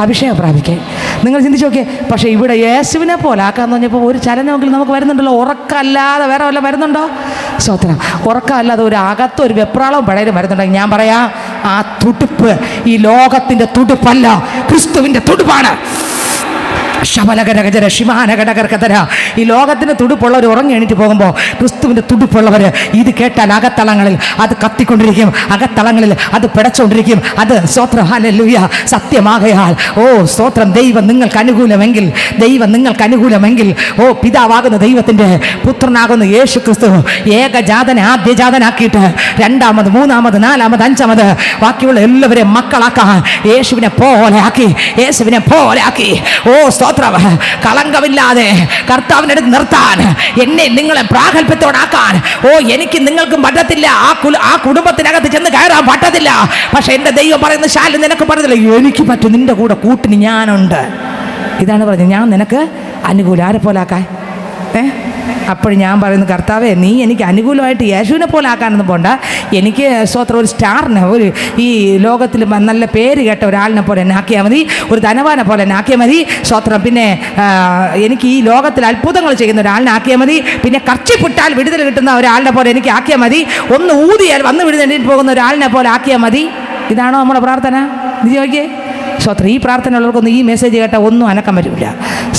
അഭിഷേകം പ്രാപിക്കാൻ. നിങ്ങൾ ചിന്തിച്ച് നോക്കിയേ. പക്ഷേ ഇവിടെ യേശുവിനെ പോലെ ആക്കാന്ന് പറഞ്ഞപ്പോൾ ഒരു ചലനമെങ്കിലും നമുക്ക് വരുന്നുണ്ടല്ലോ. ഉറക്കമല്ലാതെ വേറെ വല്ല വരുന്നുണ്ടോ? സ്തോത്രം, ഉറക്കമല്ലാതെ ഒരു അകത്തൊരു വെപ്രാളവും പഴയലും വരുന്നുണ്ടെങ്കിൽ ഞാൻ പറയാം, ആ തുടുപ്പ് ഈ ലോകത്തിൻ്റെ തുടുപ്പല്ല, ക്രിസ്തുവിൻ്റെ തുടുപ്പാണ്. ശബലകരകജര ശിമാനകടകർക്കതര. ഈ ലോകത്തിന് തുടുപ്പുള്ളവർ ഉറങ്ങി എണീറ്റ് പോകുമ്പോൾ ക്രിസ്തുവിൻ്റെ തുടുപ്പുള്ളവർ ഇത് കേട്ടാൽ അകത്തളങ്ങളിൽ അത് കത്തിക്കൊണ്ടിരിക്കും, അകത്തളങ്ങളിൽ അത് പിടച്ചുകൊണ്ടിരിക്കും. അത് സ്തോത്രം ഹല്ലേലൂയ സത്യമാകയാൽ സ്തോത്രം. ദൈവം നിങ്ങൾക്ക് അനുകൂലമെങ്കിൽ പിതാവാകുന്ന ദൈവത്തിൻ്റെ പുത്രനാകുന്ന യേശു ക്രിസ്തു ഏകജാതനെ ആദ്യജാതനാക്കിയിട്ട് 2ാമത് 3ാമത് 4ാമത് 5ാമത് ബാക്കിയുള്ള എല്ലാവരെയും മക്കളാക്കാൻ യേശുവിനെ പോലെ ആക്കി. സ്തോത്രം, കളങ്കമില്ലാതെ കർത്താവിനടുത്ത് നിർത്താൻ, എന്നെ നിങ്ങളെ പ്രാഗൽഭ്യത്തോടാക്കാൻ എനിക്ക് നിങ്ങൾക്കും പറ്റത്തില്ല. ആ കുടുംബത്തിനകത്ത് ചെന്ന് കയറാൻ പറ്റത്തില്ല. പക്ഷെ എൻ്റെ ദൈവം പറയുന്ന ശാലി നിനക്ക് പറഞ്ഞില്ല, എനിക്ക് പറ്റും, നിന്റെ കൂടെ കൂട്ടിന് ഞാനുണ്ട്. ഇതാണ് പറഞ്ഞത്, ഞാൻ നിനക്ക് അനുകൂലം. ആരെ പോലെ ആക്കാൻ? അപ്പോൾ ഞാൻ പറയുന്നു, കർത്താവേ, നീ എനിക്ക് അനുകൂലമായിട്ട് യേശുവിനെ പോലെ ആക്കാനൊന്നും പോണ്ട. എനിക്ക് സ്വത്രം ഒരു സ്റ്റാറിനെ, ഒരു ഈ ലോകത്തിൽ നല്ല പേര് കേട്ട ഒരാളിനെ പോലെ എന്നെ ആക്കിയാൽ മതി, ഒരു ധനവാനെ പോലെ എന്നെ ആക്കിയാൽ മതി സ്വത്രം. പിന്നെ എനിക്ക് ഈ ലോകത്തിൽ അത്ഭുതങ്ങൾ ചെയ്യുന്ന ഒരാളിനെ ആക്കിയാൽ മതി. പിന്നെ കർച്ചിപ്പിട്ടാൽ വിടുതൽ കിട്ടുന്ന ഒരാളിനെ പോലെ എനിക്ക് ആക്കിയാൽ മതി. ഒന്ന് ഊതിയാൽ വന്ന് വിടുതലിൽ പോകുന്ന ഒരാളിനെ പോലെ ആക്കിയാൽ മതി. ഇതാണോ നമ്മുടെ പ്രാർത്ഥന? ഇത് ചോദിക്കേ സ്വത്രം. ഈ പ്രാർത്ഥന ഉള്ളവർക്കൊന്നും ഈ മെസ്സേജ് കേട്ടാൽ ഒന്നും അനക്കം വരില്ല.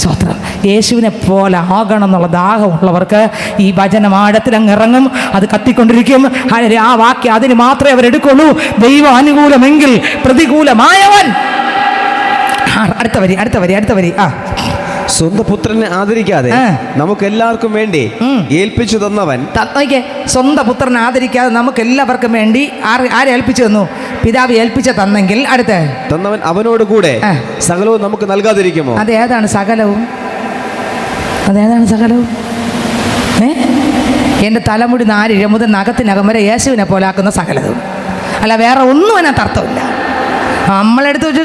സ്വത്രം. യേശുവിനെ പോലെ ആകണം എന്നുള്ള ദാഹമുള്ളവർക്ക് ഈ വചനം ആഴത്തിൽ അങ്ങ് ഇറങ്ങും. അത് കത്തിക്കൊണ്ടിരിക്കും. ആ വാക്യം അതിന് മാത്രമേ അവരെടുക്കുള്ളൂ. ദൈവം അനുകൂലമെങ്കിൽ പ്രതികൂലമായവൻ. അടുത്ത വരി. സ്വന്തം പുത്രനെ ആദരിക്കാതെ നമുക്ക് എല്ലാവർക്കും വേണ്ടി ഏൽപ്പിച്ചു തന്നവൻ. സ്വന്തം പുത്രനെ ആദരിക്കാതെ നമുക്ക് എല്ലാവർക്കും വേണ്ടി ആരെ ഏൽപ്പിച്ചു തന്നു? പിതാവ് ഏൽപ്പിച്ച തന്നെങ്കിൽ അടുത്ത തന്നവൻ അവനോട് കൂടെ സകലവും നമുക്ക് നൽകാതിരിക്കുമോ? അതേതാണ് സകലവും? എൻ്റെ തലമുടി 4 ഇഴ മുതൽ നഖത്തിനകം വരെ യേശുവിനെ പോലാക്കുന്ന സകലതും. അല്ല, വേറെ ഒന്നും അതിനകത്ത് അർത്ഥമില്ല. നമ്മളെടുത്ത് വെച്ച്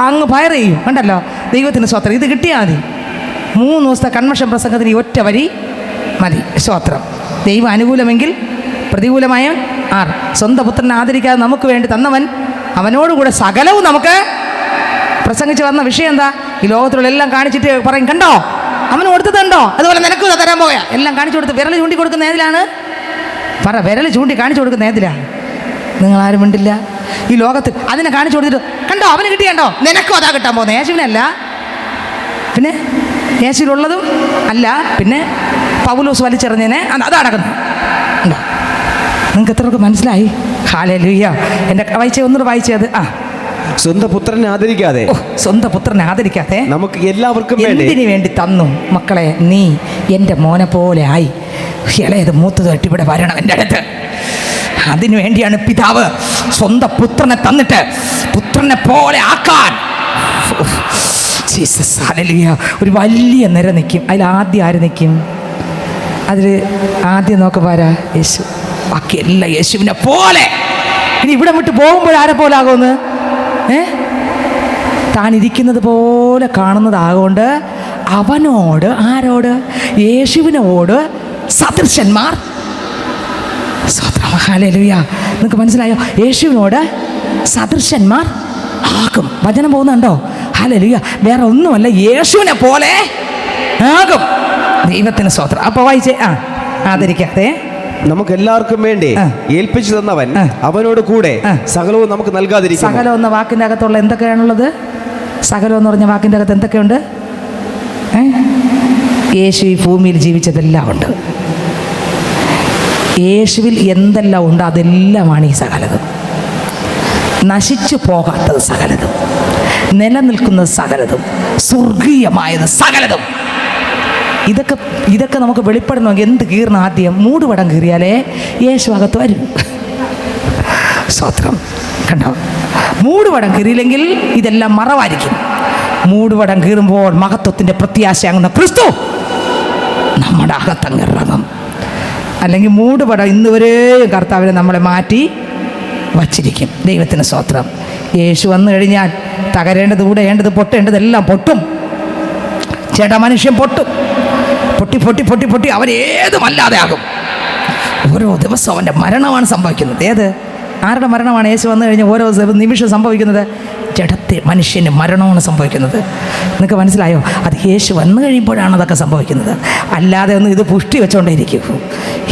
അങ്ങ് ഫയർ ചെയ്യും. കണ്ടല്ലോ, ദൈവത്തിന് സ്വത്രം. ഇത് കിട്ടിയാൽ മതി. 3 ദിവസത്തെ കൺവെൻഷൻ പ്രസംഗത്തിന് ഈ ഒറ്റ വരി മതി. സ്വത്രം. ദൈവം അനുകൂലമെങ്കിൽ പ്രതികൂലമായ സ്വന്തം പുത്രനെ ആദരിക്കാതെ നമുക്ക് വേണ്ടി തന്നവൻ അവനോടുകൂടെ സകലവും നമുക്ക്. പ്രസംഗിച്ച് വന്ന വിഷയം എന്താ? ഈ ലോകത്തിലുള്ള എല്ലാം കാണിച്ചിട്ട് പറയും, കണ്ടോ അവന് കൊടുത്തതുണ്ടോ, അതുപോലെ നിനക്കും തരാൻ പോയാ. എല്ലാം കാണിച്ചു കൊടുത്ത് വിരൽ ചൂണ്ടി കൊടുക്കുന്ന ഏതിലാണ്? വിരൽ ചൂണ്ടി കാണിച്ചു കൊടുക്കുന്ന ഏതിലാണ്? നിങ്ങളാരും മിണ്ടില്ല. ഈ ലോകത്തിൽ അതിനെ കാണിച്ചു കൊടുത്തിട്ട് കണ്ടോ അവന് കിട്ടിയണ്ടോ, നിനക്കും അതാ കിട്ടാൻ പോകുന്നത്. യേശുവിനല്ല, പിന്നെ യേശുവിലുള്ളതും അല്ല, പിന്നെ പൗലോസ് വലിച്ചെറിഞ്ഞതിനെ അതാ നടക്കുന്നത്. ഉണ്ടോ? നിങ്ങൾക്ക് എത്രയൊക്കെ മനസ്സിലായി? ഹല്ലേലൂയ. എൻ്റെ ഒന്നുകൂടെ വായിച്ചത്. സ്വന്തം പുത്രനെ ആദരിക്കാതെ നമുക്ക് എല്ലാവർക്കും എന്തിനു വേണ്ടി തന്നു? മക്കളെ, നീ എൻ്റെ മോനെ പോലെ ആയി. ഇളയത് മൂത്തതായിട്ട് ഇവിടെ വരണം എൻ്റെ അടുത്ത്. അതിനു വേണ്ടിയാണ് പിതാവ് സ്വന്തം പുത്രനെ തന്നിട്ട് പുത്രനെ പോലെ ആക്കാൻ. Jesus, hallelujah. ഒരു വലിയ നിര നിൽക്കും. അതിൽ ആദ്യം ആര് നിൽക്കും? അതിൽ ആദ്യം നോക്കുമ്പോരാ? യേശു. ബാക്കിയെല്ലാം യേശുവിനെ പോലെ. ഇനി ഇവിടെ വിട്ട് പോകുമ്പോൾ ആരെ പോലെ ആകുമെന്ന്? താൻ ഇരിക്കുന്നത് പോലെ കാണുന്നതാകൊണ്ട് അവനോട്, ആരോട്? യേശുവിനോട് സദൃശന്മാർ. ഹല്ലേലൂയ. നിങ്ങൾക്ക് മനസ്സിലായോ? യേശുവിനോട് സദൃശന്മാർ ആകും. വചനം പോകുന്നുണ്ടോ? ഹല്ലേലൂയ. വേറെ ഒന്നുമല്ല, യേശുവിനെ പോലെ ആകും. ദൈവത്തിന് സ്തോത്രം. അപ്പോൾ വായിച്ചേ. ആദരിക്കാതെ നമുക്ക് എല്ലാവർക്കും വേണ്ടി ഏൽപ്പിച്ചു തന്നവൻ അവനോട് കൂടെ സകലവും നമുക്ക് നൽകാതിരിക്കും. സകലം എന്ന വാക്കിൻ്റെ അകത്തുള്ള എന്തൊക്കെയാണുള്ളത്? സകലം എന്ന് പറഞ്ഞ വാക്കിൻ്റെ അകത്ത് എന്തൊക്കെയുണ്ട്? യേശു ഈ ഭൂമിയിൽ ജീവിച്ചതെല്ലാം ഉണ്ട്. യേശുവിൽ എന്തെല്ലാം ഉണ്ട് അതെല്ലാമാണ് ഈ സകലതും. നശിച്ചു പോകാത്തത് സകലതും, നിലനിൽക്കുന്നത് സകലതും, സ്വർഗീയമായത് സകലതും. ഇതൊക്കെ നമുക്ക് വെളിപ്പെടണമെങ്കിൽ എന്ത് കീറണം? ആദ്യം മൂടുപടം കീറിയാലേ യേശു അകത്ത് വരും. സ്തോത്രം. കണ്ടോ? മൂടുപടം കീറിയില്ലെങ്കിൽ ഇതെല്ലാം മറവായിരിക്കും. മൂടുപടം കീറുമ്പോൾ മഹത്വത്തിൻ്റെ പ്രത്യാശയാകുന്ന ക്രിസ്തു നമ്മുടെ അകത്തങ്ങിറങ്ങും. അല്ലെങ്കിൽ മൂടുപടം ഇന്ന് വരെയും കർത്താവിനെ നമ്മളെ മാറ്റി വച്ചിരിക്കും. ദൈവത്തിന് സ്തോത്രം. യേശു വന്നു കഴിഞ്ഞാൽ തകരേണ്ടത്, കൂടെയേണ്ടത്, പൊട്ടേണ്ടതെല്ലാം പൊട്ടും. മനുഷ്യൻ പൊട്ടും. പൊട്ടി അവരേതുമല്ലാതെ ആകും. ഓരോ ദിവസവും അവൻ്റെ മരണമാണ് സംഭവിക്കുന്നത്. ആരുടെ മരണമാണ്? യേശു വന്നു കഴിഞ്ഞാൽ ഓരോ നിമിഷം സംഭവിക്കുന്നത് മനുഷ്യന് മരണമാണ് സംഭവിക്കുന്നത്. നിങ്ങൾക്ക് മനസ്സിലായോ? അത് യേശു വന്നു കഴിയുമ്പോഴാണ് അതൊക്കെ സംഭവിക്കുന്നത്. അല്ലാതെ ഒന്നും ഇത് പുഷ്ടി വെച്ചുകൊണ്ടേയിരിക്കും.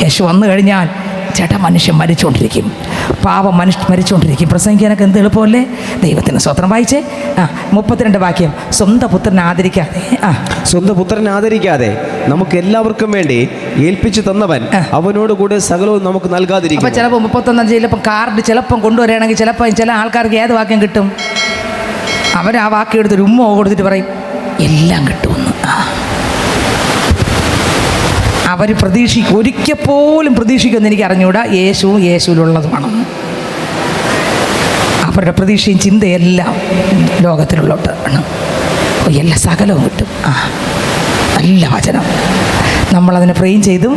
യേശു വന്നു കഴിഞ്ഞാൽ മനുഷ്യൻ മരിച്ചുകൊണ്ടിരിക്കും. പാപം മരിച്ചുകൊണ്ടിരിക്കും. പ്രസംഗിക്കാനൊക്കെ എന്ത് എളുപ്പമല്ലേ? ദൈവത്തിന് സ്വത്രം. വായിച്ചേ 32 വാക്യം. സ്വന്തം പുത്രനെ ആദരിക്കാതെ നമുക്ക് എല്ലാവർക്കും വേണ്ടി ഏൽപ്പിച്ചു തന്നവൻ അവനോട് കൂടെ സകലവും നമുക്ക് നൽകാതിരിക്കും. അപ്പോൾ ചിലപ്പോൾ 31 ചിലപ്പോൾ കാർഡ് ചിലപ്പം കൊണ്ടുവരികയാണെങ്കിൽ ചിലപ്പോൾ ചില ആൾക്കാർക്ക് ഏത് വാക്യം കിട്ടും? അവർ ആ വാക്യം എടുത്തൊരു ഉമ്മ കൊടുത്തിട്ട് പറയും എല്ലാം കിട്ടുമെന്ന്. അവർ ഒരിക്കൽ പോലും പ്രതീക്ഷിക്കുമെന്ന് എനിക്ക് അറിഞ്ഞുകൂടാ. യേശുവിലുള്ളതുമാണ് അവരുടെ പ്രതീക്ഷയും ചിന്തയെല്ലാം ലോകത്തിലുള്ളോട്ട് ആണ്. എല്ലാ സകലവും കിട്ടും. നല്ല വചനം. നമ്മളതിനെ ഫ്രെയിം ചെയ്തും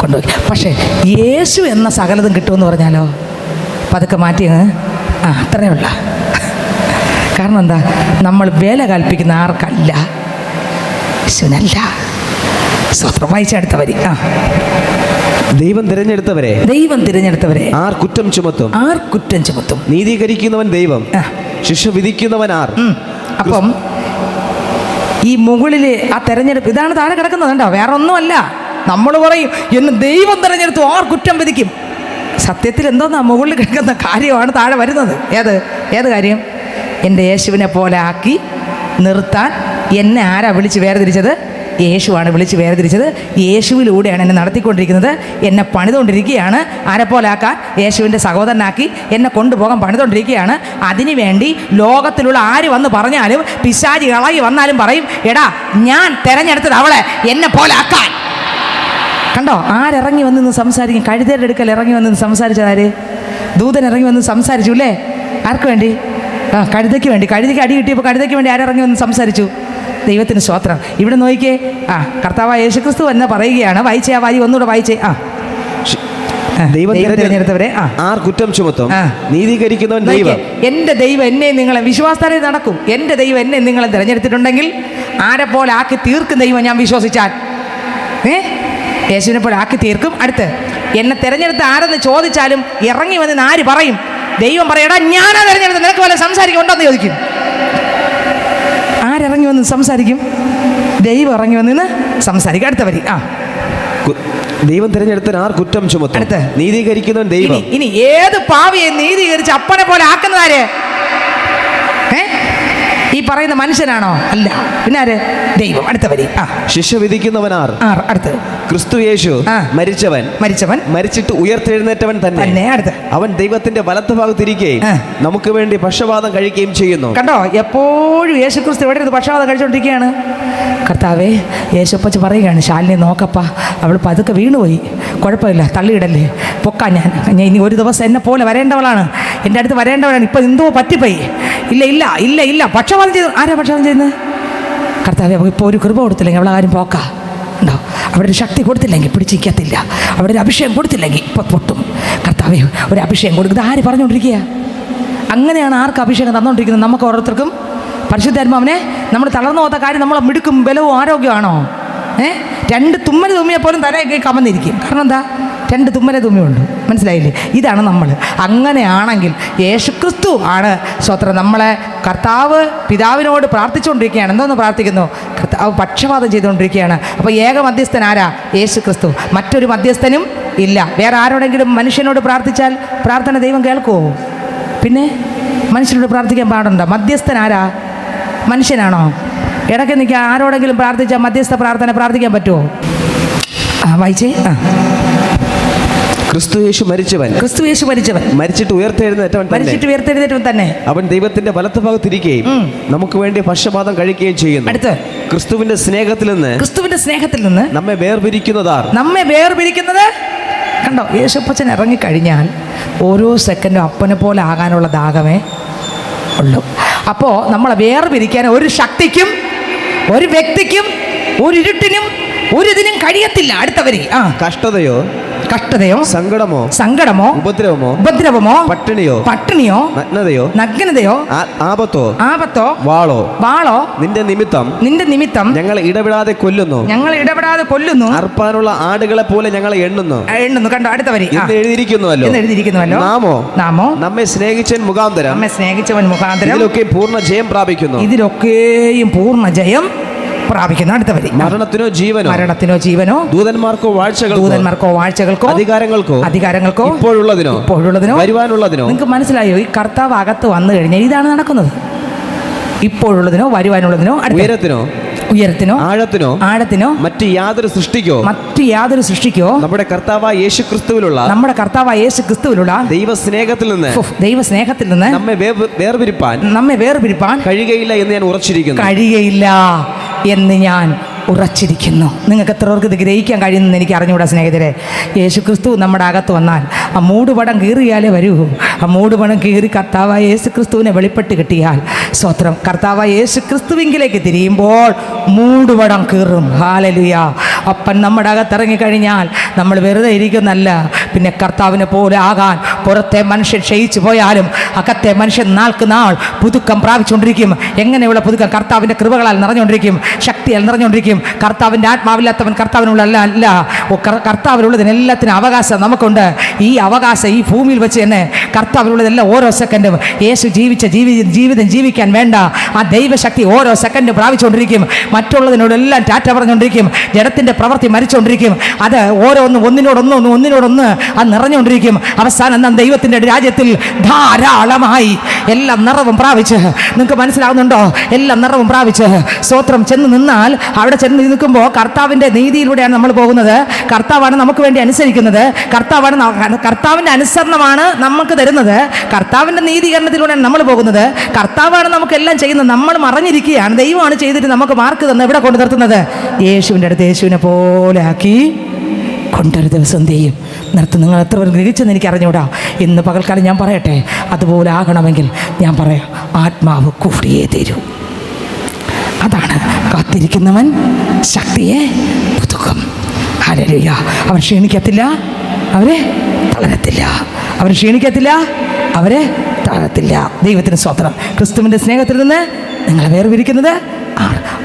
കൊണ്ടുപോയി. പക്ഷേ യേശു എന്ന സകലതും കിട്ടുമെന്ന് പറഞ്ഞാലോ പതുക്കെ മാറ്റിയങ്ങ് അത്രയേ ഉള്ള. കാരണം എന്താ? നമ്മൾ വില കൽപ്പിക്കുന്ന ആർക്കല്ല? യേശുവിനല്ല. സ്വത്രം വായിച്ചെടുത്ത വരി. ദൈവം തിരഞ്ഞെടുത്തവരെ ആർ കുറ്റം ചുമത്തും? നീതീകരിക്കുന്നവൻ ദൈവം, ശിക്ഷ വിധിക്കുന്നവൻ ആർ? അപ്പം ഈ മുകളിൽ ആ തെരഞ്ഞെടുപ്പ് ഇതാണ് താഴെ കിടക്കുന്നത് കണ്ടോ, വേറെ ഒന്നുമല്ല. നമ്മൾ പറയും എന്ന് ദൈവം തിരഞ്ഞെടുത്തു, ആർ കുറ്റം വിധിക്കും? സത്യത്തിൽ എന്തോന്നാ മുകളിൽ കിടക്കുന്ന കാര്യമാണ് താഴെ വരുന്നത്. ഏത് കാര്യം? എൻ്റെ യേശുവിനെ പോലെ ആക്കി നിർത്താൻ എന്നെ ആരാ വിളിച്ച് വേർതിരിച്ചത്? യേശുവാണ് വിളിച്ച് വേർതിരിച്ചത്. യേശുവിലൂടെയാണ് എന്നെ നടത്തിക്കൊണ്ടിരിക്കുന്നത്. എന്നെ പണിതുകൊണ്ടിരിക്കുകയാണ്. ആരെപ്പോലെ ആക്കാൻ? യേശുവിൻ്റെ സഹോദരനാക്കി എന്നെ കൊണ്ടുപോകാൻ പണിതുകൊണ്ടിരിക്കുകയാണ്. അതിനുവേണ്ടി ലോകത്തിലുള്ള ആര് വന്ന് പറഞ്ഞാലും, പിശാചി ഇളകി വന്നാലും പറയും, എടാ ഞാൻ തിരഞ്ഞെടുത്തത് അവളെ എന്നെ പോലെ ആക്കാൻ. കണ്ടോ, ആരിറങ്ങി വന്നിന്ന് സംസാരിക്കും? കഴുതയുടെ അടുക്കൽ ഇറങ്ങി വന്നിന്ന് സംസാരിച്ചതാര്? ദൂതൻ ഇറങ്ങി വന്ന് സംസാരിച്ചു അല്ലേ? ആർക്ക് വേണ്ടി? കഴുതയ്ക്ക് വേണ്ടി. കഴുതയ്ക്ക് അടി കിട്ടിയപ്പോൾ കഴുതയ്ക്ക് വേണ്ടി ആരിറങ്ങി വന്ന് സംസാരിച്ചു? ദൈവത്തിന് സ്തോത്രം. ഇവിടെ നോക്കിക്കേ, കർത്താവായ യേശുക്രിസ്തു എന്നെ പറയുകയാണ്. വായിച്ചേ, ആ വാരി ഒന്നുകൂടെ വായിച്ചേ. ദൈവം തിരഞ്ഞെടുത്തവരെ ആർ കുറ്റം ചുമത്തും? നീതീകരിക്കുന്നവൻ ദൈവം. എൻ്റെ ദൈവം എന്നെ നിങ്ങളെ വിശ്വാസത്താലെ നടക്കും. എൻ്റെ ദൈവം എന്നെ നിങ്ങളെ തിരഞ്ഞെടുത്തിട്ടുണ്ടെങ്കിൽ ആരെപ്പോലെ ആക്കി തീർക്കും ദൈവം ഞാൻ വിശ്വസിച്ചാൽ. യേശുവിനെ പോലെ ആക്കി തീർക്കും. അടുത്ത് എന്നെ തിരഞ്ഞെടുത്ത് ആരെന്ന് ചോദിച്ചാലും ഇറങ്ങി വന്ന് ആര് പറയും? ദൈവം പറയടാ ഞാനാ തിരഞ്ഞെടുത്ത്, നിനക്ക് പോലെ സംസാരിക്കുന്നുണ്ടോന്ന് ചോദിക്കും. ആരിറങ്ങി വന്ന് സംസാരിക്കും? ദൈവം ഇറങ്ങി വന്ന് സംസാരിക്കും. അടുത്ത വരി. ദൈവം തിരഞ്ഞെടുത്ത ആർ കുറ്റം ചുമത്തും? അടുത്ത് നീതീകരിക്കുന്നവൻ ദൈവം. ഇനി ഏത് പാവിയെ നീതീകരിച്ച് അപ്പനെ പോലെ ആക്കുന്നതാര്? ഈ പറയുന്ന മനുഷ്യനാണോ? അല്ല, പിന്നെ ആര്? ദൈവം. അടുത്ത വരി. ശിക്ഷ വിധിക്കുന്നവൻ ആർ? അടുത്ത് ക്രിസ്തു യേശു മരിച്ചവൻ മരിച്ചിട്ട് ഉയർത്തെഴുന്നേറ്റവൻ തന്നെ. അടുത്ത് അവൻ ദൈവത്തിന്റെ വലത്ത് ഭാഗത്തിരിക്കുകയും നമുക്ക് വേണ്ടി പക്ഷപാതം കഴിക്കുകയും ചെയ്യുന്നു. കണ്ടോ, എപ്പോഴും യേശു ക്രിസ്തു എവിടെ ഇരുന്ന് പക്ഷപാതം കഴിച്ചുകൊണ്ടിരിക്കുകയാണ്. കർത്താവേ, യേശുപ്പച്ച് പറയുകയാണ്, ശാലിനെ നോക്കപ്പാ, അവൾ പതുക്കെ വീണുപോയി, കുഴപ്പമില്ല, തള്ളിയിടല്ലേ, പൊക്കാ ഞാൻ ഇനി ഒരു ദിവസം എന്നെ പോലെ വരേണ്ടവളാണ്, എൻ്റെ അടുത്ത് വരേണ്ടവളാണ്, ഇപ്പം എന്തോ പറ്റിപ്പോയി. ഇല്ല പക്ഷപാതം ചെയ്തു. ആരാ പക്ഷപാതം ചെയ്യുന്നത്? കർത്താവേ, ഇപ്പോൾ ഒരു കൃപ കൊടുത്തില്ലെങ്കിൽ അവളെ ആരും പോക്കാ ഉണ്ടോ? അവിടെ ഒരു ശക്തി കൊടുത്തില്ലെങ്കിൽ പിടിച്ചിരിക്കത്തില്ല, അവിടെ ഒരു അഭിഷേകം കൊടുത്തില്ലെങ്കിൽ ഇപ്പം പൊട്ടും. കർത്താവേ, ഒരു അഭിഷേകം കൊടുക്കുന്നത് ആര് പറഞ്ഞുകൊണ്ടിരിക്കുക? അങ്ങനെയാണ് ആർക്ക് അഭിഷേകം തന്നുകൊണ്ടിരിക്കുന്നത്? നമുക്ക് ഓരോരുത്തർക്കും പരിശുദ്ധാത്മാവിനെ. നമ്മൾ തളർന്നു പോകാത്ത കാര്യം നമ്മളെ മിടുക്കും ബലവും ആരോഗ്യമാണോ? 2 തുമ്മൽ തുമ്മിയെ പോലും തലയൊക്കെ കമന്നിരിക്കും. കാരണം എന്താ? 2 തുമ്മലെ തുമ്മിയുണ്ട്. മനസ്സിലായില്ലേ? ഇതാണ് നമ്മൾ. അങ്ങനെയാണെങ്കിൽ യേശുക്രിസ്തു ആണ് സ്വത്രം. നമ്മളെ കർത്താവ് പിതാവിനോട് പ്രാർത്ഥിച്ചുകൊണ്ടിരിക്കുകയാണ്. എന്തോന്ന് പ്രാർത്ഥിക്കുന്നു? കർത്താവ് പക്ഷപാതം ചെയ്തുകൊണ്ടിരിക്കുകയാണ്. അപ്പോൾ ഏക മധ്യസ്ഥൻ ആരാ? യേശുക്രിസ്തു. മറ്റൊരു മധ്യസ്ഥനും ഇല്ല. വേറെ ആരോടെങ്കിലും മനുഷ്യനോട് പ്രാർത്ഥിച്ചാൽ പ്രാർത്ഥന ദൈവം കേൾക്കുമോ? പിന്നെ മനുഷ്യനോട് പ്രാർത്ഥിക്കാൻ പാടുണ്ടോ? മധ്യസ്ഥൻ ആരാ? മനുഷ്യനാണോ? ഇടയ്ക്ക് നിൽക്കുക. ആരോടെങ്കിലും പ്രാർത്ഥിച്ചാൽ മധ്യസ്ഥ പ്രാർത്ഥന പ്രാർത്ഥിക്കാൻ പറ്റുമോ? വായിച്ചേ. ക്രിസ്തു യേശു മരിച്ചവൻ മരിച്ചിട്ട് ഉയർത്തെഴുന്നേറ്റവൻ തന്നെ. അവൻ ദൈവത്തിന്റെ വലത്ത് ഭാഗത്തിരിക്കുകയും നമുക്ക് വേണ്ടി പക്ഷപാതം കഴിക്കുകയും ചെയ്യുന്നു. അടുത്ത് ക്രിസ്തുവിന്റെ സ്നേഹത്തിൽ നിന്ന് നമ്മെ വേർപിരിക്കുന്നത് കണ്ടോ? യേശുപ്പച്ചൻ ഇറങ്ങിക്കഴിഞ്ഞാൽ ഓരോ സെക്കൻഡും അപ്പനെ പോലെ ആകാനുള്ള ദാഹമേ ഉള്ളൂ. അപ്പോൾ നമ്മളെ വേർപിരിക്കാൻ ഒരു ശക്തിക്കും ഒരു വ്യക്തിക്കും ഒരു ഇരുട്ടിനും ഒരു ഇതിനും കഴിയത്തില്ല. അടുത്തവരി. കഷ്ടതയോ സങ്കടമോ ഉപദ്രവമോ പട്ടിണിയോ നഗ്നതയോ ആപത്തോ വാളോ നിന്റെ നിമിത്തം ഞങ്ങളെ ഇടപെടാതെ കൊല്ലുന്നു. അർപ്പാനുള്ള ആടുകളെ പോലെ ഞങ്ങളെ എണ്ണുന്നു. കണ്ടോ? അടുത്ത വരി. എഴുതിയിരിക്കുന്നുവല്ലോ, നാമോ നമ്മെ സ്നേഹിച്ചവൻ മുഖാന്തരം ഇതിലൊക്കെ പൂർണ്ണ ജയം പ്രാപിക്കുന്നു. അടുത്ത വരി. മരണത്തിനോ ജീവനോ ദൂതന്മാർക്കോ വാഴ്ചകൾക്കോ അധികാരങ്ങൾക്കോ ഇപ്പോഴുള്ളതിനോ വരുവാനുള്ളതിനോ. നിങ്ങൾക്ക് മനസ്സിലായോ? ഈ കർത്താവ് അകത്ത് വന്നു കഴിഞ്ഞാൽ ഇതാണ് നടക്കുന്നത്. ഇപ്പോഴുള്ളതിനോ വരുവാനുള്ളതിനോ ഉയരത്തിനോ ആഴത്തിനോ മറ്റ് യാതൊരു സൃഷ്ടിക്കോ നമ്മുടെ കർത്താവായ യേശുക്രിസ്തുവിലുള്ള ദൈവസ്നേഹത്തിൽ നിന്ന് നമ്മെ വേർപിരിപ്പാൻ കഴിയുകയില്ല എന്ന് ഞാൻ ഉറച്ചിരിക്കുന്നു. നിങ്ങൾക്ക് എത്ര പേർക്ക് ഇത് ഗ്രഹിക്കാൻ കഴിയുമെന്ന് എനിക്ക് അറിഞ്ഞുകൂടാ സ്നേഹിതരെ. യേശുക്രിസ്തു നമ്മുടെ അകത്ത് വന്നാൽ ആ മൂടുപടം കീറിയാലേ വരൂ. ആ മൂടുപടം കീറി കർത്താവായ യേശുക്രിസ്തുവിനെ വെളിപ്പെട്ട് കിട്ടിയാൽ സ്വത്രം കർത്താവായ യേശുക്രിസ്തുവിങ്കിലേക്ക് തിരിയുമ്പോൾ മൂടുപടം കീറും. ഹല്ലേലൂയ. അപ്പൻ നമ്മുടെ അകത്തിറങ്ങിക്കഴിഞ്ഞാൽ നമ്മൾ വെറുതെ ഇരിക്കുന്നല്ല, പിന്നെ കർത്താവിനെ പോലെ ആകാൻ പുറത്തെ മനുഷ്യൻ ക്ഷയിച്ചു പോയാലും അകത്തെ മനുഷ്യൻ നാൾക്ക് നാൾ പുതുക്കം പ്രാപിച്ചുകൊണ്ടിരിക്കും. എങ്ങനെയുള്ള പുതുക്കം? കർത്താവിൻ്റെ കൃപകളാൽ നിറഞ്ഞുകൊണ്ടിരിക്കും, ശക്തിയാൽ നിറഞ്ഞുകൊണ്ടിരിക്കും. കർത്താവിൻ്റെ ആത്മാവില്ലാത്തവൻ കർത്താവിനുള്ള അല്ല. കർത്താവിനുള്ളതിനെല്ലാത്തിനും അവകാശം നമുക്കുണ്ട്. ഈ അവകാശം ഈ ഭൂമിയിൽ വെച്ച് തന്നെ കർത്താവിനുള്ളതെല്ലാം ഓരോ സെക്കൻഡും യേശു ജീവിച്ച ജീവിതം ജീവിക്കാൻ വേണ്ട ആ ദൈവശക്തി ഓരോ സെക്കൻഡും പ്രാപിച്ചുകൊണ്ടിരിക്കും. മറ്റുള്ളതിനോടെല്ലാം ടാറ്റ പറഞ്ഞുകൊണ്ടിരിക്കും. ജഡത്തിൻ്റെ പ്രവൃത്തി മരിച്ചുകൊണ്ടിരിക്കും. അത് ഓരോന്നും ഒന്നിനോടൊന്ന് അത് നിറഞ്ഞുകൊണ്ടിരിക്കും. അവസാനം നാം ദൈവത്തിൻ്റെ രാജ്യത്തിൽ ധാരാളമായി എല്ലാം നിറവും പ്രാപിച്ച്, നിങ്ങൾക്ക് മനസ്സിലാകുന്നുണ്ടോ? എല്ലാം നിറവും പ്രാപിച്ച് സ്തോത്രം ചെന്ന് നിന്നാൽ അവിടെ ചെന്ന് നിൽക്കുമ്പോൾ കർത്താവിൻ്റെ നീതിയിലൂടെയാണ് നമ്മൾ പോകുന്നത്. കർത്താവാണ് നമുക്ക് വേണ്ടി അനുസരിക്കുന്നത്. കർത്താവിൻ്റെ അനുസരണമാണ് നമുക്ക് തരുന്നത്. കർത്താവിൻ്റെ നീതീകരണത്തിലൂടെയാണ് നമ്മൾ പോകുന്നത്. കർത്താവാണ് നമുക്കെല്ലാം ചെയ്യുന്നത്. നമ്മൾ മറഞ്ഞിരിക്കുകയാണ്. ദൈവമാണ് ചെയ്തിട്ട് നമുക്ക് മാർക്ക് തന്നെ എവിടെ കൊണ്ടു നിർത്തുന്നത്? യേശുവിൻ്റെ അടുത്ത് യേശുവിനെ പോലെ ആക്കി കൊണ്ടൊരു ദിവസം ചെയ്യും നിർത്തും. നിങ്ങൾ എത്ര പേർ ഗ്രഹിച്ചെന്ന് എനിക്ക് അറിഞ്ഞൂടാ. ഇന്ന് പകൽക്കാലം ഞാൻ പറയട്ടെ, അതുപോലെ ആകണമെങ്കിൽ ഞാൻ പറയാം, ആത്മാവ് കൂടിയേ തരൂ. അതാണ് കാത്തിരിക്കുന്നവൻ ശക്തിയെ പുതുക്കും. ഹല്ലേലൂയ. അവർ ക്ഷീണിക്കത്തില്ല, അവരെ തളരത്തില്ല. അവർ ക്ഷീണിക്കത്തില്ല, അവരെ തളരത്തില്ല. ദൈവത്തിന് സ്തോത്രം. ക്രിസ്തുവിൻ്റെ സ്നേഹത്തിൽ നിന്ന് നിങ്ങളെ വേർപിരിക്കുന്നത്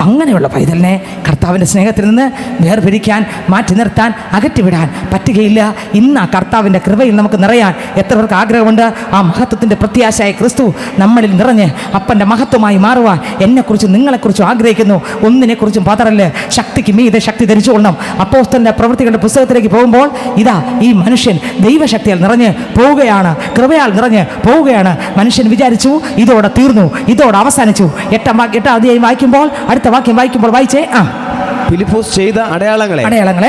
അങ്ങനെയുള്ള പൈതലിനെ കർത്താവിൻ്റെ സ്നേഹത്തിൽ നിന്ന് വേർപിരിക്കാൻ, മാറ്റി നിർത്താൻ, അകറ്റിവിടാൻ പറ്റുകയില്ല. ഇന്ന് ആ കർത്താവിൻ്റെ കൃപയിൽ നമുക്ക് നിറയാൻ എത്ര പേർക്ക് ആഗ്രഹമുണ്ട്? ആ മഹത്വത്തിൻ്റെ പ്രത്യാശയായ ക്രിസ്തു നമ്മളിൽ നിറഞ്ഞ് അപ്പൻ്റെ മഹത്വമായി മാറുവാൻ എന്നെക്കുറിച്ചും നിങ്ങളെക്കുറിച്ചും ആഗ്രഹിക്കുന്നു. ഒന്നിനെക്കുറിച്ചും പതറല്. ശക്തിക്ക് മീതെ ശക്തി ധരിച്ചുകൊള്ളണം. അപ്പോസ്തലന്റെ പ്രവൃത്തികളുടെ പുസ്തകത്തിലേക്ക് പോകുമ്പോൾ ഇതാ ഈ മനുഷ്യൻ ദൈവശക്തിയാൽ നിറഞ്ഞ് പോവുകയാണ്, കൃപയാൽ നിറഞ്ഞ് പോവുകയാണ്. മനുഷ്യൻ വിചാരിച്ചു ഇതോടെ തീർന്നു, ഇതോടെ അവസാനിച്ചു. എട്ടാം അധ്യായം വായിക്കുമ്പോൾ, അടുത്ത വാക്യം വായിക്കുമ്പോൾ വായിച്ചേ. ഫിലിപ്പോസ് ചെയ്ത അടയാളങ്ങളെ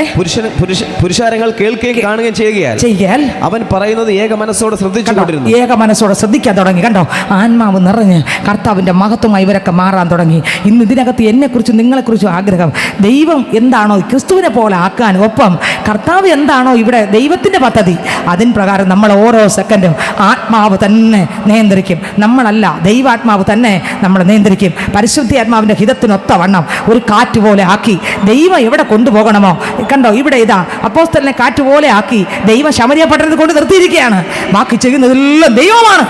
പുരുഷാരങ്ങൾ കേൾക്കുകയും കാണുകയും ചെയ്യുകയാൽ അവൻ പറയുന്നത് ഏക മനസ്സോടെ ശ്രദ്ധിച്ചുകൊണ്ടിരുന്നു. ഏക മനസ്സോടെ ശ്രദ്ധിക്കാൻ തുടങ്ങി. കണ്ടോ, ആത്മാവ് നിറഞ്ഞ് കർത്താവിൻ്റെ മഹത്വമായി ഇവരൊക്കെ മാറാൻ തുടങ്ങി. ഇന്ന് ഇതിനകത്ത് എന്നെക്കുറിച്ചും നിങ്ങളെക്കുറിച്ചും ആഗ്രഹം. ദൈവം എന്താണോ ക്രിസ്തുവിനെ പോലെ ആക്കാൻ, ഒപ്പം കർത്താവ് എന്താണോ ഇവിടെ ദൈവത്തിൻ്റെ പദ്ധതി, അതിൻ പ്രകാരം നമ്മൾ ഓരോ സെക്കൻഡും ആത്മാവ് തന്നെ നിയന്ത്രിക്കും. നമ്മളല്ല, ദൈവാത്മാവ് തന്നെ നമ്മളെ നിയന്ത്രിക്കും. പരിശുദ്ധ ആത്മാവിൻ്റെ ഹിതത്തിനൊത്ത വണ്ണം ഒരു കാറ്റ് പോലെ ആക്കി ദൈവം എവിടെ കൊണ്ടുപോകണമോ, കണ്ടോ ഇവിടെ ഇതാ അപ്പോസ്തലനെ കാറ്റ് പോലെ ആക്കി ദൈവം ശമരിയ പട്ടണത്തിൽ കൊണ്ട് നിർത്തിയിരിക്കുകയാണ്. ബാക്കി ചെയ്യുന്നതെല്ലാം ദൈവമാണ്.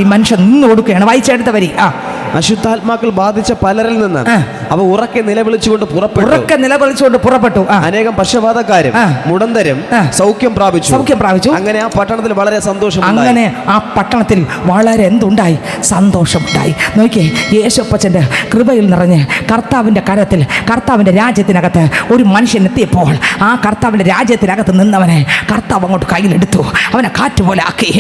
ഈ മനുഷ്യൻ നിന്ന് കൊടുക്കുകയാണ്. വായിച്ചെടുത്ത വരി. അശുദ്ധാത്മാക്കൾ ബാധിച്ച പലരിൽ നിന്ന് അവ ഉറക്കെ നിലവിളിച്ചുകൊണ്ട് പുറപ്പെട്ടു. അനേകം പക്ഷപാതക്കാരും മുടന്തരും സൗഖ്യം പ്രാപിച്ചു. അങ്ങനെ ആ പട്ടണത്തിൽ വളരെ സന്തോഷം. അങ്ങനെ ആ പട്ടണത്തിൽ വളരെ എന്തുണ്ടായി? സന്തോഷമുണ്ടായി. നോക്കിയേ, യേശുപ്പച്ചൻ്റെ കൃപയിൽ നിറഞ്ഞ് കർത്താവിൻ്റെ കരത്തിൽ, കർത്താവിൻ്റെ രാജ്യത്തിനകത്ത് ഒരു മനുഷ്യൻ എത്തിയപ്പോൾ ആ കർത്താവിൻ്റെ രാജ്യത്തിനകത്ത് നിന്നവനെ കർത്താവ് അങ്ങോട്ട് കയ്യിലെടുത്തു. അവനെ കാറ്റ് പോലെ ആക്കി.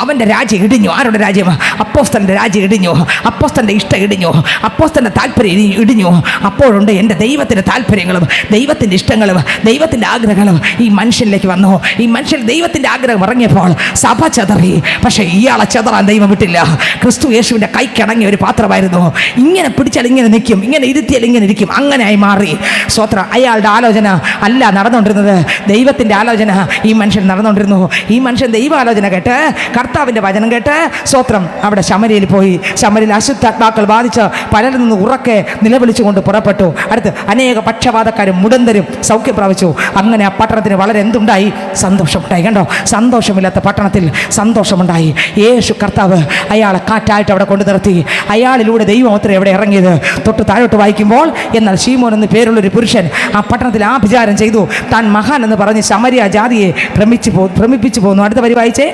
അവൻ്റെ രാജ്യം ഇടിഞ്ഞു. ആരുടെ രാജ്യം? അപ്പോസ്തലൻ്റെ രാജ്യം ഇടിഞ്ഞു. അപ്പോസ്തലൻ്റെ ഇഷ്ടം ഇടിഞ്ഞു. അപ്പോസ്തലൻ്റെ താല്പര്യം ഇടിഞ്ഞു. അപ്പോഴുണ്ട് എൻ്റെ ദൈവത്തിൻ്റെ താല്പര്യങ്ങളും ദൈവത്തിൻ്റെ ഇഷ്ടങ്ങളും ദൈവത്തിൻ്റെ ആഗ്രഹങ്ങളും ഈ മനുഷ്യനിലേക്ക് വന്നു. ഈ മനുഷ്യൻ ദൈവത്തിൻ്റെ ആഗ്രഹം ഇറങ്ങിയപ്പോൾ സഭ ചെതറി. പക്ഷേ ഇയാളെ ചെതറാൻ ദൈവം വിട്ടില്ല. ക്രിസ്തു യേശുവിൻ്റെ കൈക്കിണങ്ങിയ ഒരു പാത്രമായിരുന്നു. ഇങ്ങനെ പിടിച്ചാൽ ഇങ്ങനെ നിൽക്കും, ഇങ്ങനെ ഇരുത്തിയാൽ ഇങ്ങനെ ഇരിക്കും. അങ്ങനെയായി മാറി. സ്വത്രം അയാളുടെ ആലോചന അല്ല നടന്നുകൊണ്ടിരുന്നത്, ദൈവത്തിൻ്റെ ആലോചന ഈ മനുഷ്യൻ നടന്നുകൊണ്ടിരുന്നു. ഈ മനുഷ്യൻ ദൈവാലോചന കേട്ട്, കർത്താവിൻ്റെ വചനം കേട്ട് സ്വത്രം അവിടെ ശമരിയിൽ പോയി. ശമരിയിൽ അശുദ്ധാത്മാക്കൾ ബാധിച്ച് പലരിൽ നിന്ന് ഉറക്കെ നിലവിളിച്ചുകൊണ്ട് പുറപ്പെട്ടു. അടുത്ത് അനേക പക്ഷപാതക്കാരും മുടന്തരും സൗഖ്യം പ്രാപിച്ചു. അങ്ങനെ ആ പട്ടണത്തിന് വളരെ എന്തുണ്ടായി? സന്തോഷമുണ്ടായി. കണ്ടോ, സന്തോഷമില്ലാത്ത പട്ടണത്തിൽ സന്തോഷമുണ്ടായി. യേശു കർത്താവ് അയാളെ കാറ്റായിട്ട് അവിടെ കൊണ്ടു നിർത്തി. അയാളിലൂടെ ദൈവമോത്ര എവിടെ ഇറങ്ങിയത്? തൊട്ട് താഴോട്ട് വായിക്കുമ്പോൾ, എന്നാൽ ശീമോൻ എന്ന് പേരുള്ളൊരു പുരുഷൻ ആ പട്ടണത്തിൽ ആഭിചാരം ചെയ്തു. താൻ മഹാൻ എന്ന് പറഞ്ഞ് ശമരിയ ജാതിയെ ഭ്രമിപ്പിച്ചു പോന്നു. അടുത്ത വരി വായിച്ചേ.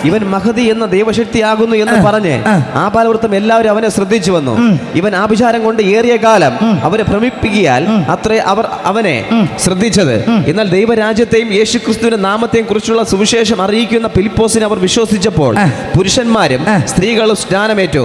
ഇവൻ മഹതി എന്ന ദൈവശക്തിയാകുന്നു എന്ന് പറഞ്ഞ് ആ പാലവൃത്തം എല്ലാവരും അവനെ ശ്രദ്ധിച്ചു വന്നു. ഇവൻ ആഭിചാരം കൊണ്ട് ഏറിയ കാലം അവരെ ഭ്രമിപ്പിക്കിയാൽ അത്രേ അവർ അവനെ ശ്രദ്ധിച്ചത്. എന്നാൽ ദൈവരാജ്യത്തെയും യേശുക്രിസ്തുവിന്റെ നാമത്തെയും കുറിച്ചുള്ള സുവിശേഷം അറിയിക്കുന്ന ഫിലിപ്പോസിനെ അവർ വിശ്വസിച്ചപ്പോൾ പുരുഷന്മാരും സ്ത്രീകളും സ്നാനമേറ്റു.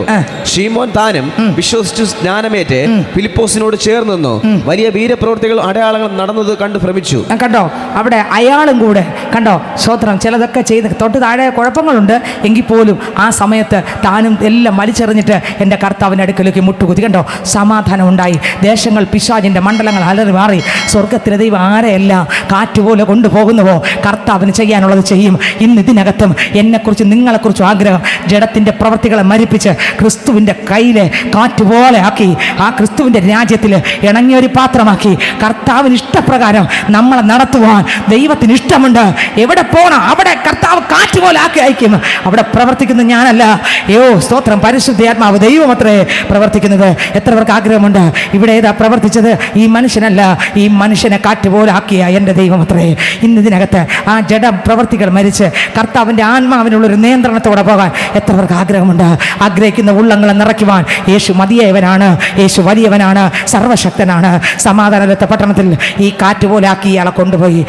ശീമോൻ താനും വിശ്വസിച്ചു സ്നാനമേറ്റ് ഫിലിപ്പോസിനോട് ചേർന്നു. വലിയ വീരപ്രവൃത്തികളും അടയാളങ്ങളും നടന്നത് കണ്ടു ഭ്രമിച്ചു. കണ്ടോ, അവിടെ അയാളും കൂടെ കണ്ടോ സ്വത്രം ചിലതൊക്കെ ചെയ്ത് തൊട്ട് താഴെ കുഴപ്പങ്ങളുണ്ട് എങ്കിൽ പോലും ആ സമയത്ത് താനും എല്ലാം വലിച്ചെറിഞ്ഞിട്ട് എൻ്റെ കർത്താവിൻ്റെ അടുക്കലേക്ക് മുട്ടുകുത്തി. കണ്ടോ, സമാധാനം ഉണ്ടായി. കാലമായി ദേശങ്ങൾ പിശാചിൻ്റെ മണ്ഡലങ്ങൾ അലറി മാറി. സ്വർഗത്തിലെ ദൈവം ആരെയല്ല കാറ്റുപോലെ കൊണ്ടുപോകുന്നുവോ കർത്താവിന് ചെയ്യാനുള്ളത് ചെയ്യും. ഇന്ന് ഇതിനകത്തും എന്നെക്കുറിച്ച് നിങ്ങളെക്കുറിച്ചും ആഗ്രഹം ജഡത്തിൻ്റെ പ്രവൃത്തികളെ മരിപ്പിച്ച് ക്രിസ്തുവിൻ്റെ കയ്യിലെ കാറ്റുപോലെ ആക്കി ആ ക്രിസ്തുവിൻ്റെ രാജ്യത്തിൽ ഇണങ്ങിയൊരു പാത്രമാക്കി കർത്താവിന് ഇഷ്ടപ്രകാരം നമ്മളെ നടത്തുവാൻ ദൈവത്തിന് ഇഷ്ടമുണ്ട്. എവിടെ പോകണം അവിടെ കർത്താവ് കാറ്റുപോലെ ആക്കി അയക്കും. അവിടെ പ്രവർത്തിക്കുന്നത് ഞാനല്ല. സ്തോത്രം, പരിശുദ്ധാത്മാവ് ദൈവമത്രേ പ്രവർത്തിക്കുന്നത്. എത്ര പേർക്ക് ആഗ്രഹമുണ്ട്? ഇവിടെ ഏതാ പ്രവർത്തിച്ചത്? ഈ മനുഷ്യനല്ല, ഈ മനുഷ്യനെ കാറ്റുപോലെ ആക്കിയ എൻ്റെ ദൈവമത്രേ. ഇന്ന് ഇതിനകത്ത് ആ ജഡ പ്രവർത്തികൾ മരിച്ച് കർത്താവിൻ്റെ ആത്മാവിനുള്ളൊരു നിയന്ത്രണത്തോടെ പോകാൻ എത്ര പേർക്ക് ആഗ്രഹമുണ്ട്? ആഗ്രഹിക്കുന്ന ഉള്ളങ്ങളെ നിറയ്ക്കുവാൻ യേശു മതിയായവനാണ്, യേശു വലിയവനാണ്, സർവശക്തനാണ്. സമാധാനത്തെ പട്ടണത്തിൽ ഈ കാറ്റ് പോലെ ആക്കി ഇയാളെ കൊണ്ടുപോയി.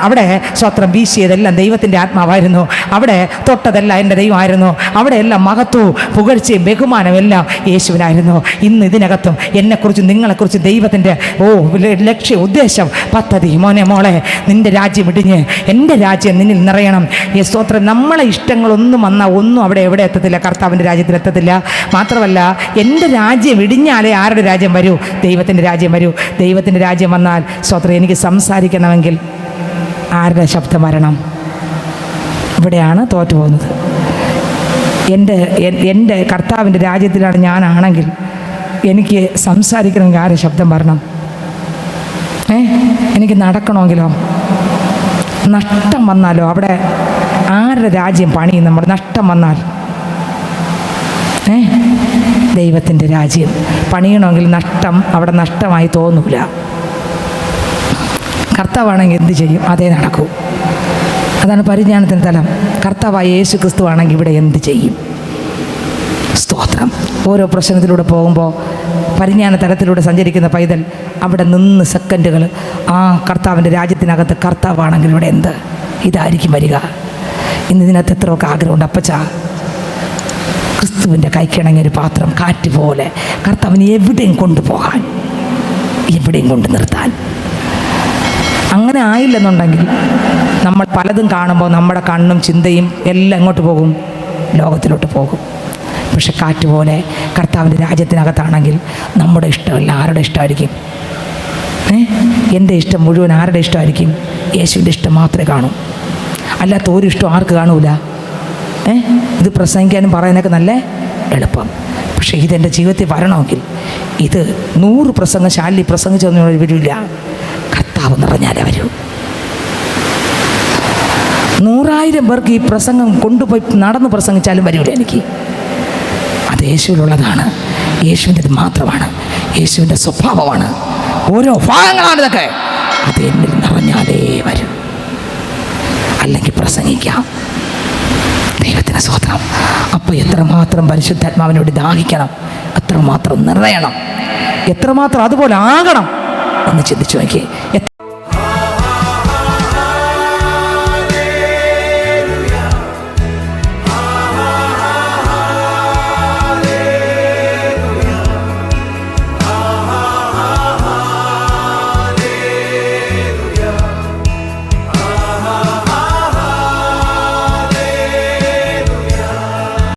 അവിടെ സ്വത്രം വീശിയതെല്ലാം ദൈവത്തിൻ്റെ ആത്മാവായിരുന്നു. അവിടെ തൊട്ടതെല്ലാം എൻ്റെ ദൈവമായിരുന്നു. അവിടെയെല്ലാം മഹത്വവും പുകഴ്ചയും ബഹുമാനവും എല്ലാം യേശുവിനായിരുന്നു. ഇന്ന് ഇതിനകത്തും എന്നെക്കുറിച്ച് നിങ്ങളെക്കുറിച്ച് ദൈവത്തിൻ്റെ ലക്ഷ്യ ഉദ്ദേശം പദ്ധതി. മോനെ മോളെ, നിൻ്റെ രാജ്യം ഇടിഞ്ഞ് എൻ്റെ രാജ്യം നിന്നിൽ നിറയണം. ഈ സ്തോത്രം, നമ്മളെ ഇഷ്ടങ്ങളൊന്നും വന്നാൽ ഒന്നും അവിടെ എവിടെ എത്തത്തില്ല, കർത്താവിൻ്റെ രാജ്യത്തിൽ എത്തത്തില്ല. മാത്രമല്ല എൻ്റെ രാജ്യം ഇടിഞ്ഞാലേ ആരുടെ രാജ്യം വരൂ? ദൈവത്തിൻ്റെ രാജ്യം വരൂ. ദൈവത്തിൻ്റെ രാജ്യം വന്നാൽ സ്തോത്രം, എനിക്ക് സംസാരിക്കണമെങ്കിൽ ആരുടെ ശബ്ദം വരണം? ഇവിടെയാണ് തോറ്റു പോകുന്നത്. എൻ്റെ കർത്താവിൻ്റെ രാജ്യത്തിലാണ് ഞാനാണെങ്കിൽ എനിക്ക് സംസാരിക്കണമെങ്കിൽ ആരുടെ ശബ്ദം വരണം? എനിക്ക് നടക്കണമെങ്കിലോ, നഷ്ടം വന്നാലോ, അവിടെ ആരുടെ രാജ്യം പണിയും? നമ്മുടെ നഷ്ടം വന്നാൽ ദൈവത്തിൻ്റെ രാജ്യം പണിയണമെങ്കിൽ നഷ്ടം അവിടെ നഷ്ടമായി തോന്നൂല. കർത്താവാണെങ്കിൽ എന്ത് ചെയ്യും? അതേ നടക്കൂ. അതാണ് പരിജ്ഞാനത്തിന് തലം. കർത്താവായ യേശു ക്രിസ്തു ആണെങ്കിൽ ഇവിടെ എന്ത് ചെയ്യും? സ്തോത്രം. ഓരോ പ്രശ്നത്തിലൂടെ പോകുമ്പോൾ പരിജ്ഞാന തലത്തിലൂടെ സഞ്ചരിക്കുന്ന പൈതൽ അവിടെ നിന്ന് സെക്കൻഡുകൾ ആ കർത്താവിൻ്റെ രാജ്യത്തിനകത്ത് കർത്താവാണെങ്കിൽ ഇവിടെ എന്ത് ഇതായിരിക്കും വരിക. ഇന്ന് ഇതിനകത്ത് എത്രയൊക്കെ ആഗ്രഹമുണ്ട്. അപ്പച്ചാ, ക്രിസ്തുവിൻ്റെ കൈക്കിണങ്ങിയൊരു പാത്രം കാറ്റ് പോലെ കർത്താവിനെ എവിടെയും കൊണ്ടുപോകാൻ, എവിടെയും കൊണ്ട് നിർത്താൻ. അങ്ങനെ ആയില്ലെന്നുണ്ടെങ്കിൽ നമ്മൾ പലതും കാണുമ്പോൾ നമ്മുടെ കണ്ണും ചിന്തയും എല്ലാം എങ്ങോട്ട് പോകും? ലോകത്തിലോട്ട് പോകും. പക്ഷെ കാറ്റ് പോലെ കർത്താവിൻ്റെ രാജ്യത്തിനകത്താണെങ്കിൽ നമ്മുടെ ഇഷ്ടമല്ല, ആരുടെ ഇഷ്ടമായിരിക്കും? എൻ്റെ ഇഷ്ടം മുഴുവൻ ആരുടെ ഇഷ്ടമായിരിക്കും? യേശുവിൻ്റെ ഇഷ്ടം മാത്രമേ കാണൂ. അല്ലാത്ത ഒരു ഇഷ്ടം ആർക്ക് കാണൂല. ഇത് പ്രസംഗിക്കാനും പറയാനൊക്കെ നല്ല എളുപ്പം. പക്ഷേ ഇതെൻ്റെ ജീവിതത്തിൽ വരണമെങ്കിൽ ഇത് 100 പ്രസംഗശാലി പ്രസംഗിച്ചൊന്നും വരില്ല. കർത്താവ് നിറഞ്ഞാലേ വരൂ. 100,000 പേർക്ക് ഈ പ്രസംഗം കൊണ്ടുപോയി നടന്ന് പ്രസംഗിച്ചാലും വരില്ല എനിക്ക്. അത് യേശുവിലുള്ളതാണ്, യേശുവിൻ്റെ മാത്രമാണ്, യേശുവിൻ്റെ സ്വഭാവമാണ്. ഓരോ ഭാഗങ്ങളാണ് ഇതൊക്കെ. അത് എന്നിൽ നിറഞ്ഞാലേ വരും. അല്ലെങ്കിൽ പ്രസംഗിക്കാം. ദൈവത്തിന് സ്തോത്രം. അപ്പോൾ എത്രമാത്രം പരിശുദ്ധാത്മാവിനോട് ദാഹിക്കണം, എത്രമാത്രം നിറയണം, എത്രമാത്രം അതുപോലെ ആകണം ഒന്ന് ചിന്തിച്ചു നോക്കിയേ.